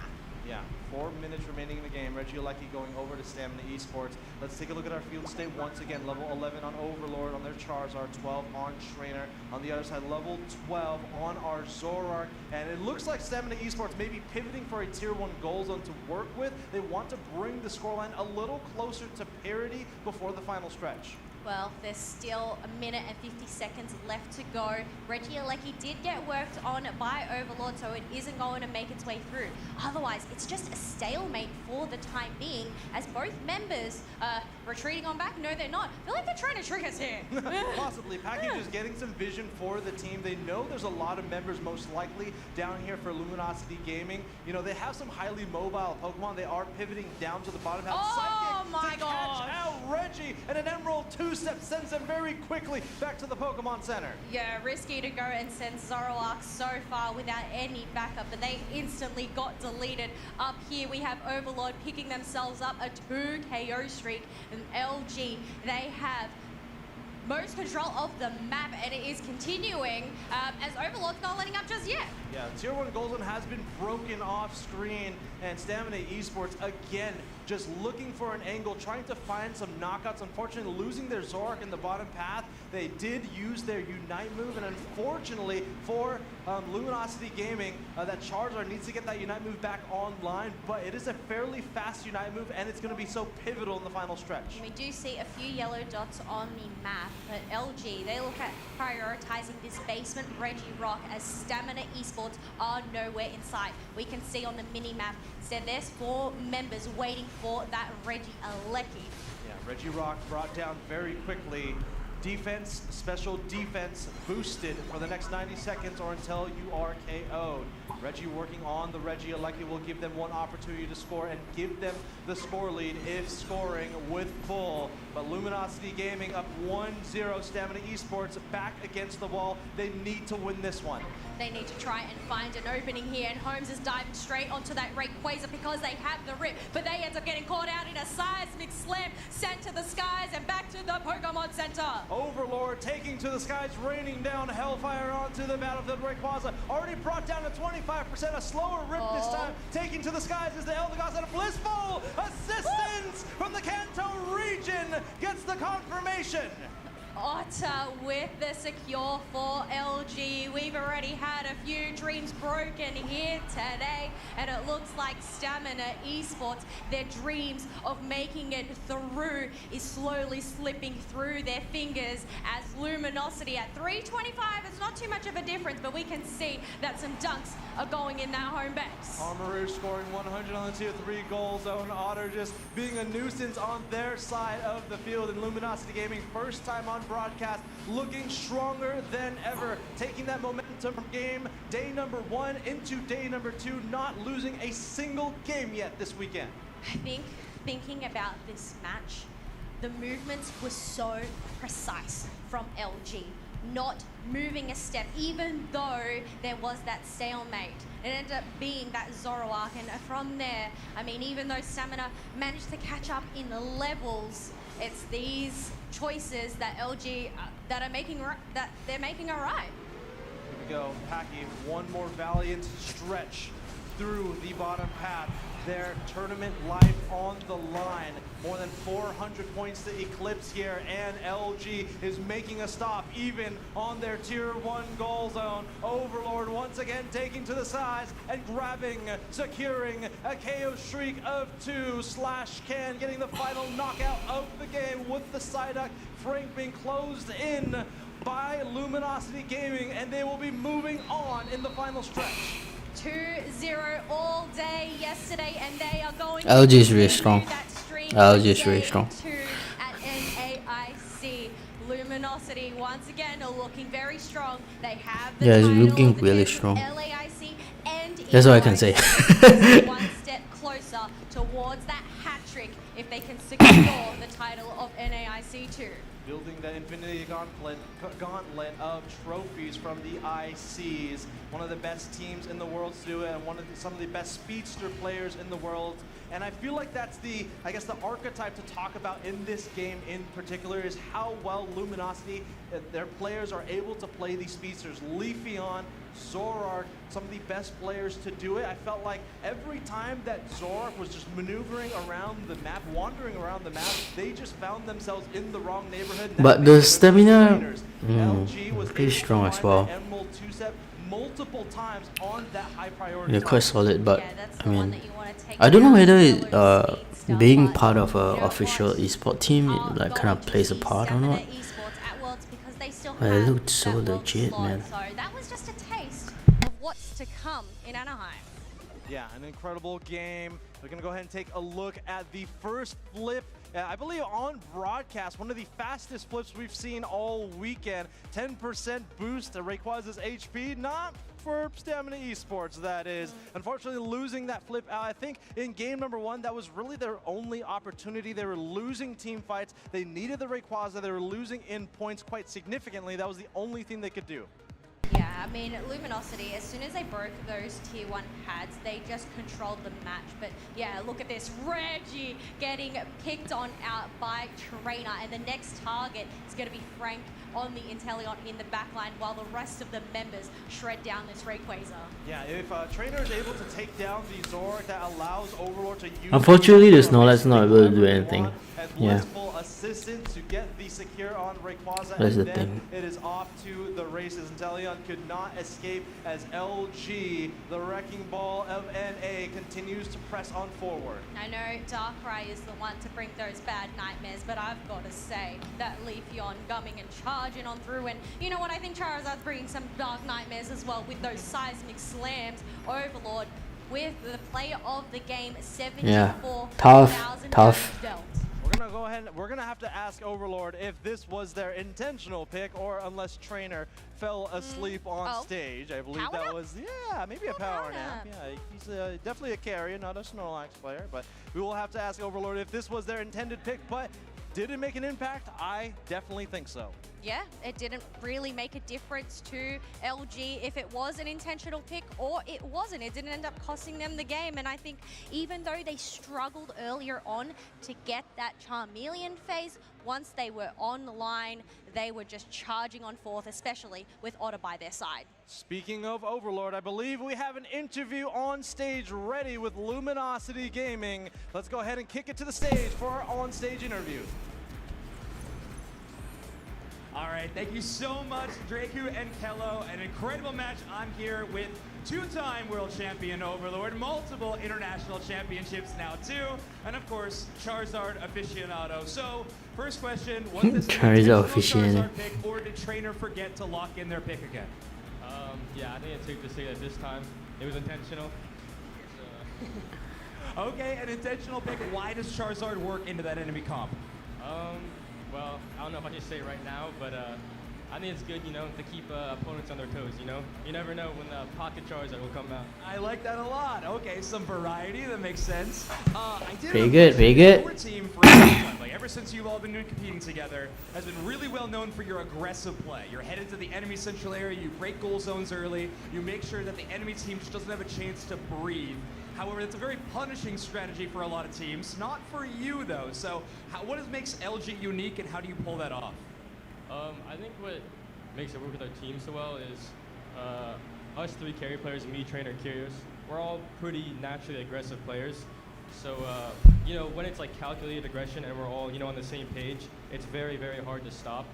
[SPEAKER 7] Yeah, 4 minutes remaining in the game. Reggie Alecki going over to Stamina Esports. Let's take a look at our field state once again. Level 11 on Overlord on their Charizard, 12 on Trainer. On the other side, level 12 on our Zoroark. And it looks like Stamina Esports may be pivoting for a tier 1 goal zone to work with. They want to bring the scoreline a little closer to parity before the final stretch.
[SPEAKER 10] Well, there's still 1 minute and 50 seconds left to go. Reggie Alecki did get worked on by Overlord, so it isn't going to make its way through. Otherwise, it's just a stalemate for the time being, as both members are retreating on back. No, they're not. I feel like they're trying to trick us here.
[SPEAKER 7] Possibly. Package is getting some vision for the team. They know there's a lot of members most likely down here for Luminosity Gaming. You know, they have some highly mobile Pokemon. They are pivoting down to the bottom half.
[SPEAKER 10] Oh my
[SPEAKER 7] God! Catch out Reggie, and an Emerald 2-step sends him very quickly back to the Pokemon Center.
[SPEAKER 10] Yeah, risky to go and send Zoroark so far without any backup, but they instantly got deleted. Up here, we have Overlord picking themselves up a 2 KO streak, and LG, they have most control of the map, and it is continuing as Overlord's not letting up just yet.
[SPEAKER 7] Yeah, tier 1 goal zone has been broken off screen, and Stamina Esports again just looking for an angle, trying to find some knockouts. Unfortunately, losing their Zoroark in the bottom path. They did use their Unite move, and unfortunately for Luminosity Gaming, that Charizard needs to get that Unite move back online, but it is a fairly fast Unite move, and it's going to be so pivotal in the final stretch.
[SPEAKER 10] We do see a few yellow dots on the map, but LG, they look at prioritizing this basement Regirock as Stamina Esports are nowhere in sight. We can see on the mini-map, instead there's 4 members waiting for that Reggie Alecki.
[SPEAKER 7] Yeah, Regirock brought down very quickly. Defense, special defense boosted for the next 90 seconds or until you are KO'd. Reggie working on the Reggie Alecki will give them one opportunity to score and give them the score lead if scoring with full. But Luminosity Gaming up 1-0, Stamina Esports back against the wall. They need to win this one.
[SPEAKER 10] They need to try and find an opening here, and Holmes is diving straight onto that Rayquaza because they have the rip, but they end up getting caught out in a seismic slam, sent to the skies and back to the Pokemon Center.
[SPEAKER 7] Overlord taking to the skies, raining down Hellfire onto the battlefield. Rayquaza already brought down to 25%, a slower rip this time. Taking to the skies is the Eldegoss, and a blissful assistance from the Kanto region gets the confirmation.
[SPEAKER 10] Otter with the secure for LG. We've already had a few dreams broken here today, and it looks like Stamina Esports, their dreams of making it through is slowly slipping through their fingers as Luminosity at 325. It's not too much of a difference, but we can see that some dunks are going in that home base.
[SPEAKER 7] Armarouge scoring 100 on the tier 3 goal zone. Otter just being a nuisance on their side of the field, and Luminosity Gaming first time on broadcast, looking stronger than ever, taking that momentum from game day number 1 into day number 2, not losing a single game yet this weekend.
[SPEAKER 10] I think thinking about this match, the movements were so precise from LG, not moving a step, even though there was that stalemate. It ended up being that Zoroark, and from there, I mean, even though Stamina managed to catch up in the levels, it's these choices that LG that they're making all right.
[SPEAKER 7] Here we go, Packy, one more valiant stretch through the bottom path. Their tournament life on the line. More than 400 points to Eclipse here, and LG is making a stop even on their tier 1 goal zone. Overlord once again taking to the sides and grabbing, securing a KO streak of 2. Can getting the final knockout of the game with the Psyduck. Frank being closed in by Luminosity Gaming, and they will be moving on in the final stretch.
[SPEAKER 10] 2-0 all day yesterday, and they are going
[SPEAKER 3] LG is really
[SPEAKER 10] to
[SPEAKER 3] strong.
[SPEAKER 10] that streak
[SPEAKER 3] LG is really strong.
[SPEAKER 10] 2 at NAIC. Luminosity once again are looking very strong. They have the
[SPEAKER 3] Yeah, it's
[SPEAKER 10] title
[SPEAKER 3] looking
[SPEAKER 10] of the
[SPEAKER 3] really
[SPEAKER 10] tier
[SPEAKER 3] strong.
[SPEAKER 10] LAIC, and
[SPEAKER 3] That's all I can say.
[SPEAKER 10] one step closer towards that hat trick if they can secure the title of NAIC 2.
[SPEAKER 7] Building that Infinity Gauntlet of trophies from the ICs. One of the best teams in the world to do it, and some of the best speedster players in the world. And I feel like that's the archetype to talk about in this game in particular is how well Luminosity, their players are able to play these speedsters. Leafeon, Zorark, some of the best players to do it. I felt like every time that Zorark was just maneuvering around the map, wandering around the map, they just found themselves in the wrong neighborhood.
[SPEAKER 3] But the stamina,
[SPEAKER 7] LG was
[SPEAKER 3] pretty
[SPEAKER 7] able
[SPEAKER 3] strong
[SPEAKER 7] to
[SPEAKER 3] as
[SPEAKER 7] find
[SPEAKER 3] well.
[SPEAKER 7] that Emerald 2-step multiple times on that high priority.
[SPEAKER 3] They're quite solid, but
[SPEAKER 10] Yeah, that's
[SPEAKER 3] I
[SPEAKER 10] the one
[SPEAKER 3] mean,
[SPEAKER 10] that you want to take
[SPEAKER 3] I don't know
[SPEAKER 10] down,
[SPEAKER 3] whether
[SPEAKER 10] solo
[SPEAKER 3] it,
[SPEAKER 10] speed stuff,
[SPEAKER 3] being
[SPEAKER 10] but
[SPEAKER 3] part of
[SPEAKER 10] you
[SPEAKER 3] a
[SPEAKER 10] don't
[SPEAKER 3] official
[SPEAKER 10] want
[SPEAKER 3] esport team it like kind
[SPEAKER 10] going
[SPEAKER 3] of
[SPEAKER 10] to
[SPEAKER 3] plays a
[SPEAKER 10] see
[SPEAKER 3] part or
[SPEAKER 10] Stamina
[SPEAKER 3] not.
[SPEAKER 10] Esports at Worlds because they still
[SPEAKER 3] But it
[SPEAKER 10] have
[SPEAKER 3] looked so
[SPEAKER 10] that Worlds
[SPEAKER 3] legit,
[SPEAKER 10] slot.
[SPEAKER 3] man.
[SPEAKER 10] So that was just a taste of what's to come in Anaheim.
[SPEAKER 7] Yeah, an incredible game. We're going to go ahead and take a look at the first flip. I believe on broadcast, one of the fastest flips we've seen all weekend. 10% boost to Rayquaz's HP, not for Stamina Esports, that is. Unfortunately, losing that flip out, I think in game number 1, that was really their only opportunity. They were losing team fights. They needed the Rayquaza. They were losing in points quite significantly. That was the only thing they could do.
[SPEAKER 10] Yeah, I mean, Luminosity, as soon as they broke those tier 1 pads, they just controlled the match. But yeah, look at this. Reggie getting picked on out by Trainer, and the next target is going to be Frank on the Inteleon in the backline while the rest of the members shred down this Rayquaza.
[SPEAKER 7] Yeah, if Trainer is able to take down the Zorark, that allows Overlord to use...
[SPEAKER 3] Unfortunately, the Snorlax not able to do anything. Yeah.
[SPEAKER 7] Blissful assistance to get the secure on Rayquaza,
[SPEAKER 3] That's
[SPEAKER 7] and
[SPEAKER 3] the
[SPEAKER 7] then
[SPEAKER 3] thing.
[SPEAKER 7] it is off to the races. Inteleon could not escape as LG, the Wrecking Ball of NA, continues to press on forward.
[SPEAKER 10] I know Darkrai is the one to bring those bad nightmares, but I've got to say that Leafeon coming and charging on through, and you know what, I think Charizard's bringing some dark nightmares as well with those seismic slams. Overlord with the player of the game, 74,000
[SPEAKER 3] tough.
[SPEAKER 10] dealt.
[SPEAKER 7] We're gonna go ahead. We're gonna have to ask Overlord if this was their intentional pick, or unless Trainer fell asleep on stage. I believe
[SPEAKER 10] Power
[SPEAKER 7] that
[SPEAKER 10] nap?
[SPEAKER 7] was maybe a power nap. Yeah, he's definitely a carrier, not a Snorlax player. But we will have to ask Overlord if this was their intended pick. But did it make an impact? I definitely think so.
[SPEAKER 10] Yeah, it didn't really make a difference to LG if it was an intentional pick or it wasn't. It didn't end up costing them the game. And I think even though they struggled earlier on to get that Charmeleon phase, once they were online, they were just charging on forth, especially with Otter by their side.
[SPEAKER 7] Speaking of Overlord, I believe we have an interview on stage ready with Luminosity Gaming. Let's go ahead and kick it to the stage for our on-stage interview.
[SPEAKER 11] All right, thank you so much, Draku and Kello. An incredible match. I'm here with two-time world champion Overlord, multiple international championships now too, and of course, Charizard aficionado. So, first question, was this an intentional Charizard pick, or did Trainer forget to lock in their pick again?
[SPEAKER 12] Yeah, I think it's safe to say that this time it was intentional.
[SPEAKER 11] Okay, an intentional pick. Why does Charizard work into that enemy comp?
[SPEAKER 12] Well, I don't know if I can say it right now, but I think it's good, you know, to keep opponents on their toes, you know? You never know when the pocket Charizard will come out.
[SPEAKER 11] I like that a lot. Okay, some variety, that makes sense.
[SPEAKER 3] Pretty good, pretty good.
[SPEAKER 11] Your team, for like, ever since you've all been competing together, has been really well known for your aggressive play. You're headed to the enemy central area, you break goal zones early, you make sure that the enemy team just doesn't have a chance to breathe. However, it's a very punishing strategy for a lot of teams. Not for you, though. So what makes LG unique, and how do you pull that off?
[SPEAKER 12] I think what makes it work with our team so well is us three carry players, me, Trainer, and Curious, we're all pretty naturally aggressive players. So, you know, when it's like calculated aggression and we're all, you know, on the same page, it's very, very hard to stop.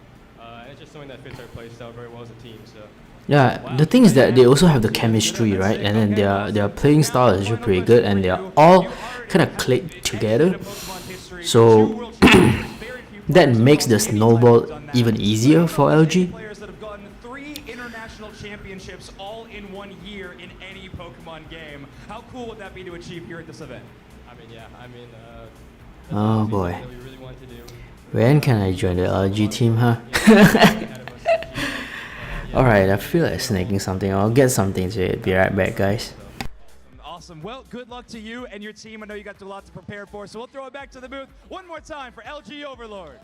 [SPEAKER 12] And it's just something that fits our play style very well as a team. So.
[SPEAKER 3] Yeah, the thing is that they also have the chemistry, right? And then their playing style is actually pretty good, and they are all kind of clicked together. So that makes the snowball even easier for LG.
[SPEAKER 11] Players that have gotten 3 international championships all in 1 year in any Pokemon game. How cool would that be to achieve here at this event?
[SPEAKER 12] I mean, yeah,
[SPEAKER 3] Oh boy.
[SPEAKER 12] that we really want to do.
[SPEAKER 3] When can I join the LG team, huh? Alright, I feel like snaking something. I'll get something to it. Be right back, guys.
[SPEAKER 11] Awesome. Well, good luck to you and your team. I know you got a lot to prepare for, so we'll throw it back to the booth one more time for LG Overlord.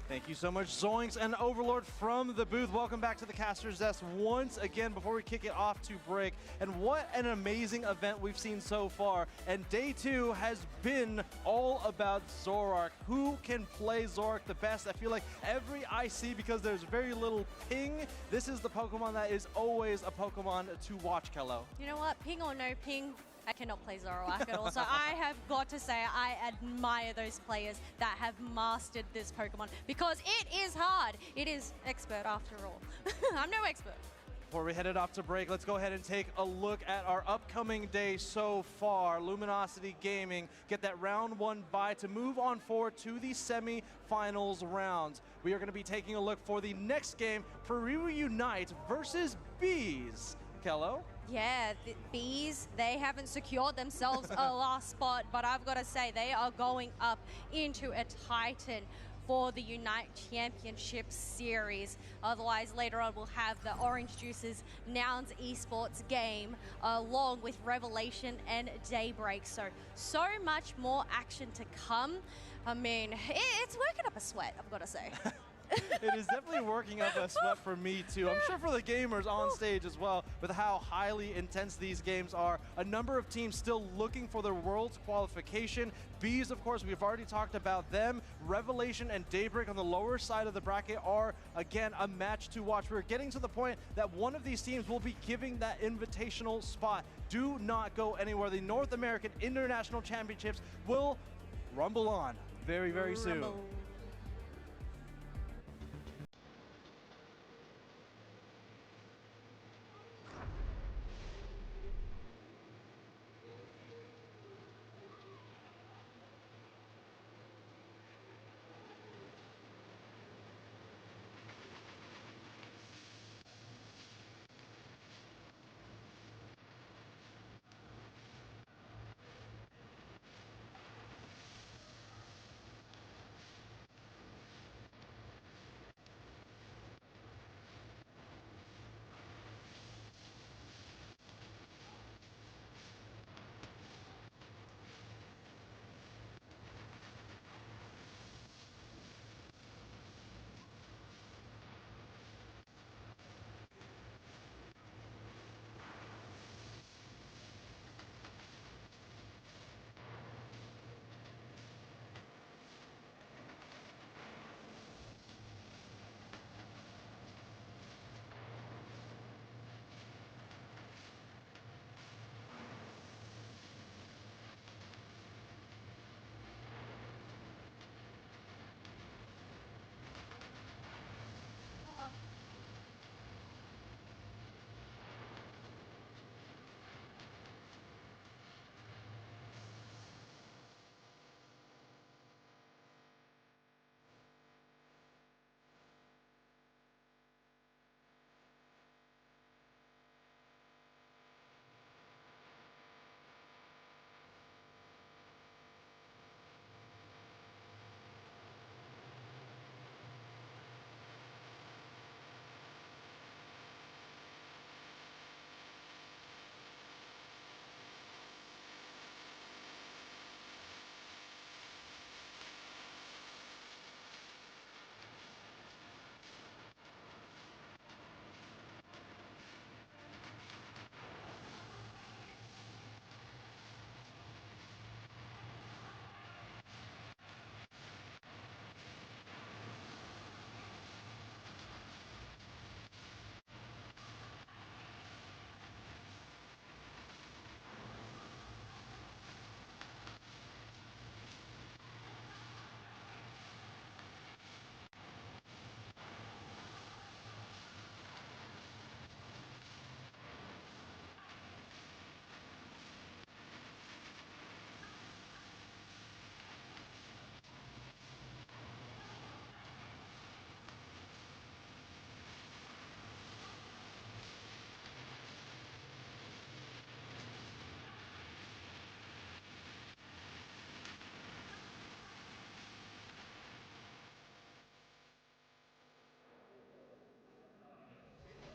[SPEAKER 7] Thank you so much, Zoinks and Overlord from the booth. Welcome back to the Caster's Desk once again before we kick it off to break. And what an amazing event we've seen so far. And day 2 has been all about Zoroark. Who can play Zoroark the best? I feel like every IC, because there's very little ping, this is the Pokemon that is always a Pokemon to watch, Kello.
[SPEAKER 10] You know what? Ping or no ping, I cannot play Zoroark at all. So I have got to say I admire those players that have mastered this Pokemon because it is hard. It is expert after all. I'm no expert.
[SPEAKER 7] Before we head it off to break, let's go ahead and take a look at our upcoming day so far. Luminosity Gaming get that round 1 bye to move on forward to the semi-finals rounds. We are going to be taking a look for the next game, Peru Unite versus Bees. Kello?
[SPEAKER 10] Yeah, the Bees, they haven't secured themselves a last spot, but I've got to say they are going up into a Titan for the Unite Championship Series. Otherwise, later on, we'll have the Orange Juice's Nouns Esports game along with Revelation and Daybreak. So much more action to come. I mean, it's working up a sweat, I've got to say.
[SPEAKER 7] It is definitely working up a sweat for me too. I'm sure for the gamers on stage as well, with how highly intense these games are. A number of teams still looking for their Worlds qualification. Bees, of course, we've already talked about them. Revelation and Daybreak on the lower side of the bracket are, again, a match to watch. We're getting to the point that one of these teams will be giving that invitational spot. Do not go anywhere. The North American International Championships will rumble on very, very soon.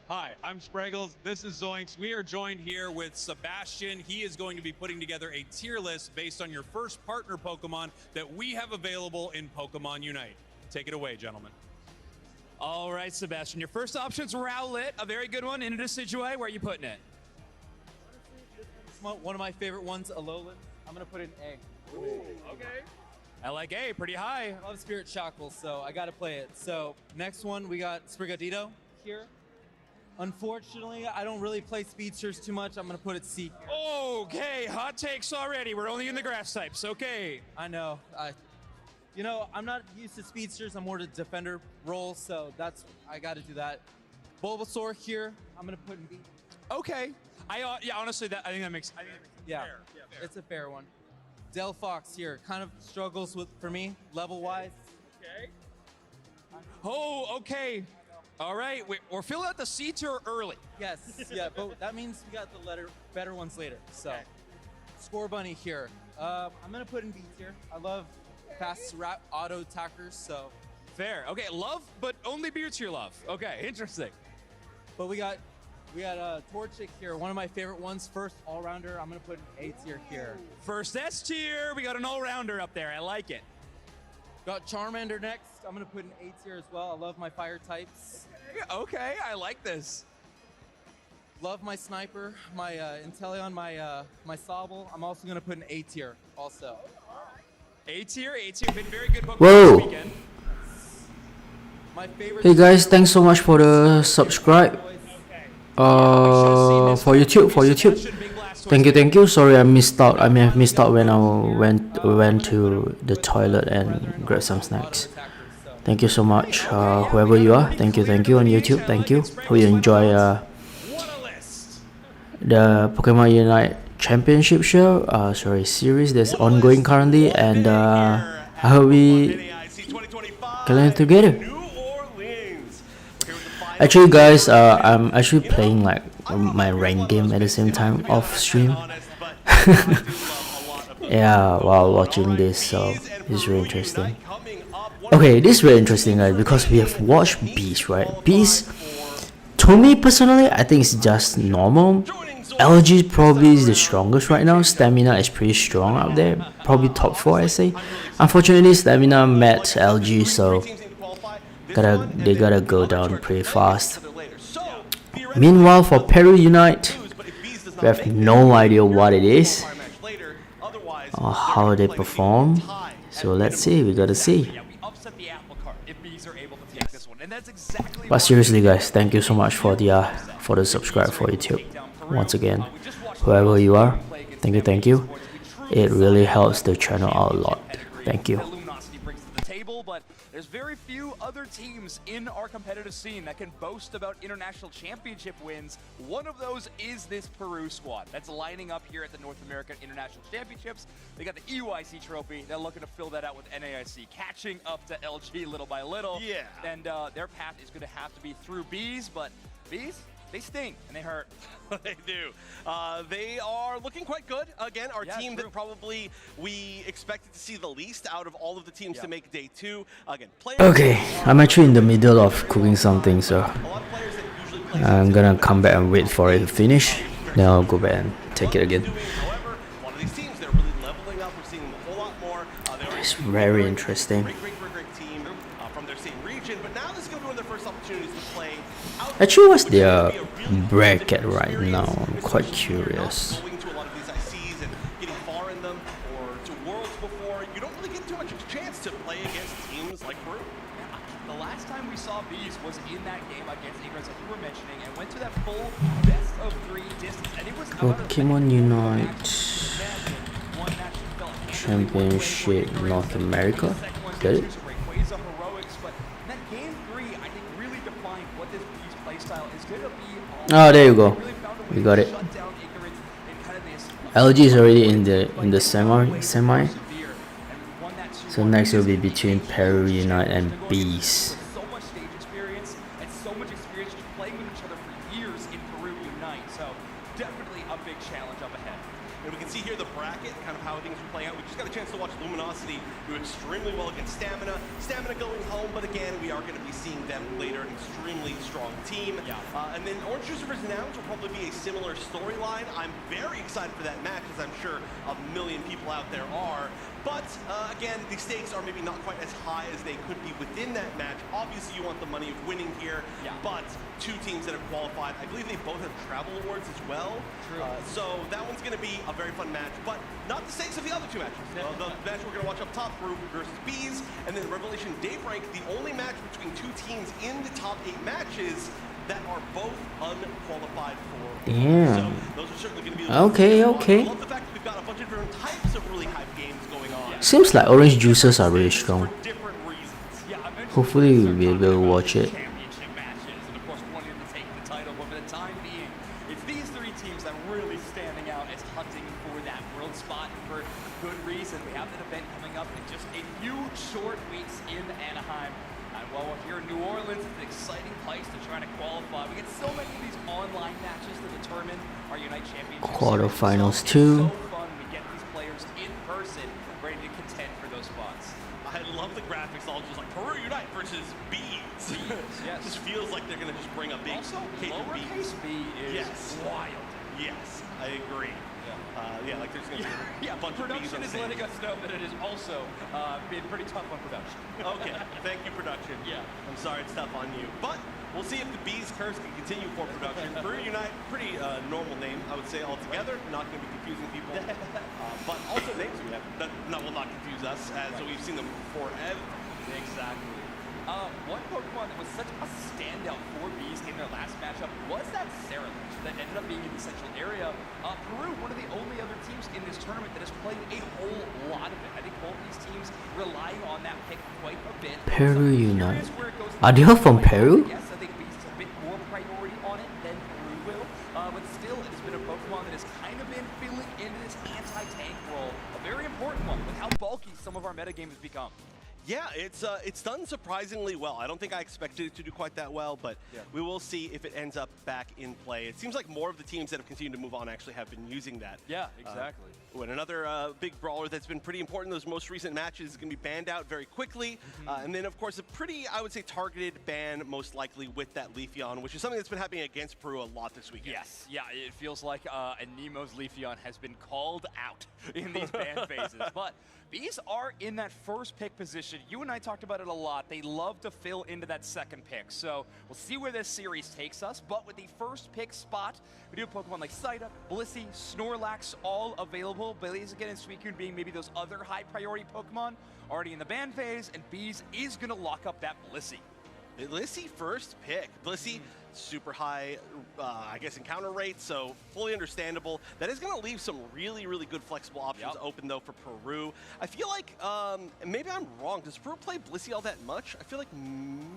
[SPEAKER 4] Hi, I'm Spraggles. This is Zoinks. We are joined here with Sebastian. He is going to be putting together a tier list based on your first partner Pokemon that we have available in Pokemon Unite. Take it away, gentlemen.
[SPEAKER 11] All right, Sebastian, your first option's Rowlet, a very good one. In a Decidueye, where are you putting it?
[SPEAKER 13] One of my favorite ones, Alolan. I'm gonna put it in A.
[SPEAKER 11] Ooh, okay. I like A, pretty high.
[SPEAKER 13] I love Spirit Shackle, so I gotta play it. So next one, we got Sprigatito here. Unfortunately, I don't really play speedsters too much. I'm gonna put it C.
[SPEAKER 11] Okay, hot takes already. We're only in the grass types, okay.
[SPEAKER 13] I know. You know, I'm not used to speedsters. I'm more to defender role, so I gotta do that. Bulbasaur here, I'm gonna put in B.
[SPEAKER 11] Okay. Yeah, honestly, I think that makes
[SPEAKER 13] fair.
[SPEAKER 11] Yeah,
[SPEAKER 13] It's a fair one. Delphox here kind of struggles for me level-wise.
[SPEAKER 11] Okay. Oh, okay. All right, we're filling out the C tier early.
[SPEAKER 13] Yes, yeah, but that means we got the better ones later. So, Scorbunny here. I'm gonna put in B tier. I love fast auto attackers, so.
[SPEAKER 11] Fair. Okay, love, but only B tier love. Okay, interesting.
[SPEAKER 13] But we got Torchic here, one of my favorite ones. First all-rounder, I'm gonna put an A tier here.
[SPEAKER 11] First S tier, we got an all-rounder up there. I like it.
[SPEAKER 13] Got Charmander next. I'm gonna put an A tier as well. I love my fire types.
[SPEAKER 11] Okay, I like this.
[SPEAKER 13] Love my sniper, my Inteleon, my Sobble. I'm also gonna put an A tier also.
[SPEAKER 11] A tier, been very good Pokemon
[SPEAKER 3] Whoa.
[SPEAKER 11] this weekend.
[SPEAKER 13] My favorite.
[SPEAKER 3] Hey guys, thanks so much for the subscribe. For YouTube. Thank you. Sorry, I missed out. I may have missed out when I went to the toilet and grabbed some snacks. Thank you so much, whoever you are. Thank you on YouTube. Thank you. Hope you enjoy the Pokemon Unite Championship show. Series that's ongoing currently, and I hope we can learn together. Actually, guys, I'm actually playing like my rank game at the same time off stream. Yeah, while watching this, so it's really interesting. Okay, this is very interesting, guys, because we have watched Beast, right? Beast, to me personally, I think it's just normal. LG probably is the strongest right now. Stamina is pretty strong out there, probably top 4, I say. Unfortunately, Stamina met LG, so they gotta go down pretty fast. Meanwhile, for Peru Unite, we have no idea what it is or how they perform. So let's see, we gotta see. But seriously, guys, thank you so much for the subscribe for YouTube. Once again, whoever you are, thank you. It really helps the channel out a lot. Thank you.
[SPEAKER 2] But there's very few other teams in our competitive scene that can boast about international championship wins. One of those is this Peru squad that's lining up here at the North American International Championships. They got the EYC trophy. They're looking to fill that out with NAIC, catching up to LG little by little.
[SPEAKER 1] Yeah.
[SPEAKER 2] And their path is going to have to be through Bees, but Bees, they sting and they hurt.
[SPEAKER 1] They do. They are looking quite good. Again, our team
[SPEAKER 2] true.
[SPEAKER 1] that probably we expected to see the least out of all of the teams to make day 2. Again,
[SPEAKER 3] Okay, I'm actually in the middle of cooking something, so I'm gonna come back and wait for it to finish. Then I'll go back and take it again.
[SPEAKER 1] However, one of these teams, they're really leveling up. We're seeing them a whole lot more.
[SPEAKER 3] It's very interesting.
[SPEAKER 1] Great team from their same region, but now this is going to be one of their first opportunities to play.
[SPEAKER 3] Actually, what's their bracket right now? I'm quite curious.
[SPEAKER 1] Going to a lot of these ICs and getting far in them or to Worlds before, you don't really get too much of a chance to play against teams like Peru.
[SPEAKER 2] The last time we saw Bees was in that game against Ignorance that you were mentioning and went to that full best of 3 distance. And it was
[SPEAKER 3] Pokemon Unite Championship North America. Get it? Oh, there you go. We got it. LG is already in the semi. So next will be between Peru Unite and Beast.
[SPEAKER 2] So much stage experience and so much experience just playing with each other for years in Peru Unite. So definitely a big challenge up ahead.
[SPEAKER 1] And we can see here the bracket, kind of how things are playing out. We just got a chance to watch Luminosity do extremely well against Stamina. Stamina going home, but again, we are going to be seeing them later, an extremely strong team.
[SPEAKER 2] Yeah.
[SPEAKER 1] And then Orange Juice vs. Nouns will probably be a similar storyline. I'm very excited for that match, as I'm sure a million people out there are. But again, the stakes are maybe not quite as high as they could be within that match. Obviously, you want the money of winning here, but two teams that have qualified, I believe they both have travel awards as well.
[SPEAKER 2] True.
[SPEAKER 1] So that one's going to be a very fun match, but not the stakes of the other two matches. The match we're going to watch up top, Peru versus Bees, and then Revelation Daybreak, the only match between two teams in the top 8 matches that are both unqualified for.
[SPEAKER 3] Damn.
[SPEAKER 1] So those are certainly going to be the
[SPEAKER 3] Okay,
[SPEAKER 1] ones.
[SPEAKER 3] okay.
[SPEAKER 1] I love the fact that we've got a bunch of different types of really hype games going on.
[SPEAKER 3] Seems like orange juices are really strong.
[SPEAKER 1] Different reasons.
[SPEAKER 3] Hopefully we'll be able to watch it.
[SPEAKER 2] Championship matches, and of course wanting to take the title, but for the time being, it's these 3 teams that are really standing out as hunting for that world spot, and for good reason. We have an event coming up in just a few short weeks in Anaheim. And while we're here in New Orleans, it's an exciting place to try to qualify. We get so many of these online matches to determine our Unite Championship.
[SPEAKER 3] Quarterfinals
[SPEAKER 2] It's
[SPEAKER 3] too.
[SPEAKER 2] so fun when we get these players in person ready to contend for those spots.
[SPEAKER 1] I love the graphics, all just like Peru Unite versus Bees.
[SPEAKER 2] Yes.
[SPEAKER 1] Just feels like they're going to just bring a big
[SPEAKER 2] Also,
[SPEAKER 1] cake of
[SPEAKER 2] lowercase b is
[SPEAKER 1] Yes.
[SPEAKER 2] wild.
[SPEAKER 1] Yes, I agree. Yeah, like there's going to be a bunch of bees
[SPEAKER 2] Production
[SPEAKER 1] on
[SPEAKER 2] is
[SPEAKER 1] stage.
[SPEAKER 2] letting us know that it has also been pretty tough on production.
[SPEAKER 1] Okay, thank you, production.
[SPEAKER 2] Yeah.
[SPEAKER 1] I'm sorry it's tough on you. But we'll see if the Bees curse can continue for production. Peru Unite, pretty normal name, I would say, altogether. Not going to be confusing people. But also names we have that will not confuse us, as we've seen them forever.
[SPEAKER 2] Exactly. One Pokemon that was such a standout for Bees in their last matchup was that Cerulege that ended up being in the central area. Peru, one of the only other teams in this tournament that has played a whole lot of it. I think both these teams relying on that pick quite a bit.
[SPEAKER 3] Peru Unite. Are they all from Peru?
[SPEAKER 2] Yes, I think Bees has a bit more priority on it than Peru will. But still, it has been a Pokemon that has kind of been filling into this anti-tank role. A very important one with how bulky some of our metagame has become.
[SPEAKER 1] Yeah, it's done surprisingly well. I don't think I expected it to do quite that well, but we will see if it ends up back in play. It seems like more of the teams that have continued to move on actually have been using that.
[SPEAKER 2] Yeah, exactly.
[SPEAKER 1] When another big brawler that's been pretty important in those most recent matches is going to be banned out very quickly. And then, of course, a pretty, I would say, targeted ban, most likely, with that Leafeon, which is something that's been happening against Peru a lot this weekend.
[SPEAKER 2] Yes, yeah, it feels like Nemo's Leafeon has been called out in these ban phases. But Bees are in that first pick position. You and I talked about it a lot. They love to fill into that second pick. So we'll see where this series takes us. But with the first pick spot, we do have Pokemon like Psyduck, Blissey, Snorlax, all available. Blaziken and Suicune being maybe those other high priority Pokemon already in the ban phase. And Bees is going to lock up that Blissey.
[SPEAKER 1] Blissey first pick. Blissey, super high, I guess, encounter rate, so fully understandable. That is going to leave some really, really good flexible options open, though, for Peru. I feel like, maybe I'm wrong. Does Peru play Blissey all that much? I feel like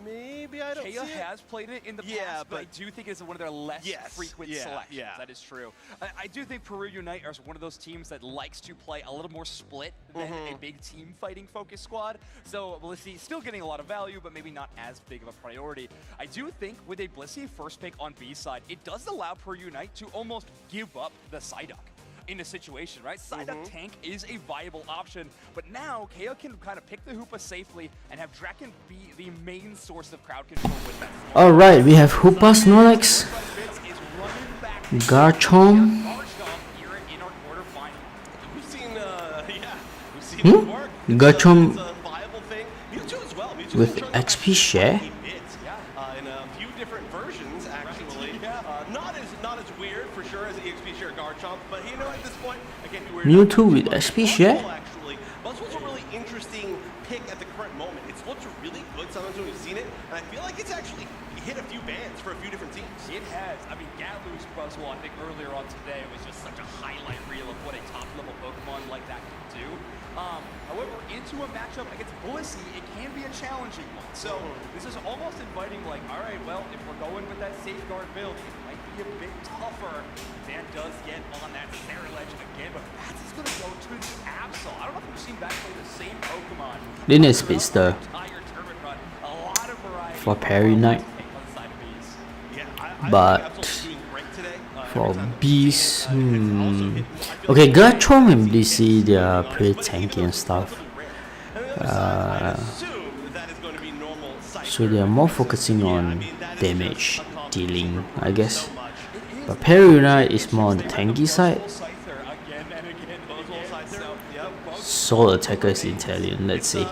[SPEAKER 1] maybe I don't see it.
[SPEAKER 2] has played it in the past, but I do think it's one of their less frequent selections. That is true. I do think Peru Unite is one of those teams that likes to play a little more split than a big team fighting focused squad. So Blissey still getting a lot of value, but maybe not as big of a priority. I do think with a Blissey first pick on B side, it does allow Peru Unite to almost give up the Psyduck in a situation, right? Psyduck tank is a viable option, but now KO can kind of pick the Hoopa safely and have Draken be the main source of crowd control with that.
[SPEAKER 3] Alright, we have Hoopa, Snorlax, Garchomp.
[SPEAKER 1] We've seen it work.
[SPEAKER 3] Garchomp
[SPEAKER 1] It's a viable thing. Mewtwo as well. Mewtwo
[SPEAKER 3] with XP share.
[SPEAKER 1] In a few different versions, actually. Not as weird for sure as the EXP share Garchomp, but you know, at this point, I can't be weird.
[SPEAKER 3] Mewtwo with XP share.
[SPEAKER 1] Actually, Buzzwole's a really interesting pick at the current moment. It's looked really good sometimes when we've seen it, and I feel like it's actually hit a few bans for a few different teams.
[SPEAKER 2] It has. I mean, Galu's Buzzwole, I think earlier on today was just such a highlight reel of what a top-level Pokemon like that can do. However, into a matchup against Blissey, it can be a challenging one. So this is almost inviting, like, all right, well, if we're going with that safeguard build, it might be a bit tougher. Dan does get on that Cerulege again, but Bats is going to go to the Absol. I don't know if we've seen Bats play the same Pokemon.
[SPEAKER 3] Lin is Speedster for Perry Knight. But For bees, okay, Garchomp and DC, they are pretty tanky and stuff. So they are more focusing on damage dealing, I guess. But Peruna is more on the tanky side. Soul Attacker is Italian. Let's see.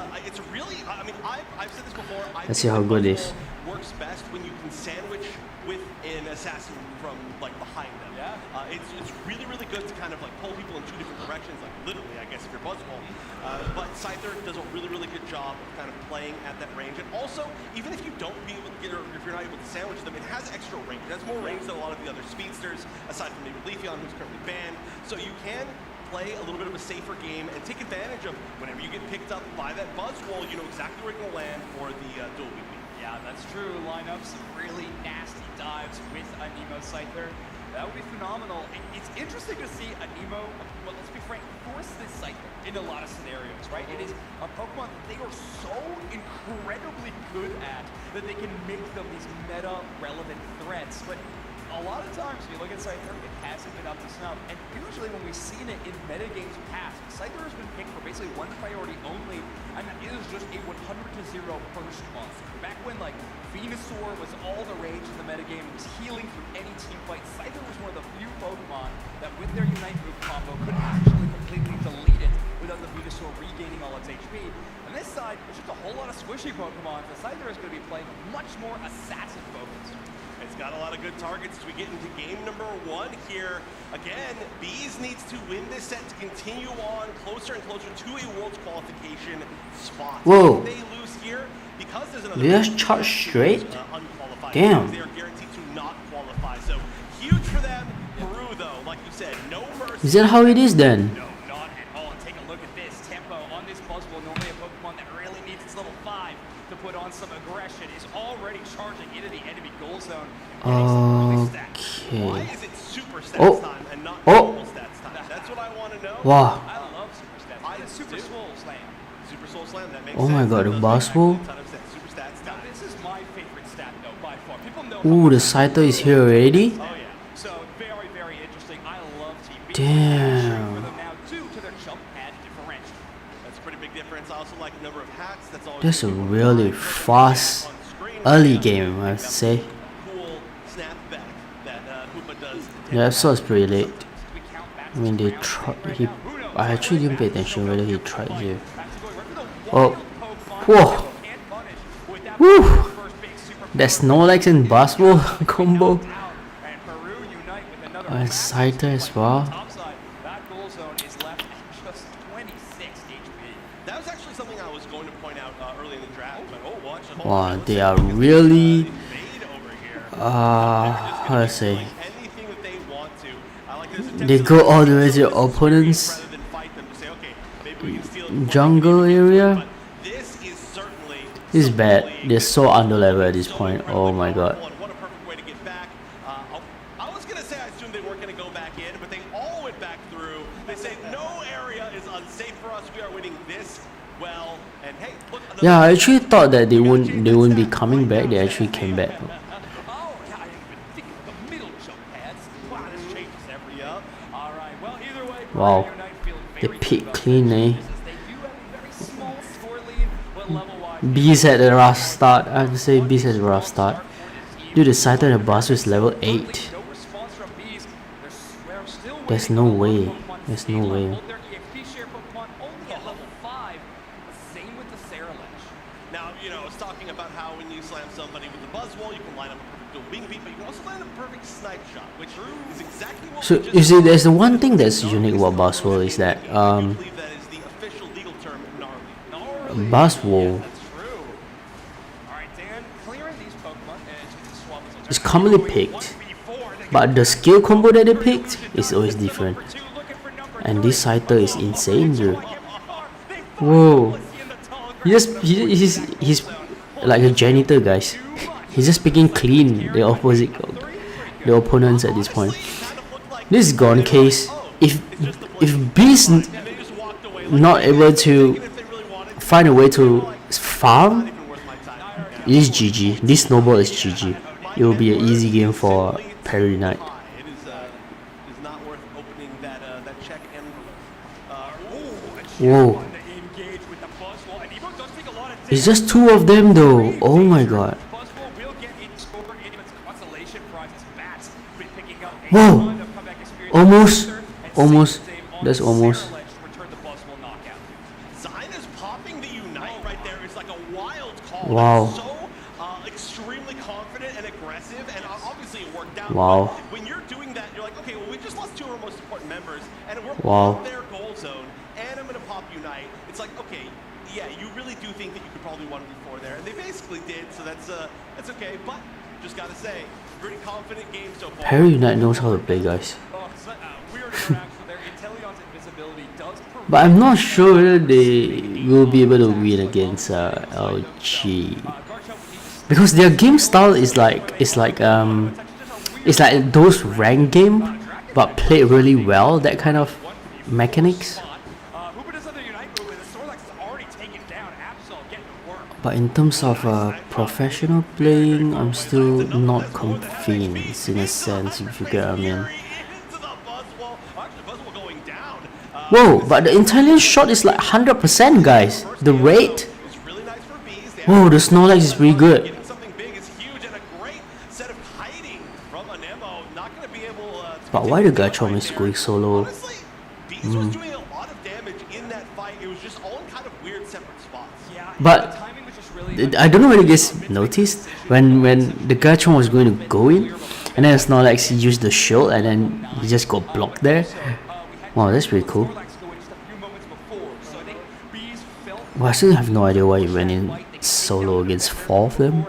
[SPEAKER 3] Let's see how good it is.
[SPEAKER 1] Works best when you can sandwich with an assassin from like behind them. It's really good to kind of like pull people in two different directions, like literally, I guess, if you're Buzzball. But Scyther does a really good job of kind of playing at that range. And also, even if you don't be able to get, or if you're not able to sandwich them, it has extra range. It has more range than a lot of the other speedsters, aside from maybe Leafeon, who's currently banned. So you can play a little bit of a safer game and take advantage of whenever you get picked up by that Buzzwall, you know exactly where you're going to land for the dual weak beat.
[SPEAKER 2] Yeah, that's true. Line up some really nasty dives with a Nemo Scyther. That would be phenomenal. It's interesting to see a Nemo, well, let's be frank, force this Scyther in a lot of scenarios, right? It is a Pokemon that they are so incredibly good at that they can make them these meta-relevant threats. But a lot of times, when you look at Scyther, it hasn't been up to snuff. And usually when we've seen it in metagames past, Scyther has been picked for basically one priority only, and that is just a 100-0 burst monster. Back when, like, Venusaur was all the rage in the metagame, was healing through any team fight, Scyther was one of the few Pokemon that with their Unite move combo could actually completely delete it without the Venusaur regaining all its HP. On this side, it's just a whole lot of squishy Pokemon. The Scyther is going to be playing much more assassin focused.
[SPEAKER 1] It's got a lot of good targets as we get into game number 1 here. Again, Bees needs to win this set to continue on closer and closer to a Worlds qualification spot.
[SPEAKER 3] Whoa.
[SPEAKER 1] If they lose here, because there's another...
[SPEAKER 3] They just charge straight? Damn.
[SPEAKER 1] They are guaranteed to not qualify. So, huge for them. Peru, though, like you said, no mercy.
[SPEAKER 3] Is that how it is then?
[SPEAKER 2] No, not at all. Take a look at this tempo on this Buzzwole. Normally a Pokemon that really needs its level 5 to put on some aggression is already charging into the enemy goal zone.
[SPEAKER 3] Okay.
[SPEAKER 1] Why is it super stats time and not normal stats time? That's what I want to know.
[SPEAKER 3] Wow.
[SPEAKER 2] I love super stats. I super soul slam.
[SPEAKER 1] Super soul slam. That makes
[SPEAKER 3] Oh my god, the Buzzwole.
[SPEAKER 1] Super stats
[SPEAKER 2] Now
[SPEAKER 1] time.
[SPEAKER 2] this is my favorite stat though by far. People know.
[SPEAKER 3] Ooh, the Scyther is here already.
[SPEAKER 2] Oh yeah. So very interesting. I love TV.
[SPEAKER 3] Damn.
[SPEAKER 2] For them now due to their jump pad differential.
[SPEAKER 1] That's a pretty big difference. I also like the number of hats. That's always
[SPEAKER 3] That's a really fast early game, I have to say.
[SPEAKER 1] cool snap back that Hoopa does.
[SPEAKER 3] Yeah, I saw it's pretty late. I mean, they tried. I actually didn't pay attention whether he tried here. Oh, whoa, woo! That Snorlax and Buzzwole combo. And Scyther as well.
[SPEAKER 2] That goal zone is left at just 26 HP.
[SPEAKER 1] That was actually something I was going to point out early in the draft. But oh, watch the
[SPEAKER 3] Wow, they are really. How do I say?
[SPEAKER 1] anything that they want to. I like this.
[SPEAKER 3] They go all the way to your opponents'
[SPEAKER 1] Rather than fight them to say, okay, maybe we can steal it.
[SPEAKER 3] jungle area.
[SPEAKER 1] This is certainly
[SPEAKER 3] This is bad. They're so under level at this point. Oh my god.
[SPEAKER 1] what a perfect way to get back. I was gonna say I assumed they weren't gonna go back in, but they all went back through. They say no area is unsafe for us. We are winning this well. And hey, look.
[SPEAKER 3] Yeah, I actually thought that they wouldn't be coming back. They actually came back.
[SPEAKER 2] Oh, yeah, I didn't even think of the middle jump pads. Wow, this changes every up. All right, well, either way,
[SPEAKER 3] Wow, they picked clean, eh?
[SPEAKER 2] they do have a very small score lead, but level-wise,
[SPEAKER 3] Bees had a rough start. I have to say, Bees had a rough start. Dude, the Scyther and the Buzzwole is level 8.
[SPEAKER 2] no response from Bees. They're still
[SPEAKER 3] There's
[SPEAKER 2] waiting
[SPEAKER 3] no
[SPEAKER 2] on
[SPEAKER 3] way.
[SPEAKER 2] Pokemon
[SPEAKER 3] There's
[SPEAKER 2] to
[SPEAKER 3] no way.
[SPEAKER 2] hold their EXP share Pokemon only at level 5. Same with the Saraledge.
[SPEAKER 1] Now, you know, I was talking about how when you slam somebody with the Buzzwole, you can line up a perfect dual wing beat, but you can also line up a perfect snipe shot, which is exactly what
[SPEAKER 3] So
[SPEAKER 1] we just
[SPEAKER 3] you see,
[SPEAKER 1] saw.
[SPEAKER 3] there's the one thing that's unique about Buzzwole is that
[SPEAKER 1] I believe that is the official legal term, gnarly.
[SPEAKER 3] Buzzwole
[SPEAKER 2] That's true. All right, Dan, clearing these Pokemon and swap
[SPEAKER 3] is commonly picked, but the skill combo that they picked is always different. And this Scyther is insane, dude. Whoa. He's like a janitor, guys. He's just picking clean the opponents at this point. This is gone case. If Beast not able to find a way to farm, it is GG. This snowball is GG. It will be an easy game for Perry Knight.
[SPEAKER 1] It is
[SPEAKER 3] Whoa. It's just two of them though. Oh my god. Whoa. Almost. Almost. That's almost. Wow.
[SPEAKER 1] Extremely confident and aggressive, and obviously it worked out.
[SPEAKER 3] Wow.
[SPEAKER 1] When you're doing that, you're like, okay, well, we just lost two of our most important members, and we're
[SPEAKER 3] Wow.
[SPEAKER 1] on their goal zone, and I'm going to pop Unite. It's like, okay, yeah, you really do think that you could probably 1v4 there, and they basically did, so that's okay. But just gotta say, pretty confident game so far.
[SPEAKER 3] Perry Unite knows how to play, guys. But I'm not sure whether they will be able to win against LG, because their game style is like it's like those ranked game, but played really well. That kind of mechanics. But in terms of professional playing, I'm still not convinced in a sense, if you get what I mean. Whoa, but the Italian shot is like 100%, guys. The rate. Whoa, the Snorlax is pretty good. But why the Garchomp is going solo? But I don't know whether you guys noticed when the Garchomp was going to go in, and then Snorlax used the shield and then he just got blocked there. Wow, that's pretty cool. Well, I still have no idea why he went in solo against 4 of them.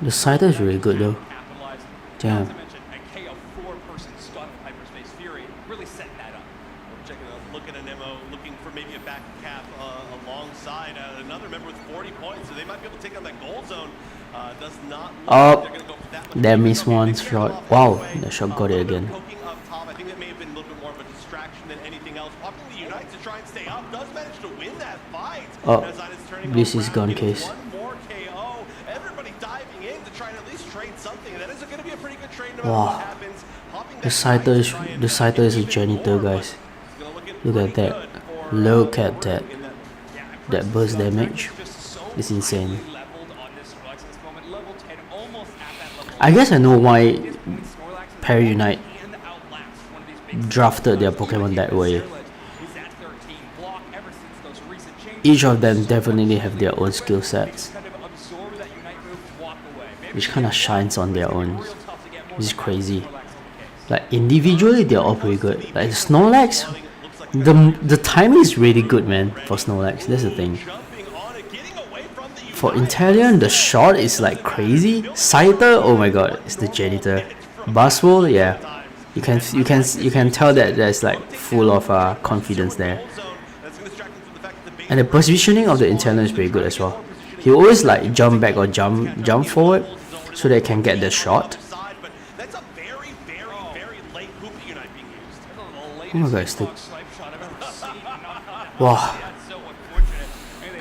[SPEAKER 3] The Scyther is really good though. Damn.
[SPEAKER 1] Looking at Nemo, looking for maybe a back cap alongside another member with 40 points, so they might be able to take on that goal zone. Does not look like they're gonna go for that much.
[SPEAKER 3] That missed one shot. Wow, the shot got it again.
[SPEAKER 1] Poking up top, I think that may have been a little bit more of a distraction than anything else. Popping the Unite to try and stay up, does manage to win that fight.
[SPEAKER 3] Oh, this is gone case.
[SPEAKER 1] One more KO. Everybody diving in to try and at least trade something. That is going to be a pretty good trade no matter what happens.
[SPEAKER 3] The Scyther is a janitor, guys. Look at that. Look at that. That burst damage. It's insane. I guess I know why Perry Unite drafted their Pokemon that way. Each of them definitely have their own skill sets, which kind of shines on their own. Which is crazy. Like individually, they're all pretty good. Like Snorlax, the timing is really good, man. For Snorlax, that's the thing. For Inteleon, the shot is like crazy. Scyther, oh my god, it's the janitor. Buzzwole, yeah, you can tell that there's like full of confidence there. And the positioning of the Inteleon is pretty good as well. He always like jump back or jump forward so they can get the shot. Oh my god, it's the... Wow.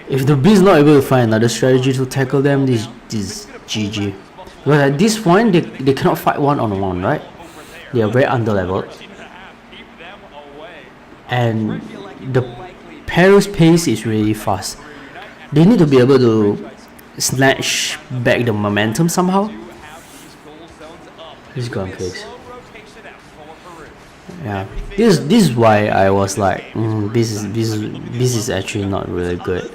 [SPEAKER 3] If the Beast not able to find another strategy to tackle them, this is GG. Because at this point, they cannot fight one-on-one, right? They are very under-leveled. And the Pero's pace is really fast. They need to be able to snatch back the momentum somehow. This is gone case. Yeah, this is why I was like, this is actually not really good.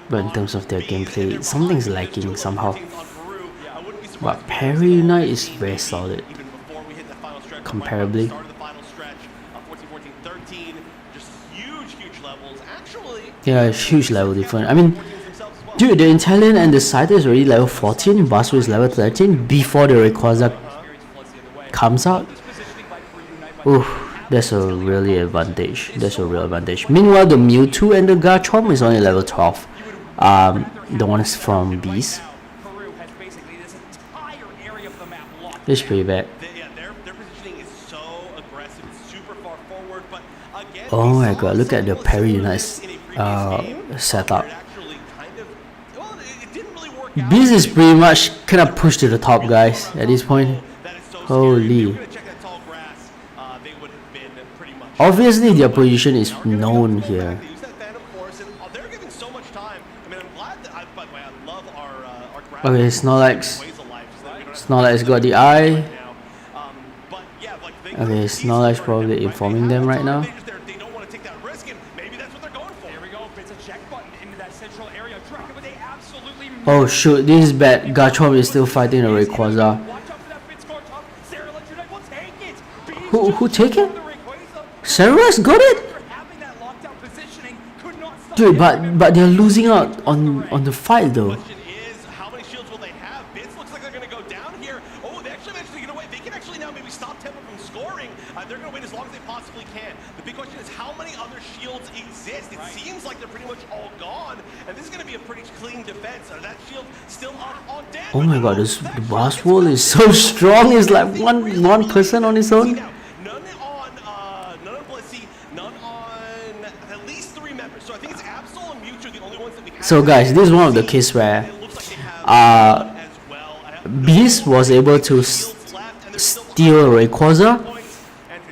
[SPEAKER 3] But in terms of their gameplay, something's lacking somehow. But Perry Unite is very solid, comparably. Yeah, huge level difference. I mean, dude, the Inteleon and the Scyther is already level 14, Buzzwole is level 13 before the Rayquaza comes out. Ooh, that's a really advantage. That's a real advantage. Meanwhile, the Mewtwo and the Garchomp is only level 12. The one is from Beast. It's pretty bad. Oh my god, look at the Perry Unite setup. Beast is pretty much kind of pushed to the top, guys, at this point. Holy. Obviously, their position is known here. Okay, Snorlax. Snorlax got the eye. Okay, Snorlax probably informing them right now. Oh shoot, this is bad. Garchomp is still fighting the Rayquaza. Who take it? Sarah's got it? Dude, but they're losing out on the fight though.
[SPEAKER 1] They're going to win as long as they possibly can. The big question is how many other shields exist? It seems like they're pretty much all gone, and this is going to be a pretty clean defense. Are that shield still up on damage?
[SPEAKER 3] Oh my god, the boss wall is so strong. It's like one person on its own.
[SPEAKER 1] None on Blissey, none on at least 3 members. So I think it's Absol and Mewtwo the only ones that we have.
[SPEAKER 3] So guys, this is one of the cases where Beast was able to steal Rayquaza,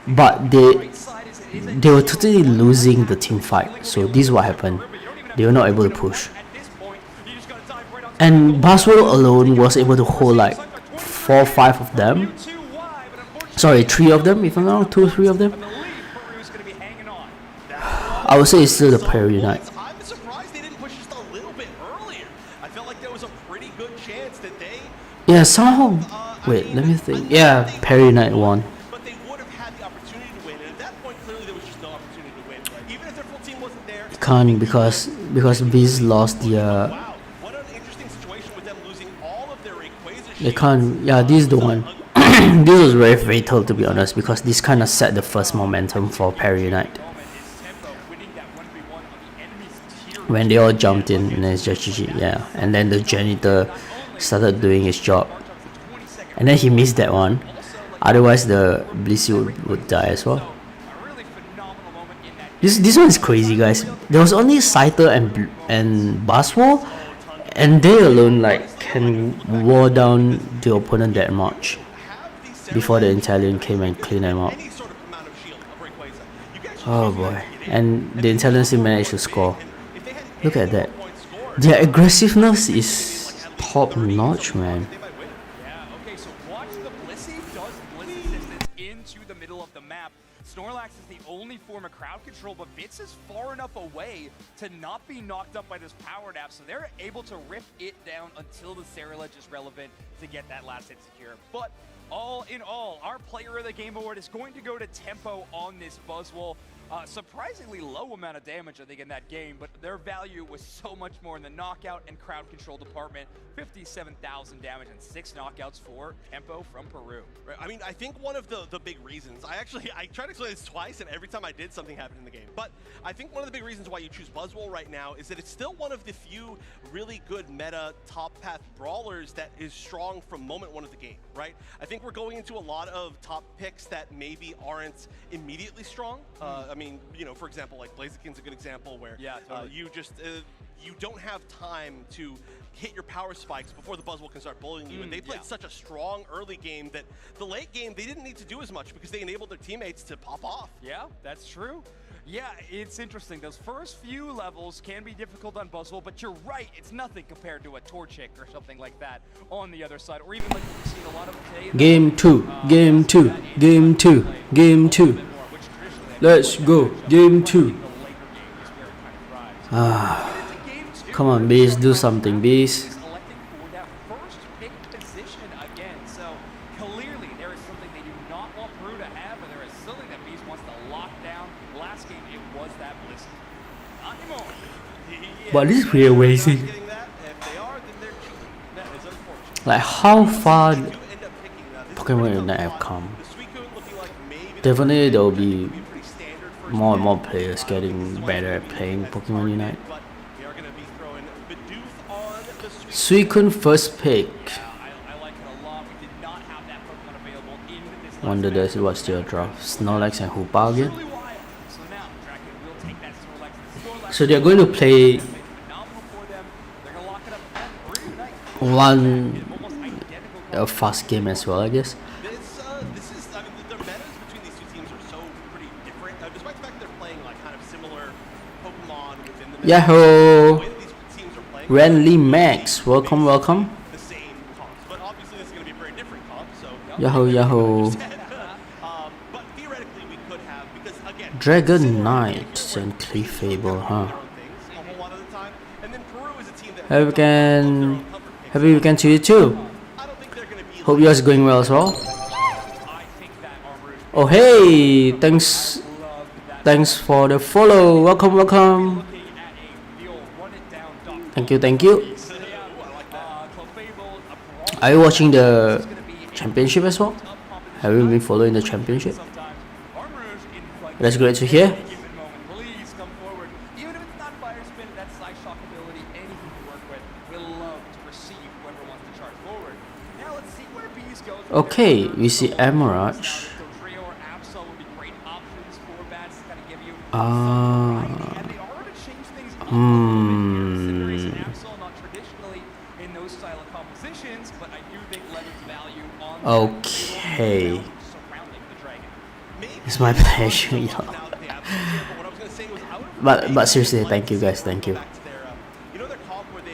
[SPEAKER 3] but they were totally losing the team fight. So this is what happened. They were not able to push. And Buzzwole alone was able to hold like 4 or 5 of them. Sorry, 3 of them, if I'm not wrong, 2 or 3 of them. I would say it's still the Prairie Unite.
[SPEAKER 1] I'm surprised they didn't push just a little bit earlier. I felt like there was a pretty good chance that they...
[SPEAKER 3] Yeah, somehow... Wait, let me think. Yeah, Prairie Unite won.
[SPEAKER 1] But they would have had the opportunity to win, and at that point, clearly there was just no opportunity to win. Even if their full team wasn't there...
[SPEAKER 3] Can't because Beast lost the...
[SPEAKER 1] Wow, what an interesting situation with them losing all of their Rayquaza.
[SPEAKER 3] They can't... Yeah, this is the one. This was very fatal, to be honest, because this kind of set the first momentum for Prairie Unite. When they all jumped in, and then it's just GG, yeah. And then the janitor started doing his job. And then he missed that one. Otherwise, the Blissey would die as well. This one is crazy, guys. There was only Scyther and Buzzwole, and they alone like can war down the opponent that much before the Italian came and cleaned them up. Oh boy. And the Italian still managed to score. Look at that. Their aggressiveness is top notch, man.
[SPEAKER 2] Yeah, okay, so watch the Blissey does Bliss assistance into the middle of the map. Snorlax is the only form of crowd control, but Vitz is far enough away to not be knocked up by this power nap, so they're able to rip it down until the Cerulege is relevant to get that last hit secure. But all in all, our Player of the Game award is going to go to Tempo on this Buzzwole. Surprisingly low amount of damage, I think, in that game, but their value was so much more in the knockout and crowd control department. 57,000 damage and 6 knockouts for Tempo from Peru.
[SPEAKER 1] Right, I mean, I think one of the big reasons, I tried to explain this twice, and every time I did, something happened in the game. But I think one of the big reasons why you choose Buzzwole right now is that it's still one of the few really good meta top path brawlers that is strong from moment 1 of the game, right? I think we're going into a lot of top picks that maybe aren't immediately strong. I mean, you know, for example, like Blaziken's a good example where you don't have time to hit your power spikes before the Buzzwole can start bullying you. And they played such a strong early game that the late game, they didn't need to do as much because they enabled their teammates to pop off.
[SPEAKER 2] Yeah, that's true. Yeah, it's interesting. Those first few levels can be difficult on Buzzwole, but you're right, it's nothing compared to a Torchic or something like that on the other side, or even like we've seen a lot of today.
[SPEAKER 3] Game 2, game 2, game 2, game 2. Let's go, game 2. Come on, Beast, do something, Beast. But this is pretty amazing. Like how far Pokemon Unite have come. Definitely there will be more and more players getting better at playing Pokemon Unite. Suicune first pick. Wonder there's what's still a draft. Snorlax and Hoopa again. So they're going to play. one a fast game as well, I guess.
[SPEAKER 1] This is, I mean, the metas between these two teams are so pretty different, despite the fact they're playing like kind of similar Pokemon within the meta.
[SPEAKER 3] Yahoo!
[SPEAKER 1] The way that these teams are playing,
[SPEAKER 3] Renly Max, welcome, welcome.
[SPEAKER 1] the same comps, but obviously this is going to be a very different comp. So
[SPEAKER 3] Yahoo, Yahoo.
[SPEAKER 1] but theoretically we could have, because again,
[SPEAKER 3] Dragon Knight and Clefable, huh?
[SPEAKER 1] a whole lot of the time, and then Peru is a team that
[SPEAKER 3] Happy weekend to you too. Hope yours is going well as well. Oh hey, thanks for the follow. Welcome, welcome. Thank you, thank you. Are you watching the championship as well? Have you been following the championship? That's great to hear. Okay, we see Emerage. Okay. It's my pleasure, y'all. But seriously, thank you guys, thank you.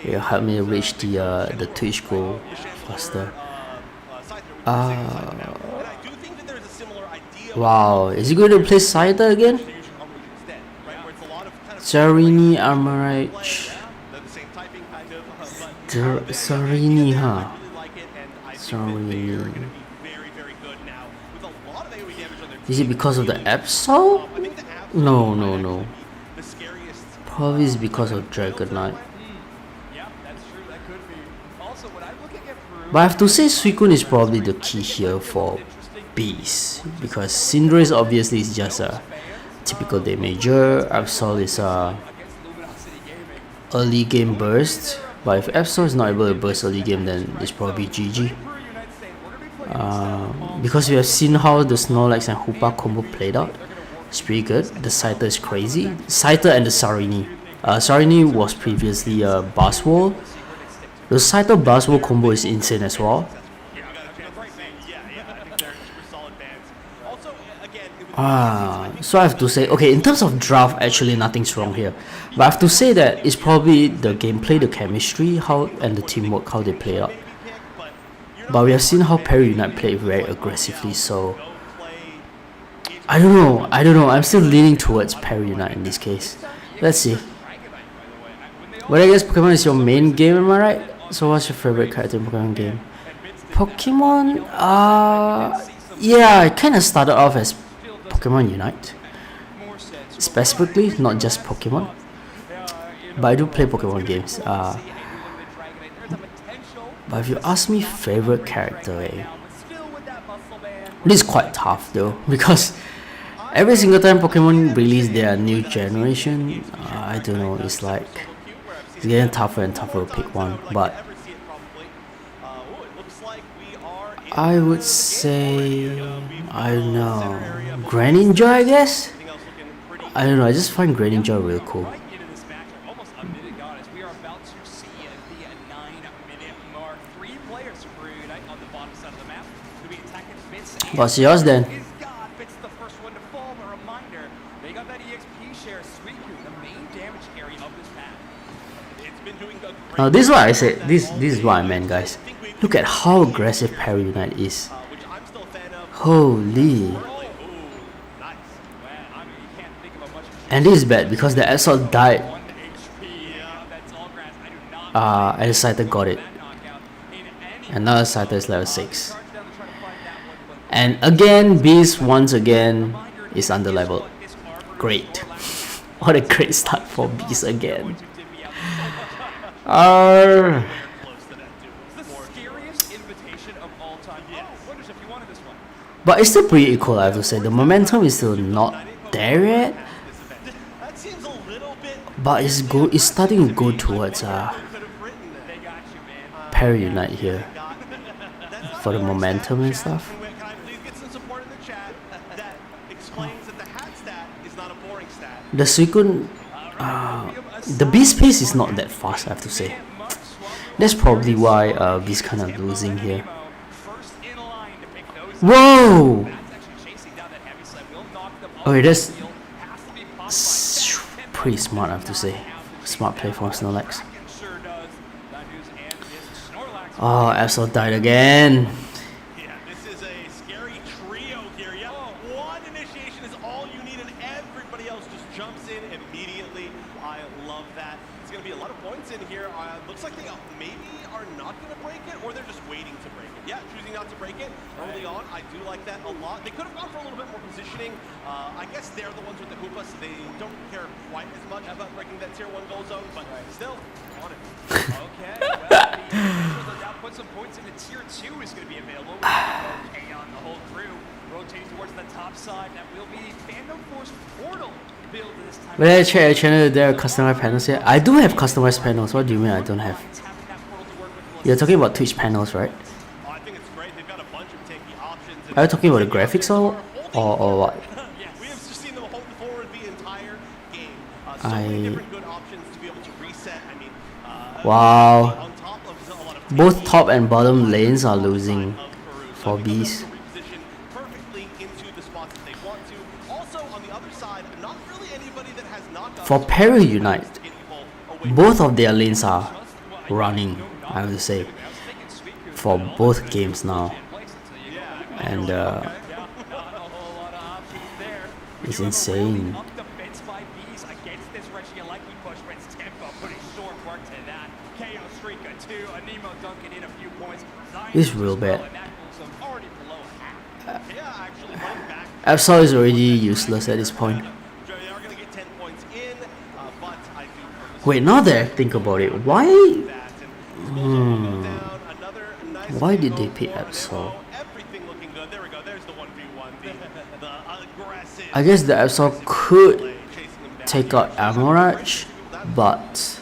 [SPEAKER 3] You help me reach the Twitch goal faster. Wow, is he going to play Scyther again? Zarini Armorage. Zarini, huh? Zarini. Is it because of the Absol? No, no, no. Probably it's because of Dragon Knight. But I have to say Suicune is probably the key here for Beast, because Cinderace obviously is just a typical damager. Absol is a early game burst, but if Absol is not able to burst early game, then it's probably GG. Because we have seen how the Snorlax and Hoopa combo played out. It's pretty good. The Scyther is crazy. Scyther and the Sarini. Sarini was previously a Buzzwole. The Scyther Buzzwole combo is insane as well. So I have to say, okay, in terms of draft, actually nothing's wrong here. But I have to say that it's probably the gameplay, the chemistry, how and the teamwork, how they play out. But we have seen how Perry Unite played very aggressively, so I don't know, I'm still leaning towards Perry Unite in this case. Let's see. But I guess Pokemon is your main game, am I right? So what's your favorite character in Pokemon game? Pokemon, yeah, I kinda started off as Pokemon Unite. Specifically, not just Pokemon. But I do play Pokemon games. But if you ask me favorite character, this is quite tough though, because every single time Pokemon release their new generation, I don't know, it's like it's getting tougher and tougher to pick one. But I would say, I don't know, Greninja, I guess? I don't know, I just find Greninja real cool. What's yours then? Now this is what I said, this is what I meant, guys. Look at how aggressive Perry Unite is. Holy. And this is bad because the Assault died. And the Scyther got it. And now the Scyther is level 6. And again, Beast once again is under leveled. Great. What a great start for Beast again. But it's still pretty equal, I have to say. The momentum is still not there yet. But it's starting to go towards Perry Unite here. For the momentum and stuff. The Suicune, the Beast pace is not that fast, I have to say. That's probably why Beast kind of losing here. Whoa! Okay, that's pretty smart, I have to say. Smart play from Snorlax. Oh, Absol died again.
[SPEAKER 1] Yeah, this is a scary trio here. Yeah, one initiation is all you need, and everybody else just jumps in immediately. I love that. It's going to be a lot of points in here. Looks like they maybe are not going to break it, or they're just waiting to break it. Yeah, choosing not to break it early on. I do like that a lot. They could have gone for a little bit more positioning. I guess they're the ones with the Hoopa, so they don't care quite as much about breaking that tier 1 goal zone, but still on it.
[SPEAKER 2] Okay, well, now put some points into tier 2 is going to be available. Okay, on the whole crew rotating towards the top side. That will be Fandom Force Portal build this time.
[SPEAKER 3] When I check a channel, there are customized panels here. I do have customized panels. What do you mean I don't have? You're talking about Twitch panels, right?
[SPEAKER 1] Oh, I think it's great. They've got a bunch of tanky options.
[SPEAKER 3] Are you talking about the graphics or what?
[SPEAKER 1] Yes, we have just seen them hold forward the entire game. So
[SPEAKER 3] I
[SPEAKER 1] many different good options to be able to reset. I mean,
[SPEAKER 3] wow.
[SPEAKER 1] on top of a lot of
[SPEAKER 3] Both top and bottom lanes are losing for Beast.
[SPEAKER 1] reposition perfectly into the spots that they want to. Also, on the other side, not really anybody that has knocked
[SPEAKER 3] For Peril Unite, both of their lanes are running, I would say, for both games now. And it's insane. It's real bad. Absol is already useless at this point. Wait, now that I think about it, why did they pick Absol? I guess the Absol could take out Amarach, but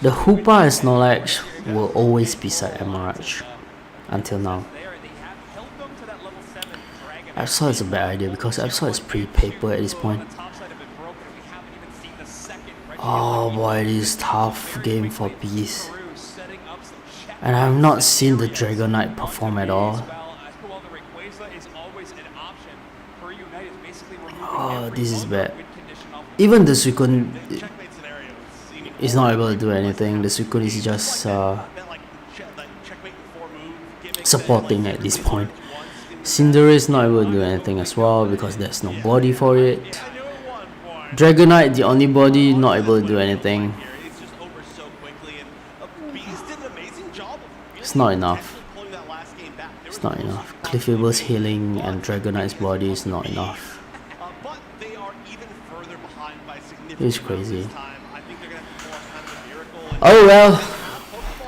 [SPEAKER 3] the Hoopa and Snorlax will always be beside Amarach until now. Absol is a bad idea because Absol is pretty paper at this point. Oh boy, this is tough game for Beast. And I have not seen the Dragonite perform at all. Oh, this is bad. Even the Suicune is not able to do anything. The Suicune is just supporting at this point. Cinderace is not able to do anything as well because there's no body for it. Dragonite, the only body, not able to do anything. It's not enough. It's not enough. Cliffable's healing and Dragonite's body is not enough. It's crazy. Oh well,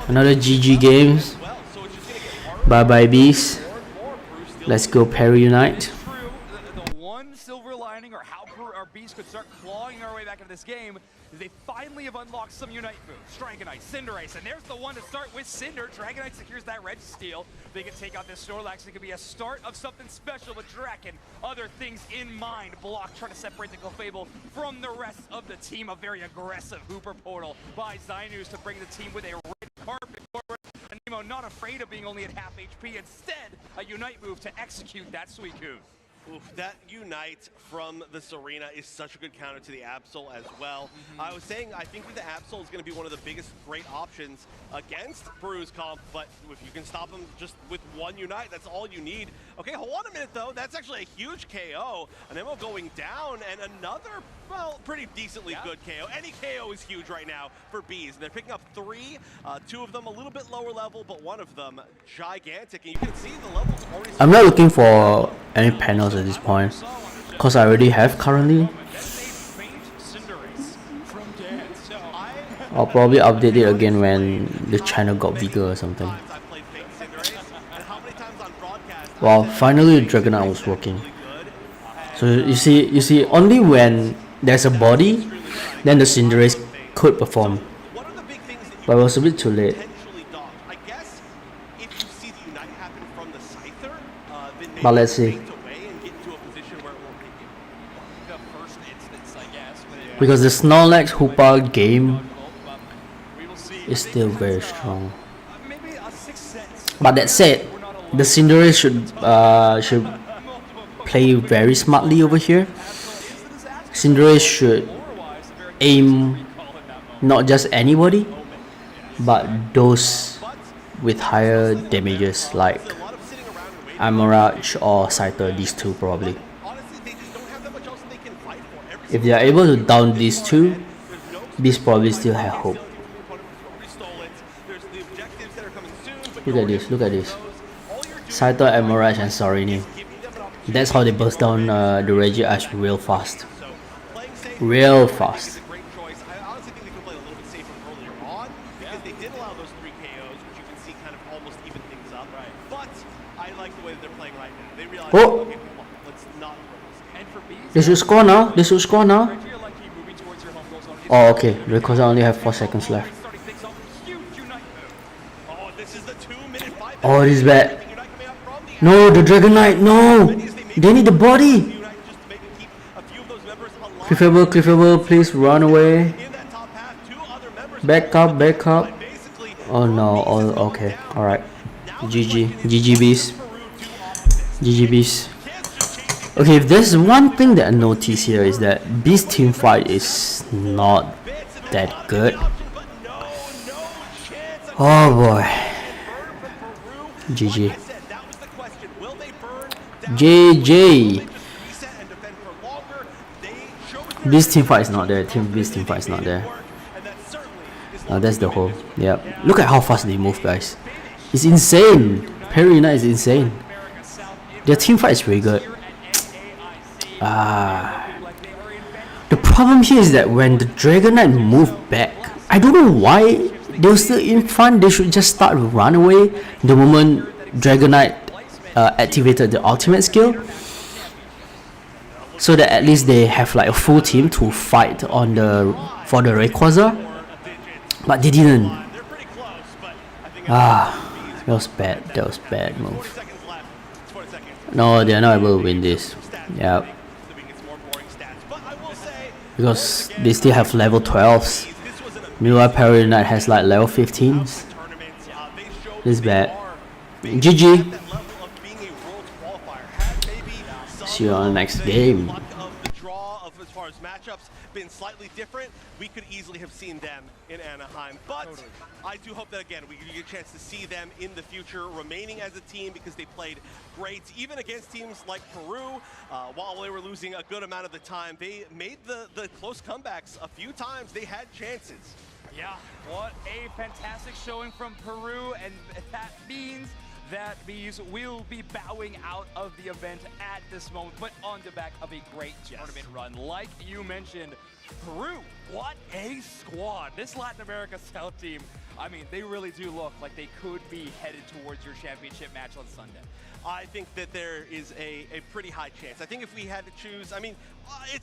[SPEAKER 3] another GG games. Bye bye Beast. Let's go Perry Unite.
[SPEAKER 2] The one silver lining, or how our Beast could start clawing our way back into this game, is they finally have unlocked some Unite moves. Dragonite, Cinderace, and there's the one to start with Cinder. Dragonite secures that red steel. They can take out this Snorlax. It could be a start of something special with Draken. Other things in mind. Block trying to separate the Clefable from the rest of the team. A very aggressive Hooper portal by Zinus to bring the team with a red carpet forward. And Nemo not afraid of being only at half HP. Instead, a Unite move to execute that Suicune.
[SPEAKER 1] Oof, that Unite from the Serena is such a good counter to the Absol as well. I was saying, I think that the Absol is going to be one of the biggest great options against Bruise Comp, but if you can stop him just with one Unite, that's all you need. Okay, hold on a minute though, that's actually a huge KO. An Nemo going down, and another, well, pretty decently good KO. Any KO is huge right now for Bees. They're picking up 3, 2 of them a little bit lower level, but one of them gigantic, and you can see the levels already.
[SPEAKER 3] I'm not looking for any panels at this point, because I already have currently. I'll probably update it again when the channel got bigger or something. Wow, finally the Dragonite was working. So you see, only when there's a body, then the Cinderace could perform. But it was a bit too late. But let's see. Because the Snorlax Hoopa game is still very strong. But that said, the Cinderellae should play very smartly over here. Cinderellae should aim not just anybody, but those with higher damages like Amaraj or Saito, these two probably. If they are able to down these two, Beast probably still have hope. Look at this, look at this. Saito, Amaraj and Sorini. That's how they burst down the Reggie Ash real fast. Real fast. Oh! They should score now. They should score now. Oh, okay. Because I only have 4 seconds left. Oh, this is bad. No, the Dragon Knight. No! They need the body. Cliffable, please run away. Back up, back up. Oh no. Oh, okay. Alright. GG. GG Beast. GG Beast. Okay, if there's one thing that I notice here is that Beast team fight is not that good. Oh boy. GG. JJ. Beast team fight is not there. Beast team fight is not there. That's the whole. Yep. Look at how fast they move, guys. It's insane. Perry Knight is insane. Their team fight is pretty good. The problem here is that when the Dragon Knight moved back, I don't know why they were still in front. They should just start to run away the moment Dragon Knight activated the ultimate skill, so that at least they have like a full team to fight on for the Rayquaza. But they didn't. That was bad. That was bad move. No, they are not able to win this. Yeah. Because they still have level 12s. Meanwhile, Perry Knight has like level 15s. This is bad. GG. See you on the next game.
[SPEAKER 1] As far as matchups been slightly different, we could easily have seen them in Anaheim, but I do hope that again we get a chance to see them in the future remaining as a team, because they played great even against teams like Peru. While they were losing a good amount of the time, they made the close comebacks a few times. They had chances.
[SPEAKER 2] Yeah, what a fantastic showing from Peru, and that means that these will be bowing out of the event at this moment, but on the back of a great tournament run. Like you mentioned, Peru, what a squad. This Latin America South team, I mean, they really do look like they could be headed towards your championship match on Sunday.
[SPEAKER 1] I think that there is a pretty high chance. I think if we had to choose, I mean,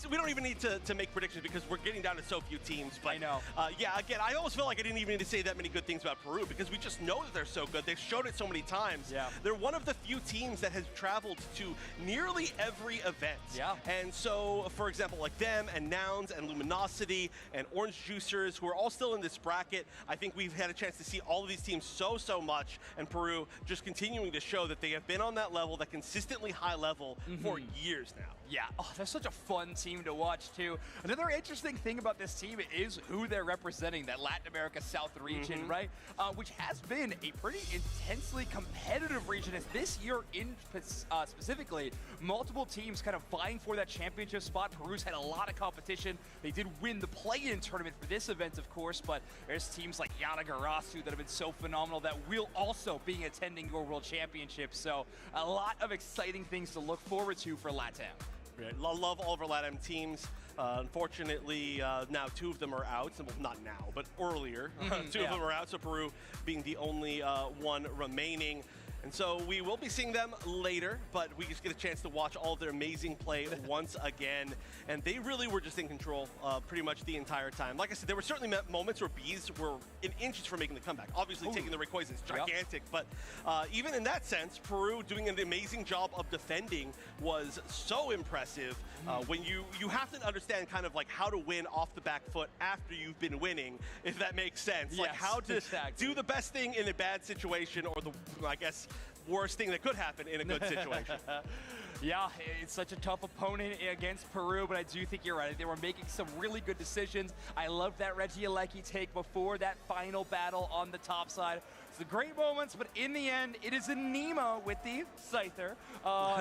[SPEAKER 1] we don't even need to make predictions because we're getting down to so few teams. But
[SPEAKER 2] I know.
[SPEAKER 1] Yeah, again, I almost feel like I didn't even need to say that many good things about Peru, because we just know that they're so good. They've showed it so many times.
[SPEAKER 2] Yeah.
[SPEAKER 1] They're one of the few teams that has traveled to nearly every event.
[SPEAKER 2] Yeah.
[SPEAKER 1] And so, for example, like them and Nouns and Luminosity and Orange Juicers, who are all still in this bracket, I think we've had a chance to see all of these teams so much, and Peru just continuing to show that they have been on that level, that consistently high level for years now.
[SPEAKER 2] Yeah, oh, they're such a fun team to watch too. Another interesting thing about this team is who they're representing, that Latin America South region, right? Which has been a pretty intensely competitive region, as this year in specifically, multiple teams kind of vying for that championship spot. Peru's had a lot of competition. They did win the play-in tournament for this event, of course, but there's teams like Yanagarasu that have been so phenomenal that will also be attending your World Championship. So a lot of exciting things to look forward to for LATAM.
[SPEAKER 1] Love all of our LATAM teams. Unfortunately, now 2 of them are out. Well, not now, but earlier. 2 of them are out, so Peru being the only one remaining. And so we will be seeing them later, but we just get a chance to watch all their amazing play once again. And they really were just in control pretty much the entire time. Like I said, there were certainly moments where Bees were in inches from making the comeback. Obviously, taking the Rayquaza is gigantic, but even in that sense, Peru doing an amazing job of defending was so impressive. When you have to understand kind of like how to win off the back foot after you've been winning, if that makes sense. Like how to do the best thing in a bad situation, or the, I guess, worst thing that could happen in a good situation.
[SPEAKER 2] Yeah, it's such a tough opponent against Peru, but I do think you're right. They were making some really good decisions. I loved that Regieleki take before that final battle on the top side. It's the great moments, but in the end, it is Anemo with the Scyther,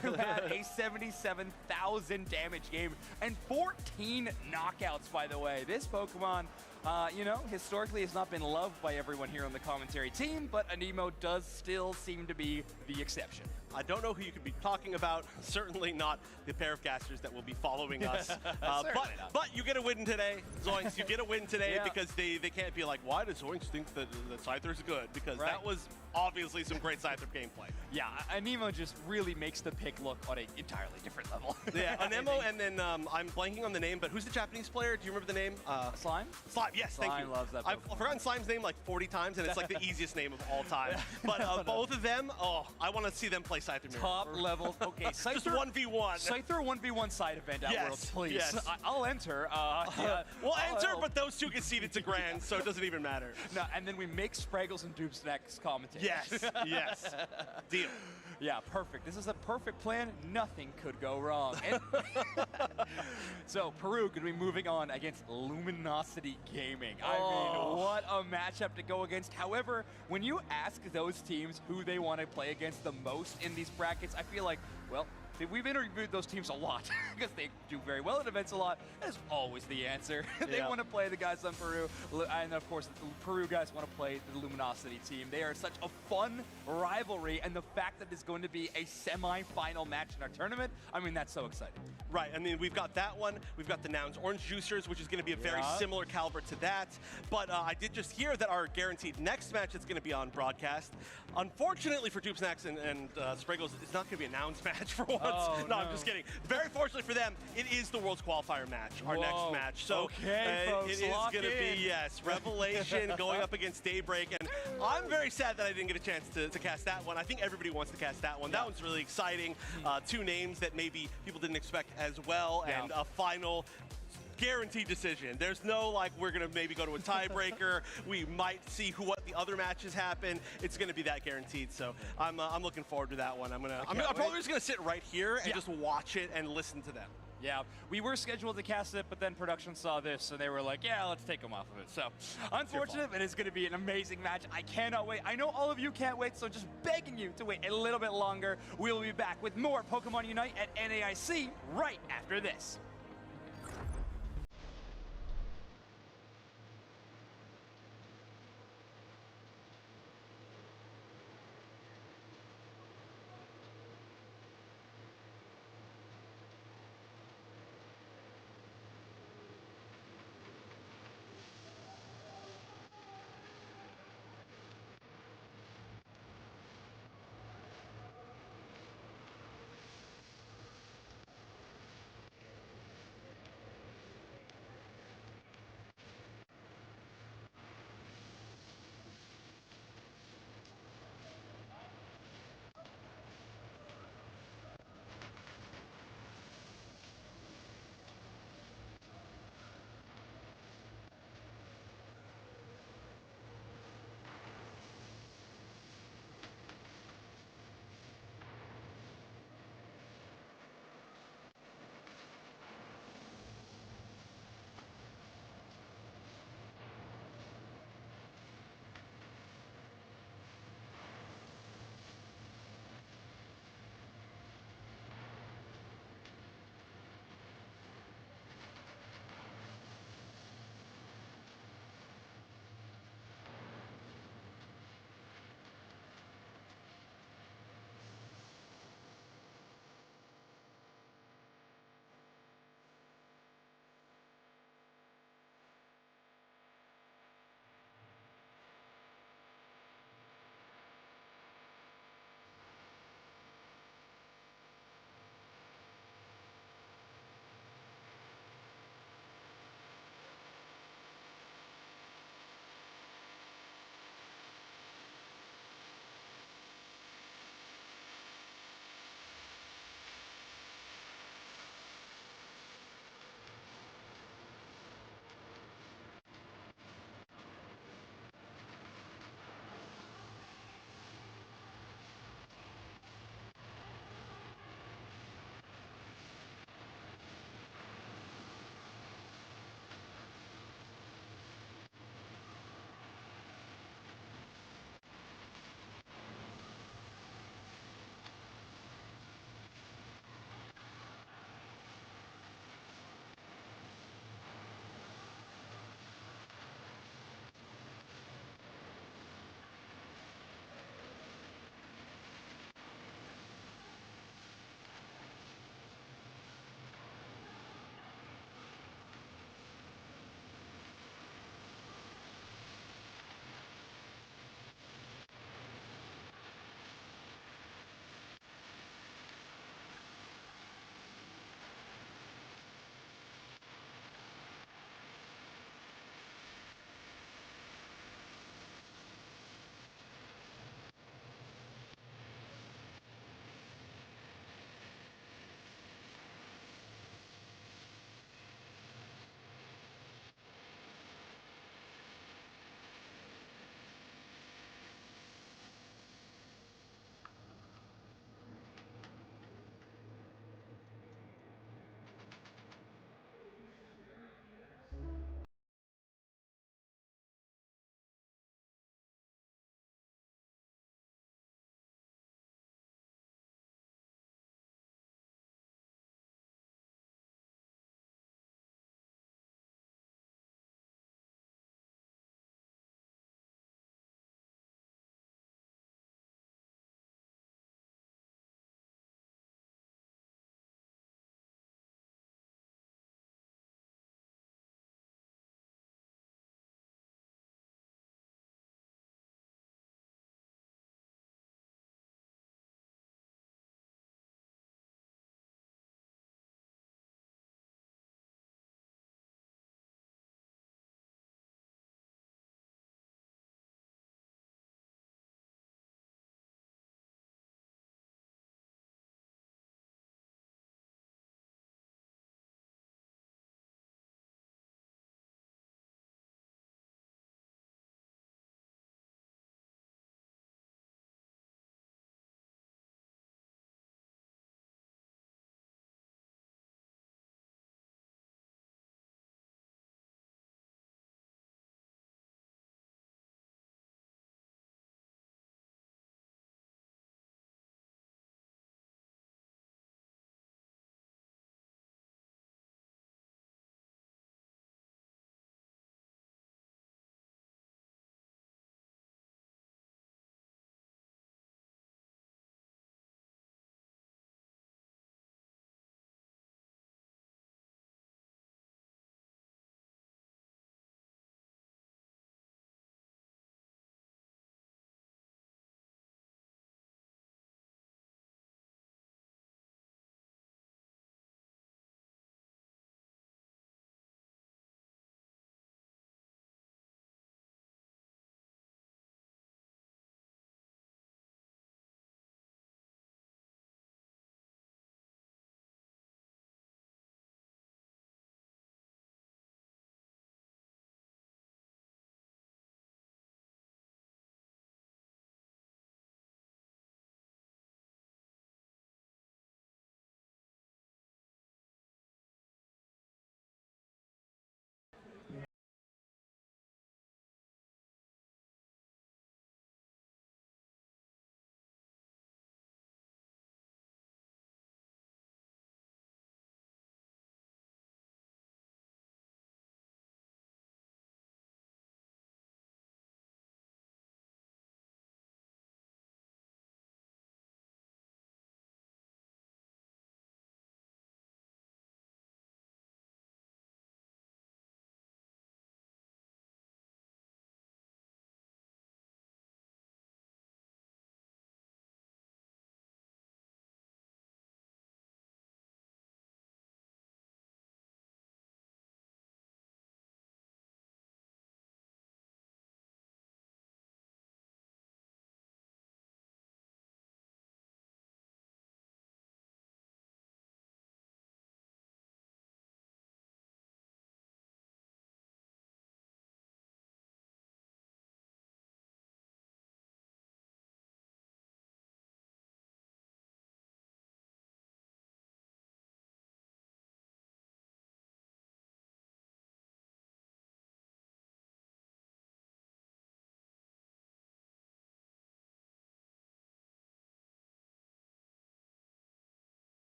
[SPEAKER 2] who had a 77,000 damage game and 14 knockouts, by the way. This Pokemon, you know, historically has not been loved by everyone here on the commentary team, but Anemo does still seem to be the exception.
[SPEAKER 1] I don't know who you could be talking about. Certainly not the pair of casters that will be following us. But you get a win today, Zoinks. You get a win today because they can't be like, why does Zoinks think that Scyther's good? Because that was obviously some great Scyther gameplay.
[SPEAKER 2] Yeah, Anemo just really makes the pick look on an entirely different level.
[SPEAKER 1] Yeah, Anemo, and then I'm blanking on the name, but who's the Japanese player? Do you remember the name?
[SPEAKER 2] Slime?
[SPEAKER 1] Slime, yes, thank you.
[SPEAKER 2] Slime loves that
[SPEAKER 1] I've forgotten Slime's name like 40 times, and it's like the easiest name of all time. But both of them, I want to see them play Scyther Mirror.
[SPEAKER 2] Top level. Okay, Scyther.
[SPEAKER 1] Just 1v1.
[SPEAKER 2] Scyther 1v1 side event at Worlds, please.
[SPEAKER 1] Yes.
[SPEAKER 2] I'll enter.
[SPEAKER 1] We'll enter, but those two get seeded to Grand, so it doesn't even matter.
[SPEAKER 2] No, and then we make Spraggles and Dupes next commentate.
[SPEAKER 1] Yes, yes. Deal.
[SPEAKER 2] Yeah, perfect. This is a perfect plan. Nothing could go wrong. And so Peru going to be moving on against Luminosity Gaming. I mean, what a matchup to go against. However, when you ask those teams who they want to play against the most in these brackets, I feel like, well, we've interviewed those teams a lot because they do very well at events a lot. That's always the answer. They want to play the guys on Peru, and of course the Peru guys want to play the Luminosity team. They are such a fun rivalry, and the fact that it's going to be a semi-final match in our tournament, I mean, that's so exciting.
[SPEAKER 1] Right, I mean, we've got that one. We've got the Nouns Orange Juicers, which is going to be a very similar caliber to that. But I did just hear that our guaranteed next match is going to be on broadcast. Unfortunately for Dupes Snacks and Spraggles, it's not going to be a Nouns match for once. No, I'm just kidding. Very fortunately for them, it is the World's Qualifier match, our next match. So
[SPEAKER 2] folks,
[SPEAKER 1] it is going to be, Revelation going up against Daybreak. And I'm very sad that I didn't get a chance to cast that one. I think everybody wants to cast that one. That one's really exciting. Two names that maybe people didn't expect as well, and a final guaranteed decision. There's no like we're gonna maybe go to a tiebreaker. We might see what the other matches happen. It's gonna be that guaranteed. So I'm looking forward to that one. I'm probably just gonna sit right here and just watch it and listen to them.
[SPEAKER 2] Yeah, we were scheduled to cast it, but then production saw this, and they were like, yeah, let's take them off of it. So, unfortunate, but it's going to be an amazing match. I cannot wait. I know all of you can't wait, so just begging you to wait a little bit longer. We'll be back with more Pokemon Unite at NAIC right after this.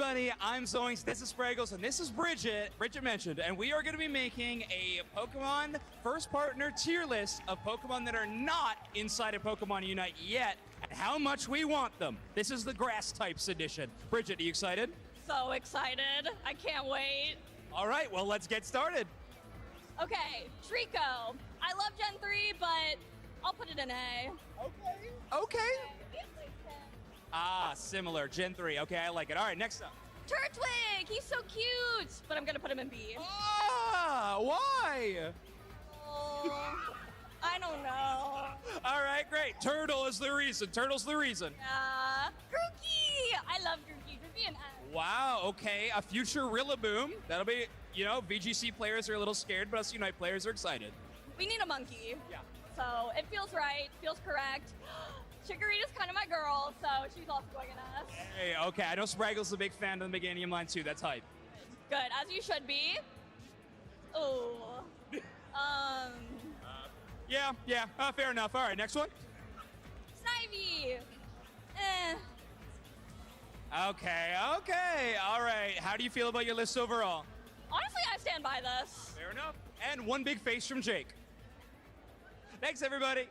[SPEAKER 11] everybody. I'm Zoinks, this is Spraggles, and this is Bridget. Bridget mentioned, and we are going to be making a Pokemon first partner tier list of Pokemon that are not inside of Pokemon Unite yet, and how much we want them. This is the Grass types edition. Bridget, are you excited?
[SPEAKER 14] So excited. I can't wait.
[SPEAKER 11] All right, well, let's get started.
[SPEAKER 14] Okay, Trico. I love Gen 3, but I'll put it in A.
[SPEAKER 11] Okay. Ah, similar. Gen 3. Okay, I like it. All right, next up.
[SPEAKER 14] Turtwig. He's so cute, but I'm going to put him in B.
[SPEAKER 11] Ah, why?
[SPEAKER 14] Oh, I don't know.
[SPEAKER 11] All right, great. Turtle is the reason. Turtle's the reason.
[SPEAKER 14] Grookey. I love Grookey. Grookey and S.
[SPEAKER 11] Wow, okay. A future Rillaboom. That'll be, you know, VGC players are a little scared, but us Unite players are excited.
[SPEAKER 14] We need a monkey.
[SPEAKER 11] Yeah.
[SPEAKER 14] So it feels right, feels correct. Chikorita's kind of my girl, so she's also going in S.
[SPEAKER 11] Hey, okay. I know Spraggle's a big fan of the Meganium line too. That's hype.
[SPEAKER 14] Good, as you should be. Oh.
[SPEAKER 11] Yeah. Fair enough. All right, next one.
[SPEAKER 14] Snivy.
[SPEAKER 11] Okay. All right. How do you feel about your list overall?
[SPEAKER 14] Honestly, I stand by this.
[SPEAKER 11] Fair enough. And one big face from Jake. Thanks, everybody.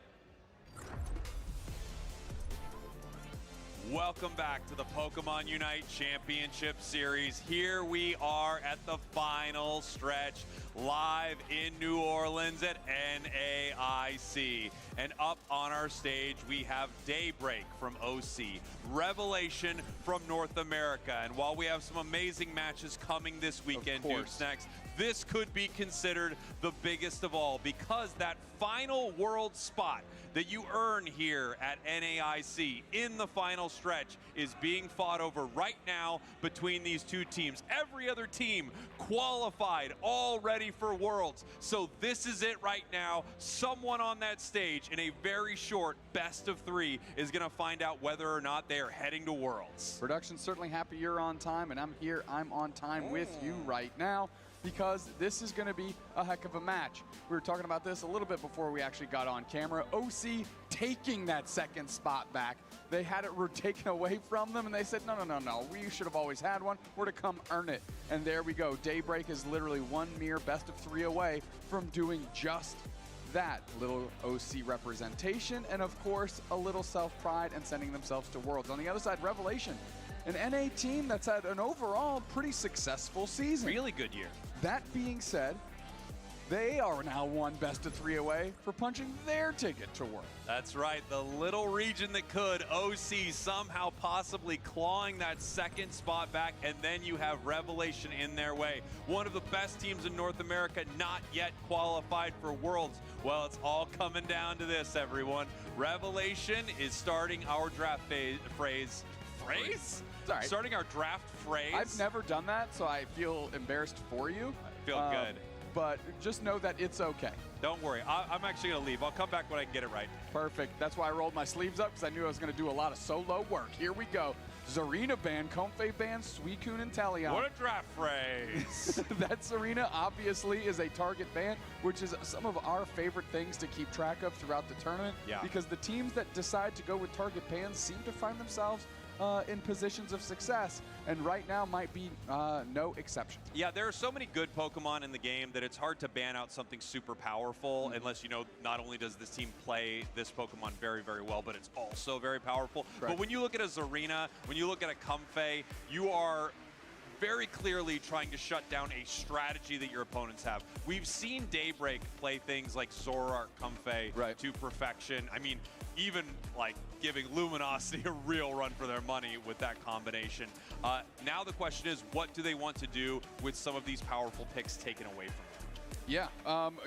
[SPEAKER 4] Welcome back to the Pokemon Unite Championship Series. Here we are at the final stretch, live in New Orleans at NAIC. And up on our stage, we have Daybreak from OC, Revelation from North America. And while we have some amazing matches coming this weekend, Dudes Next, this could be considered the biggest of all, because that final world spot that you earn here at NAIC in the final stretch is being fought over right now between these two teams. Every other team qualified, all ready for Worlds. So this is it right now. Someone on that stage in a very short best of 3 is going to find out whether or not they are heading to Worlds.
[SPEAKER 6] Production's certainly happy you're on time, and I'm here. I'm on time with you right now, because this is going to be a heck of a match. We were talking about this a little bit before we actually got on camera. OC taking that second spot back. They had it taken away from them, and they said, no, we should have always had one. We're to come earn it. And there we go. Daybreak is literally one mere best of 3 away from doing just that. Little OC representation, and of course, a little self-pride and sending themselves to Worlds. On the other side, Revelation, an NA team that's had an overall pretty successful season.
[SPEAKER 1] Really good year.
[SPEAKER 6] That being said, they are now one best of 3 away for punching their ticket to Worlds.
[SPEAKER 4] That's right, the little region that could. OC somehow possibly clawing that second spot back, and then you have Revelation in their way. One of the best teams in North America, not yet qualified for Worlds. Well, it's all coming down to this, everyone. Revelation is starting our draft phrase?
[SPEAKER 6] Sorry.
[SPEAKER 4] Starting our draft phrase.
[SPEAKER 6] I've never done that, so I feel embarrassed for you.
[SPEAKER 4] I feel good.
[SPEAKER 6] But just know that it's okay.
[SPEAKER 4] Don't worry. I'm actually going to leave. I'll come back when I can get it right.
[SPEAKER 6] Perfect. That's why I rolled my sleeves up, because I knew I was going to do a lot of solo work. Here we go. Zarina ban, Comfey ban, Suicune, and Talion.
[SPEAKER 4] What a draft phrase.
[SPEAKER 6] That Zarina obviously is a target ban, which is some of our favorite things to keep track of throughout the tournament.
[SPEAKER 4] Yeah.
[SPEAKER 6] Because the teams that decide to go with target bans seem to find themselves in positions of success, and right now might be no exception.
[SPEAKER 4] Yeah, there are so many good Pokemon in the game that it's hard to ban out something super powerful unless you know not only does this team play this Pokemon very, very well, but it's also very powerful.
[SPEAKER 6] Right.
[SPEAKER 4] But when you look at a Zarina, when you look at a Comfey, you are very clearly trying to shut down a strategy that your opponents have. We've seen Daybreak play things like Zoroark, Comfey to perfection. I mean, even like giving Luminosity a real run for their money with that combination. Now the question is, what do they want to do with some of these powerful picks taken away from them?
[SPEAKER 6] Yeah,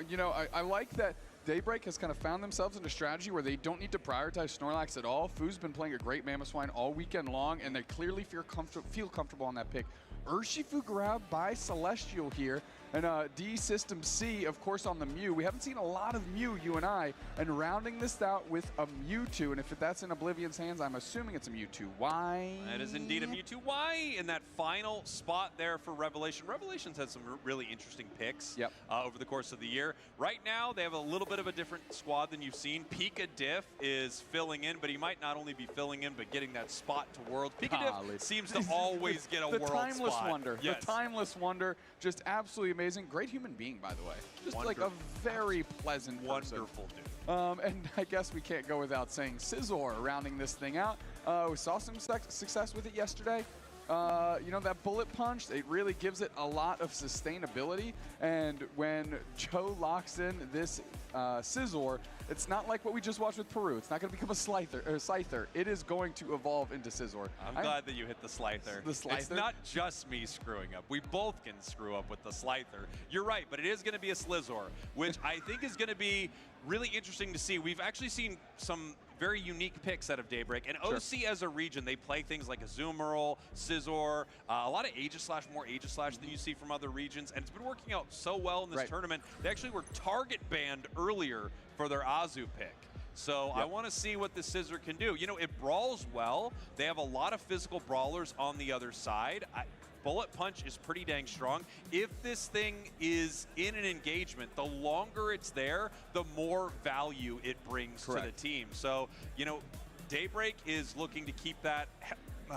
[SPEAKER 6] you know, I like that Daybreak has kind of found themselves in a strategy where they don't need to prioritize Snorlax at all. Foo's been playing a great Mamoswine all weekend long, and they clearly feel comfortable on that pick. Urshifu grabbed by Celestial here. And D System C, of course, on the Mew. We haven't seen a lot of Mew, you and I, and rounding this out with a Mewtwo. And if that's in Oblivion's hands, I'm assuming it's a Mewtwo. Why?
[SPEAKER 4] That is indeed a Mewtwo. Why in that final spot there for Revelation? Revelation's had some really interesting picks over the course of the year. Right now, they have a little bit of a different squad than you've seen. Pika Diff is filling in, but he might not only be filling in, but getting that spot to Worlds. Pika Diff seems to always get a World spot.
[SPEAKER 6] The timeless wonder.
[SPEAKER 4] Yes.
[SPEAKER 6] The timeless wonder. Just absolutely amazing. Great human being, by the way. Just like a very pleasant person.
[SPEAKER 4] Wonderful dude.
[SPEAKER 6] And I guess we can't go without saying Scizor rounding this thing out. We saw some success with it yesterday. You know, that bullet punch, it really gives it a lot of sustainability. And when Joe locks in this Scizor, it's not like what we just watched with Peru. It's not going to become a Scyther. It is going to evolve into Scizor.
[SPEAKER 4] I'm glad that you hit the Scyther.
[SPEAKER 6] The Scyther?
[SPEAKER 4] It's not just me screwing up. We both can screw up with the Scyther. You're right, but it is going to be a Scizor, which I think is going to be really interesting to see. We've actually seen some very unique picks out of Daybreak. And OC as a region, they play things like Azumarill, Scizor, a lot of Aegislash, more Aegislash than you see from other regions. And it's been working out so well in this tournament. They actually were target banned earlier for their Azu pick. So I want to see what the Scizor can do. You know, it brawls well. They have a lot of physical brawlers on the other side. Bullet Punch is pretty dang strong. If this thing is in an engagement, the longer it's there, the more value it brings to the team. So, you know, Daybreak is looking to keep that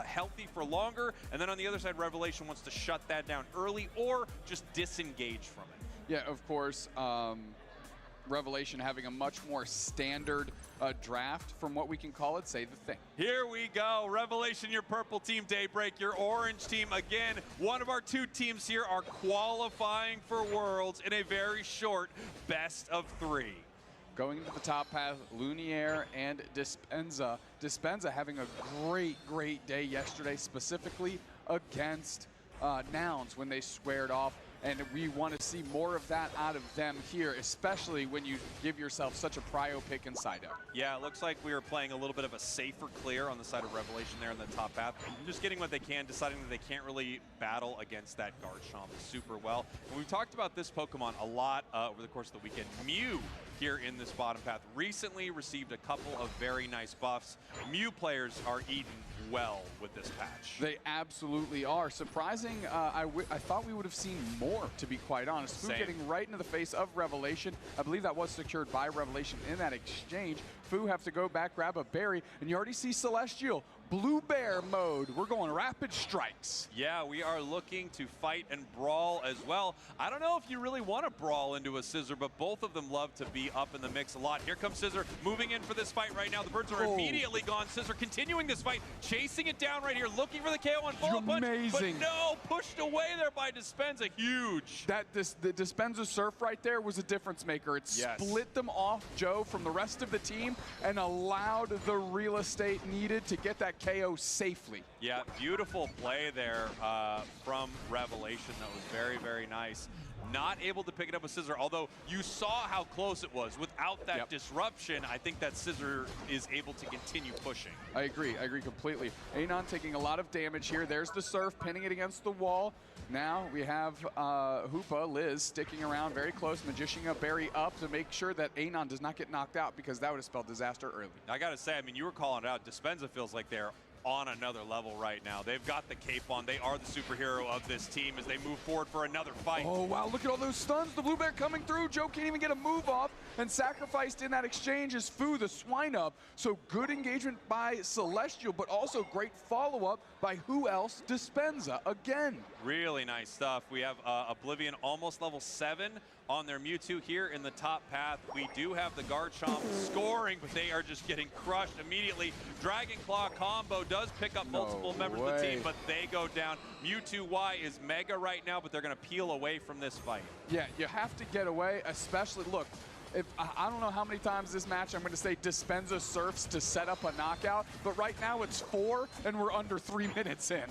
[SPEAKER 4] healthy for longer, and then on the other side, Revelation wants to shut that down early or just disengage from it.
[SPEAKER 6] Yeah, of course. Revelation having a much more standard draft from what we can call it, say the thing.
[SPEAKER 4] Here we go. Revelation, your purple team, Daybreak, your orange team. Again, one of our two teams here are qualifying for Worlds in a very short best of 3.
[SPEAKER 6] Going into the top path, Luniere and Dispenza. Dispenza having a great day yesterday, specifically against Nouns when they squared off. And we want to see more of that out of them here, especially when you give yourself such a prio pick inside out.
[SPEAKER 4] Yeah, it looks like we were playing a little bit of a safer clear on the side of Revelation there in the top path. Just getting what they can, deciding that they can't really battle against that Garchomp super well. And we've talked about this Pokemon a lot over the course of the weekend. Mew here in this bottom path recently received a couple of very nice buffs. Mew players are eating well with this patch.
[SPEAKER 6] They absolutely are. Surprising, I thought we would have seen more, to be quite honest. Fu getting right into the face of Revelation. I believe that was secured by Revelation in that exchange. Fu have to go back, grab a berry, and you already see Celestial. Blue Bear mode. We're going rapid strikes.
[SPEAKER 4] Yeah, we are looking to fight and brawl as well. I don't know if you really want to brawl into a Scizor, but both of them love to be up in the mix a lot. Here comes Scizor moving in for this fight right now. The birds are immediately gone. Scizor continuing this fight, chasing it down right here, looking for the KO on Bullet Punch.
[SPEAKER 6] Amazing.
[SPEAKER 4] But no, pushed away there by Dispenza. Huge.
[SPEAKER 6] The Dispenza Surf right there was a difference maker. It split them off, Joe, from the rest of the team and allowed the real estate needed to get that KO safely.
[SPEAKER 4] Yeah, beautiful play there from Revelation. That was very nice. Not able to pick it up with Scizor, although you saw how close it was. Without that disruption, I think that Scizor is able to continue pushing.
[SPEAKER 6] I agree completely. Anon taking a lot of damage here. There's the Surf, pinning it against the wall. Now we have Hoopa, Liz, sticking around very close, magicianing a berry up to make sure that Anon does not get knocked out, because that would have spelled disaster early.
[SPEAKER 4] I gotta say, I mean, you were calling it out. Dispenza feels like they're on another level right now. They've got the cape on. They are the superhero of this team as they move forward for another fight.
[SPEAKER 6] Oh, wow, look at all those stuns. The Blue Bear coming through. Joe can't even get a move off, and sacrificed in that exchange is Fu, the swine up. So good engagement by Celestial, but also great follow-up by who else? Dispenza again.
[SPEAKER 4] Really nice stuff. We have Oblivion almost level 7 on their Mewtwo here in the top path. We do have the Garchomp scoring, but they are just getting crushed immediately. Dragon Claw combo does pick up multiple members of the team, but they go down. Mewtwo Y is mega right now, but they're going to peel away from this fight.
[SPEAKER 6] Yeah, you have to get away, especially, look, I don't know how many times this match I'm going to say Dispenza surfs to set up a knockout, but right now it's 4, and we're under 3 minutes in.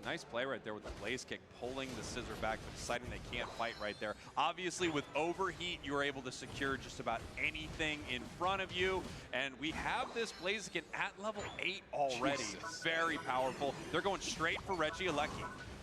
[SPEAKER 4] Nice play right there with the Blaze Kick, pulling the Scizor back, but deciding they can't fight right there. Obviously, with Overheat, you are able to secure just about anything in front of you. And we have this Blaziken at level 8 already.
[SPEAKER 6] Jesus.
[SPEAKER 4] Very powerful. They're going straight for Regieleki.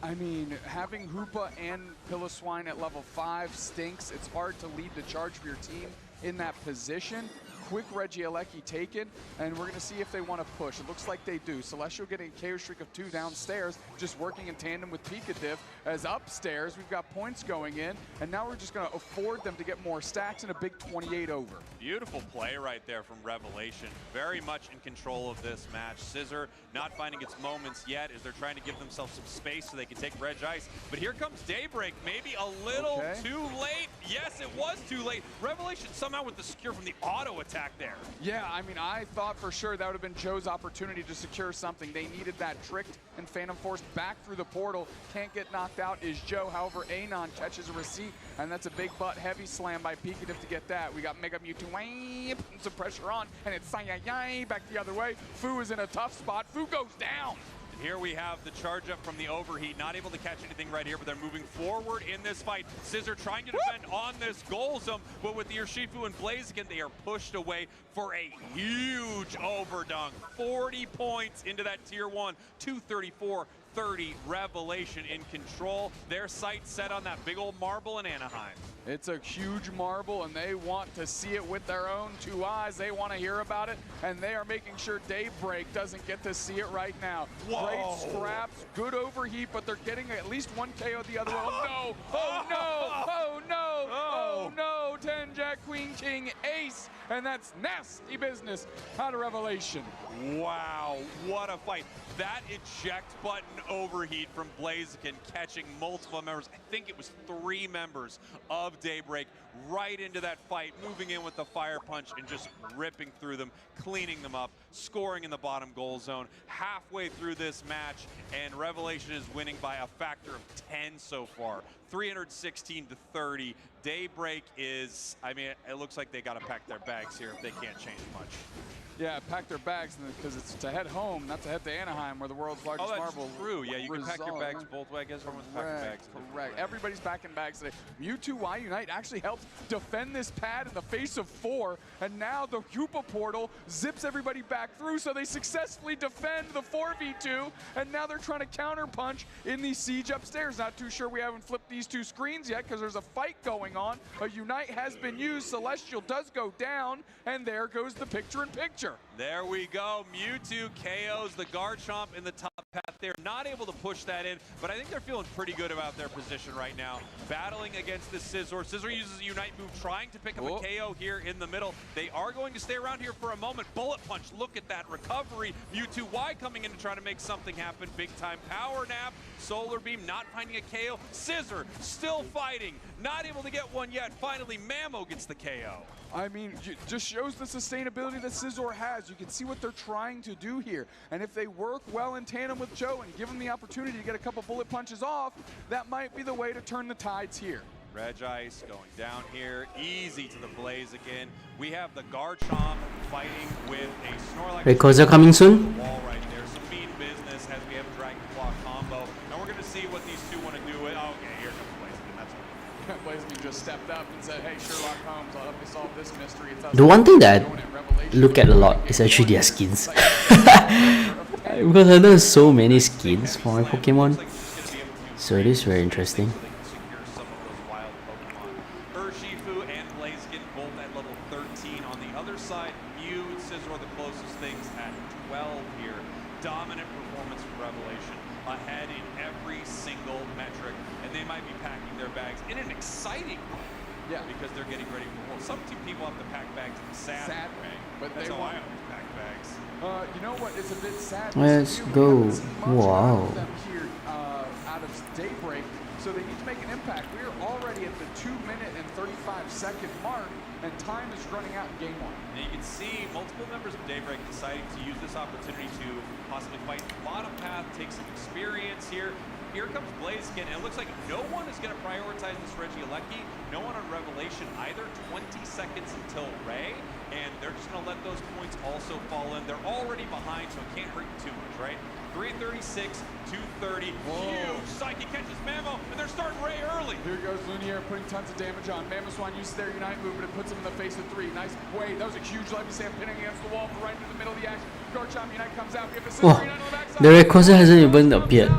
[SPEAKER 6] I mean, having Hoopa and Piloswine at level 5 stinks. It's hard to lead the charge for your team in that position. Quick Regieleki taken, and we're going to see if they want to push. It looks like they do. Celestial getting a KO streak of 2 downstairs, just working in tandem with Pikadiv. As upstairs, we've got points going in, and now we're just going to afford them to get more stacks and a big 28 over.
[SPEAKER 4] Beautiful play right there from Revelation. Very much in control of this match. Scissor not finding its moments yet as they're trying to give themselves some space so they can take Reg Ice. But here comes Daybreak, maybe a little too late. Yes, it was too late. Revelation somehow with the secure from the auto attack there.
[SPEAKER 6] Yeah, I mean, I thought for sure that would have been Joe's opportunity to secure something. They needed that tricked and Phantom Force back through the portal. Can't get knocked out is Joe. However, Anon catches a receipt, and that's a big butt heavy slam by Pikadiv to get that. We got Mega Mewtwo, putting some pressure on, and it's Sayayay back the other way. Fu is in a tough spot. Fu goes down.
[SPEAKER 4] Here we have the charge up from the overheat, not able to catch anything right here, but they're moving forward in this fight. Scissor trying to defend on this goal zone, but with the Urshifu and Blaziken, they are pushed away for a huge overdunk. 40 points into that tier 1, 234-30. Revelation in control. Their sights set on that big old marble in Anaheim.
[SPEAKER 6] It's a huge marble, and they want to see it with their own 2 eyes. They want to hear about it, and they are making sure Daybreak doesn't get to see it right now.
[SPEAKER 4] Whoa.
[SPEAKER 6] Great scraps, good overheat, but they're getting at least 1 KO the other way. Oh no! Oh no! Oh no! Oh no! 10 Jack Queen King Ace, and that's nasty business out of Revelation.
[SPEAKER 4] Wow, what a fight. That eject button overheat from Blaziken catching multiple members. I think it was 3 members of Daybreak right into that fight, moving in with the fire punch and just ripping through them, cleaning them up, scoring in the bottom goal zone. Halfway through this match, and Revelation is winning by a factor of 10 so far. 316-30. Daybreak is, I mean, it looks like they got to pack their bags here if they can't change much.
[SPEAKER 6] Yeah, pack their bags because it's to head home, not to head to Anaheim, where the world's largest marble.
[SPEAKER 4] True. Yeah, you can pack your bags both ways. I guess everyone's packing bags.
[SPEAKER 6] Correct. Everybody's packing bags today. Mewtwo Y Unite actually helped defend this pad in the face of 4, and now the Hoopa portal zips everybody back through, so they successfully defend the 4v2, and now they're trying to counter punch in the siege upstairs. Not too sure we haven't flipped these 2 screens yet because there's a fight going on. A Unite has been used. Celestial does go down, and there goes the picture-in-picture.
[SPEAKER 4] There we go. Mewtwo KOs the Garchomp in the top path. They're not able to push that in, but I think they're feeling pretty good about their position right now. Battling against the Scizor. Scizor uses a Unite move, trying to pick up a KO here in the middle. They are going to stay around here for a moment. Bullet Punch, look at that recovery. Mewtwo Y coming in to try to make something happen. Big time power nap. Solar Beam not finding a KO. Scizor still fighting. Not able to get one yet. Finally, Mamo gets the KO.
[SPEAKER 6] I mean, just shows the sustainability that Scizor has. You can see what they're trying to do here. And if they work well in tandem with Joe and give him the opportunity to get a couple bullet punches off, that might be the way to turn the tides here.
[SPEAKER 4] Reg Ice going down here, easy to the Blaziken. We have the Garchomp fighting with a Snorlax.
[SPEAKER 3] Rayquaza coming soon.
[SPEAKER 4] Wall right there, some mean business as we have a Dragon Claw combo. And we're going to see what these two want to do. Oh, okay, here comes Blaziken. That's right.
[SPEAKER 6] Blaziken just stepped up and said, hey, Sherlock Holmes, I'll help you solve this mystery. It's us.
[SPEAKER 3] The one thing that I look at a lot is actually their skins. Because I know so many skins for my Pokemon. So it is very interesting.
[SPEAKER 4] Urshifu and Blaziken both at level 13. On the other side, Mew and Scizor the closest things at 12 here. Dominant performance from Revelation. Ahead in every single metric. And they might be packing their bags in an exciting way. Yeah, because they're getting ready for war. Some people have to pack bags in a sad way. But that's how I always pack bags.
[SPEAKER 6] You know what? It's a bit sad.
[SPEAKER 3] Let's go. Wow.
[SPEAKER 6] Here, out of Daybreak, so they need to make an impact. We are already at the 2-minute and 35-second mark, and time is running out in game 1.
[SPEAKER 4] And you can see multiple members of Daybreak deciding to use this opportunity to possibly fight the bottom path, take some experience here. Here comes Blaziken, and it looks like no one is going to prioritize this Regieleki. No one on Revelation either. 20 seconds until Ray, and they're just going to let those points also fall in. They're already behind, so it can't hurt you too much, right? 336, 230. Huge Psyche catches Mamo, and they're starting Ray early.
[SPEAKER 6] Here goes Lunier putting tons of damage on. Mamoswine uses their Unite move, but it puts him in the face of 3. Nice way. That was a huge Levy Sand pinning against the wall for right into the middle of the action. Garchomp Unite comes out. We have a Scizor Unite on the backside.
[SPEAKER 3] The Rayquaza hasn't even appeared.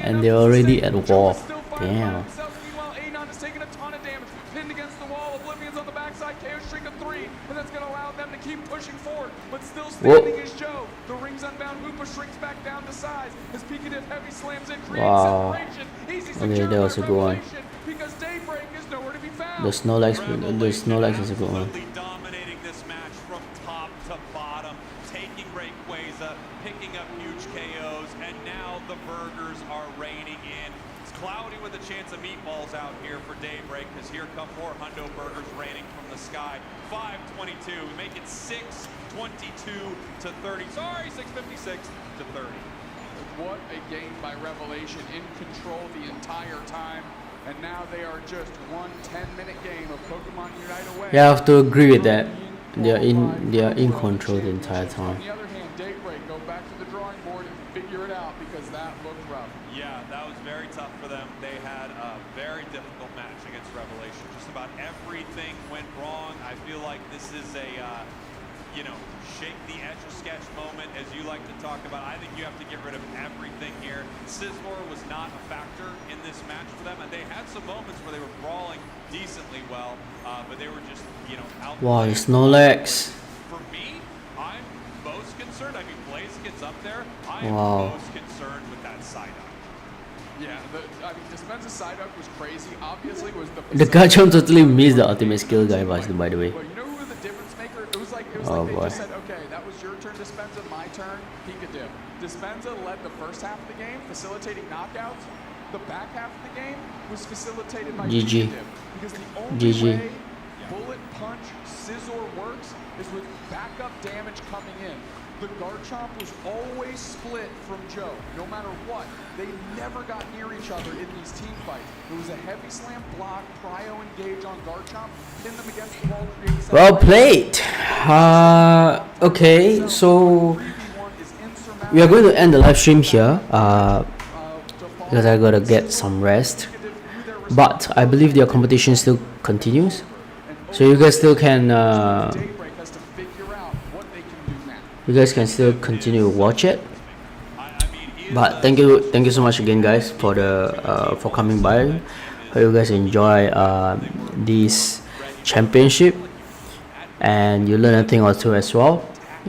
[SPEAKER 3] and they're already at war. Damn.
[SPEAKER 6] Meanwhile, Anon is taking a ton of damage. Pinned against the wall. Oblivion's on the backside. Chaos Shrink a 3. And that's going to allow them to keep pushing forward. But still standing is Joe. The Rings Unbound Hoopa shrinks back down to size. His Pikachu Heavy slams in, creating separation. Easy
[SPEAKER 3] Okay, that was a good one.
[SPEAKER 6] Because Daybreak is nowhere to be found.
[SPEAKER 3] The Snorlax is a good one.
[SPEAKER 4] Dominating this match from top to bottom, taking Rayquaza, picking up huge KOs, and now the burgers are raining in. It's cloudy with a chance of meatballs out here for Daybreak, because here come more Hundo burgers raining from the sky. 5:22, we make it 6:22 to 30. Sorry, 6:56 to 30.
[SPEAKER 6] What a game by Revelation, in control the entire time. And now they are just one 10-minute game of Pokemon Unite away.
[SPEAKER 3] Yeah, I have to agree with that. They are in control the entire time.
[SPEAKER 6] On the other hand, Daybreak go back to the drawing board and figure it out, because that looked rough.
[SPEAKER 4] Yeah, that was very tough for them. They had a very difficult match against Revelation. Just about everything went wrong. I feel like this is a, shake the Etch-a-Sketch moment, as you like to talk about. I think you have to get rid of everything here. Sizzler was not a factor in this match for them, and they had some moments where they were brawling decently well, but they were just, out.
[SPEAKER 3] Wow, it's Snorlax.
[SPEAKER 4] For me, I'm most concerned. I mean, Blaze gets up there. I am most concerned with that side up.
[SPEAKER 6] Yeah, Dispenza's side up was crazy. Obviously, was
[SPEAKER 3] The Garchomp totally missed the ultimate skill guy, by the way.
[SPEAKER 6] But you know who the difference maker? It was like they just said, okay, that was your turn, Dispenza, my turn, Pikachu. Dispenza led the first half of the game, facilitating knockouts. The back half of the game was facilitated by
[SPEAKER 3] GG.
[SPEAKER 6] Pikachu. Because the only way Bullet Punch Scizor works is with backup damage coming in. The Garchomp was always split from Joe, no matter what. They never got near each other in these team fights. It was a heavy slam block, prio engage on Garchomp, pin them against the wall, create
[SPEAKER 3] Well played. Okay, so we are going to end the live stream here because I gotta get some rest. But I believe their competition still continues, so you guys still can still continue to watch it. But thank you so much again, guys, for for coming by. Hope you guys enjoy this championship and you learn a thing or two as well.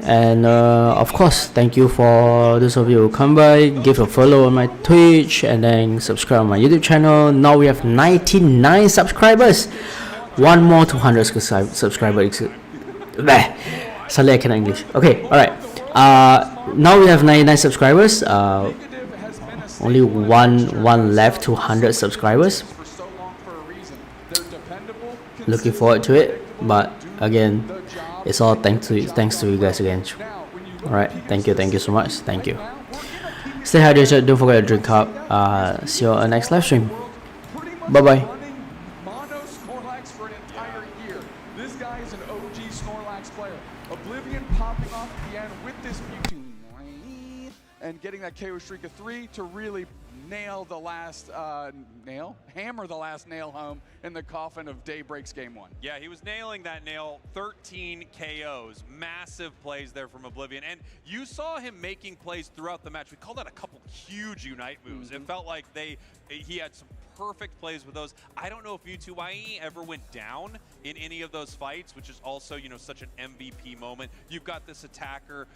[SPEAKER 3] And of course, thank you for those of you who come by. Give a follow on my Twitch and then subscribe on my YouTube channel. Now we have 99 subscribers. One more 200 subscribers. Suddenly I cannot English. Okay, alright. Now we have 99 subscribers. Only one left to 100 subscribers. Looking forward to it. But again, it's all thanks to you guys again. Alright, thank you so much. Thank you. Stay hydrated, don't forget to drink up. See you on the next live stream. Bye bye.
[SPEAKER 6] Mono Snorlax for an entire year. This guy is an OG Snorlax player. Oblivion popping off at the end with this Mewtwo and getting that KO Streak of 3 to really nail the last hammer the last nail home in the coffin of Daybreak's game 1.
[SPEAKER 4] Yeah, he was nailing that nail. 13 KOs, massive plays there from Oblivion, and you saw him making plays throughout the match. We called that a couple huge Unite moves. It felt like he had some perfect plays with those. I don't know if Mewtwo ever went down in any of those fights, which is also, such an MVP moment. You've got this attacker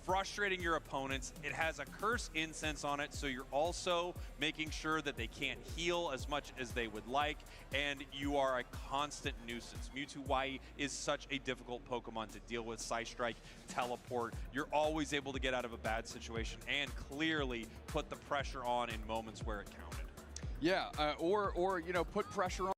[SPEAKER 4] frustrating your opponents. It has a curse incense on it, so you're also making sure that they can't heal as much as they would like, and you are a constant nuisance. Mewtwo is such a difficult Pokemon to deal with. Psystrike, Teleport, you're always able to get out of a bad situation and clearly put the pressure on in moments where it counted.
[SPEAKER 6] Yeah, or put pressure on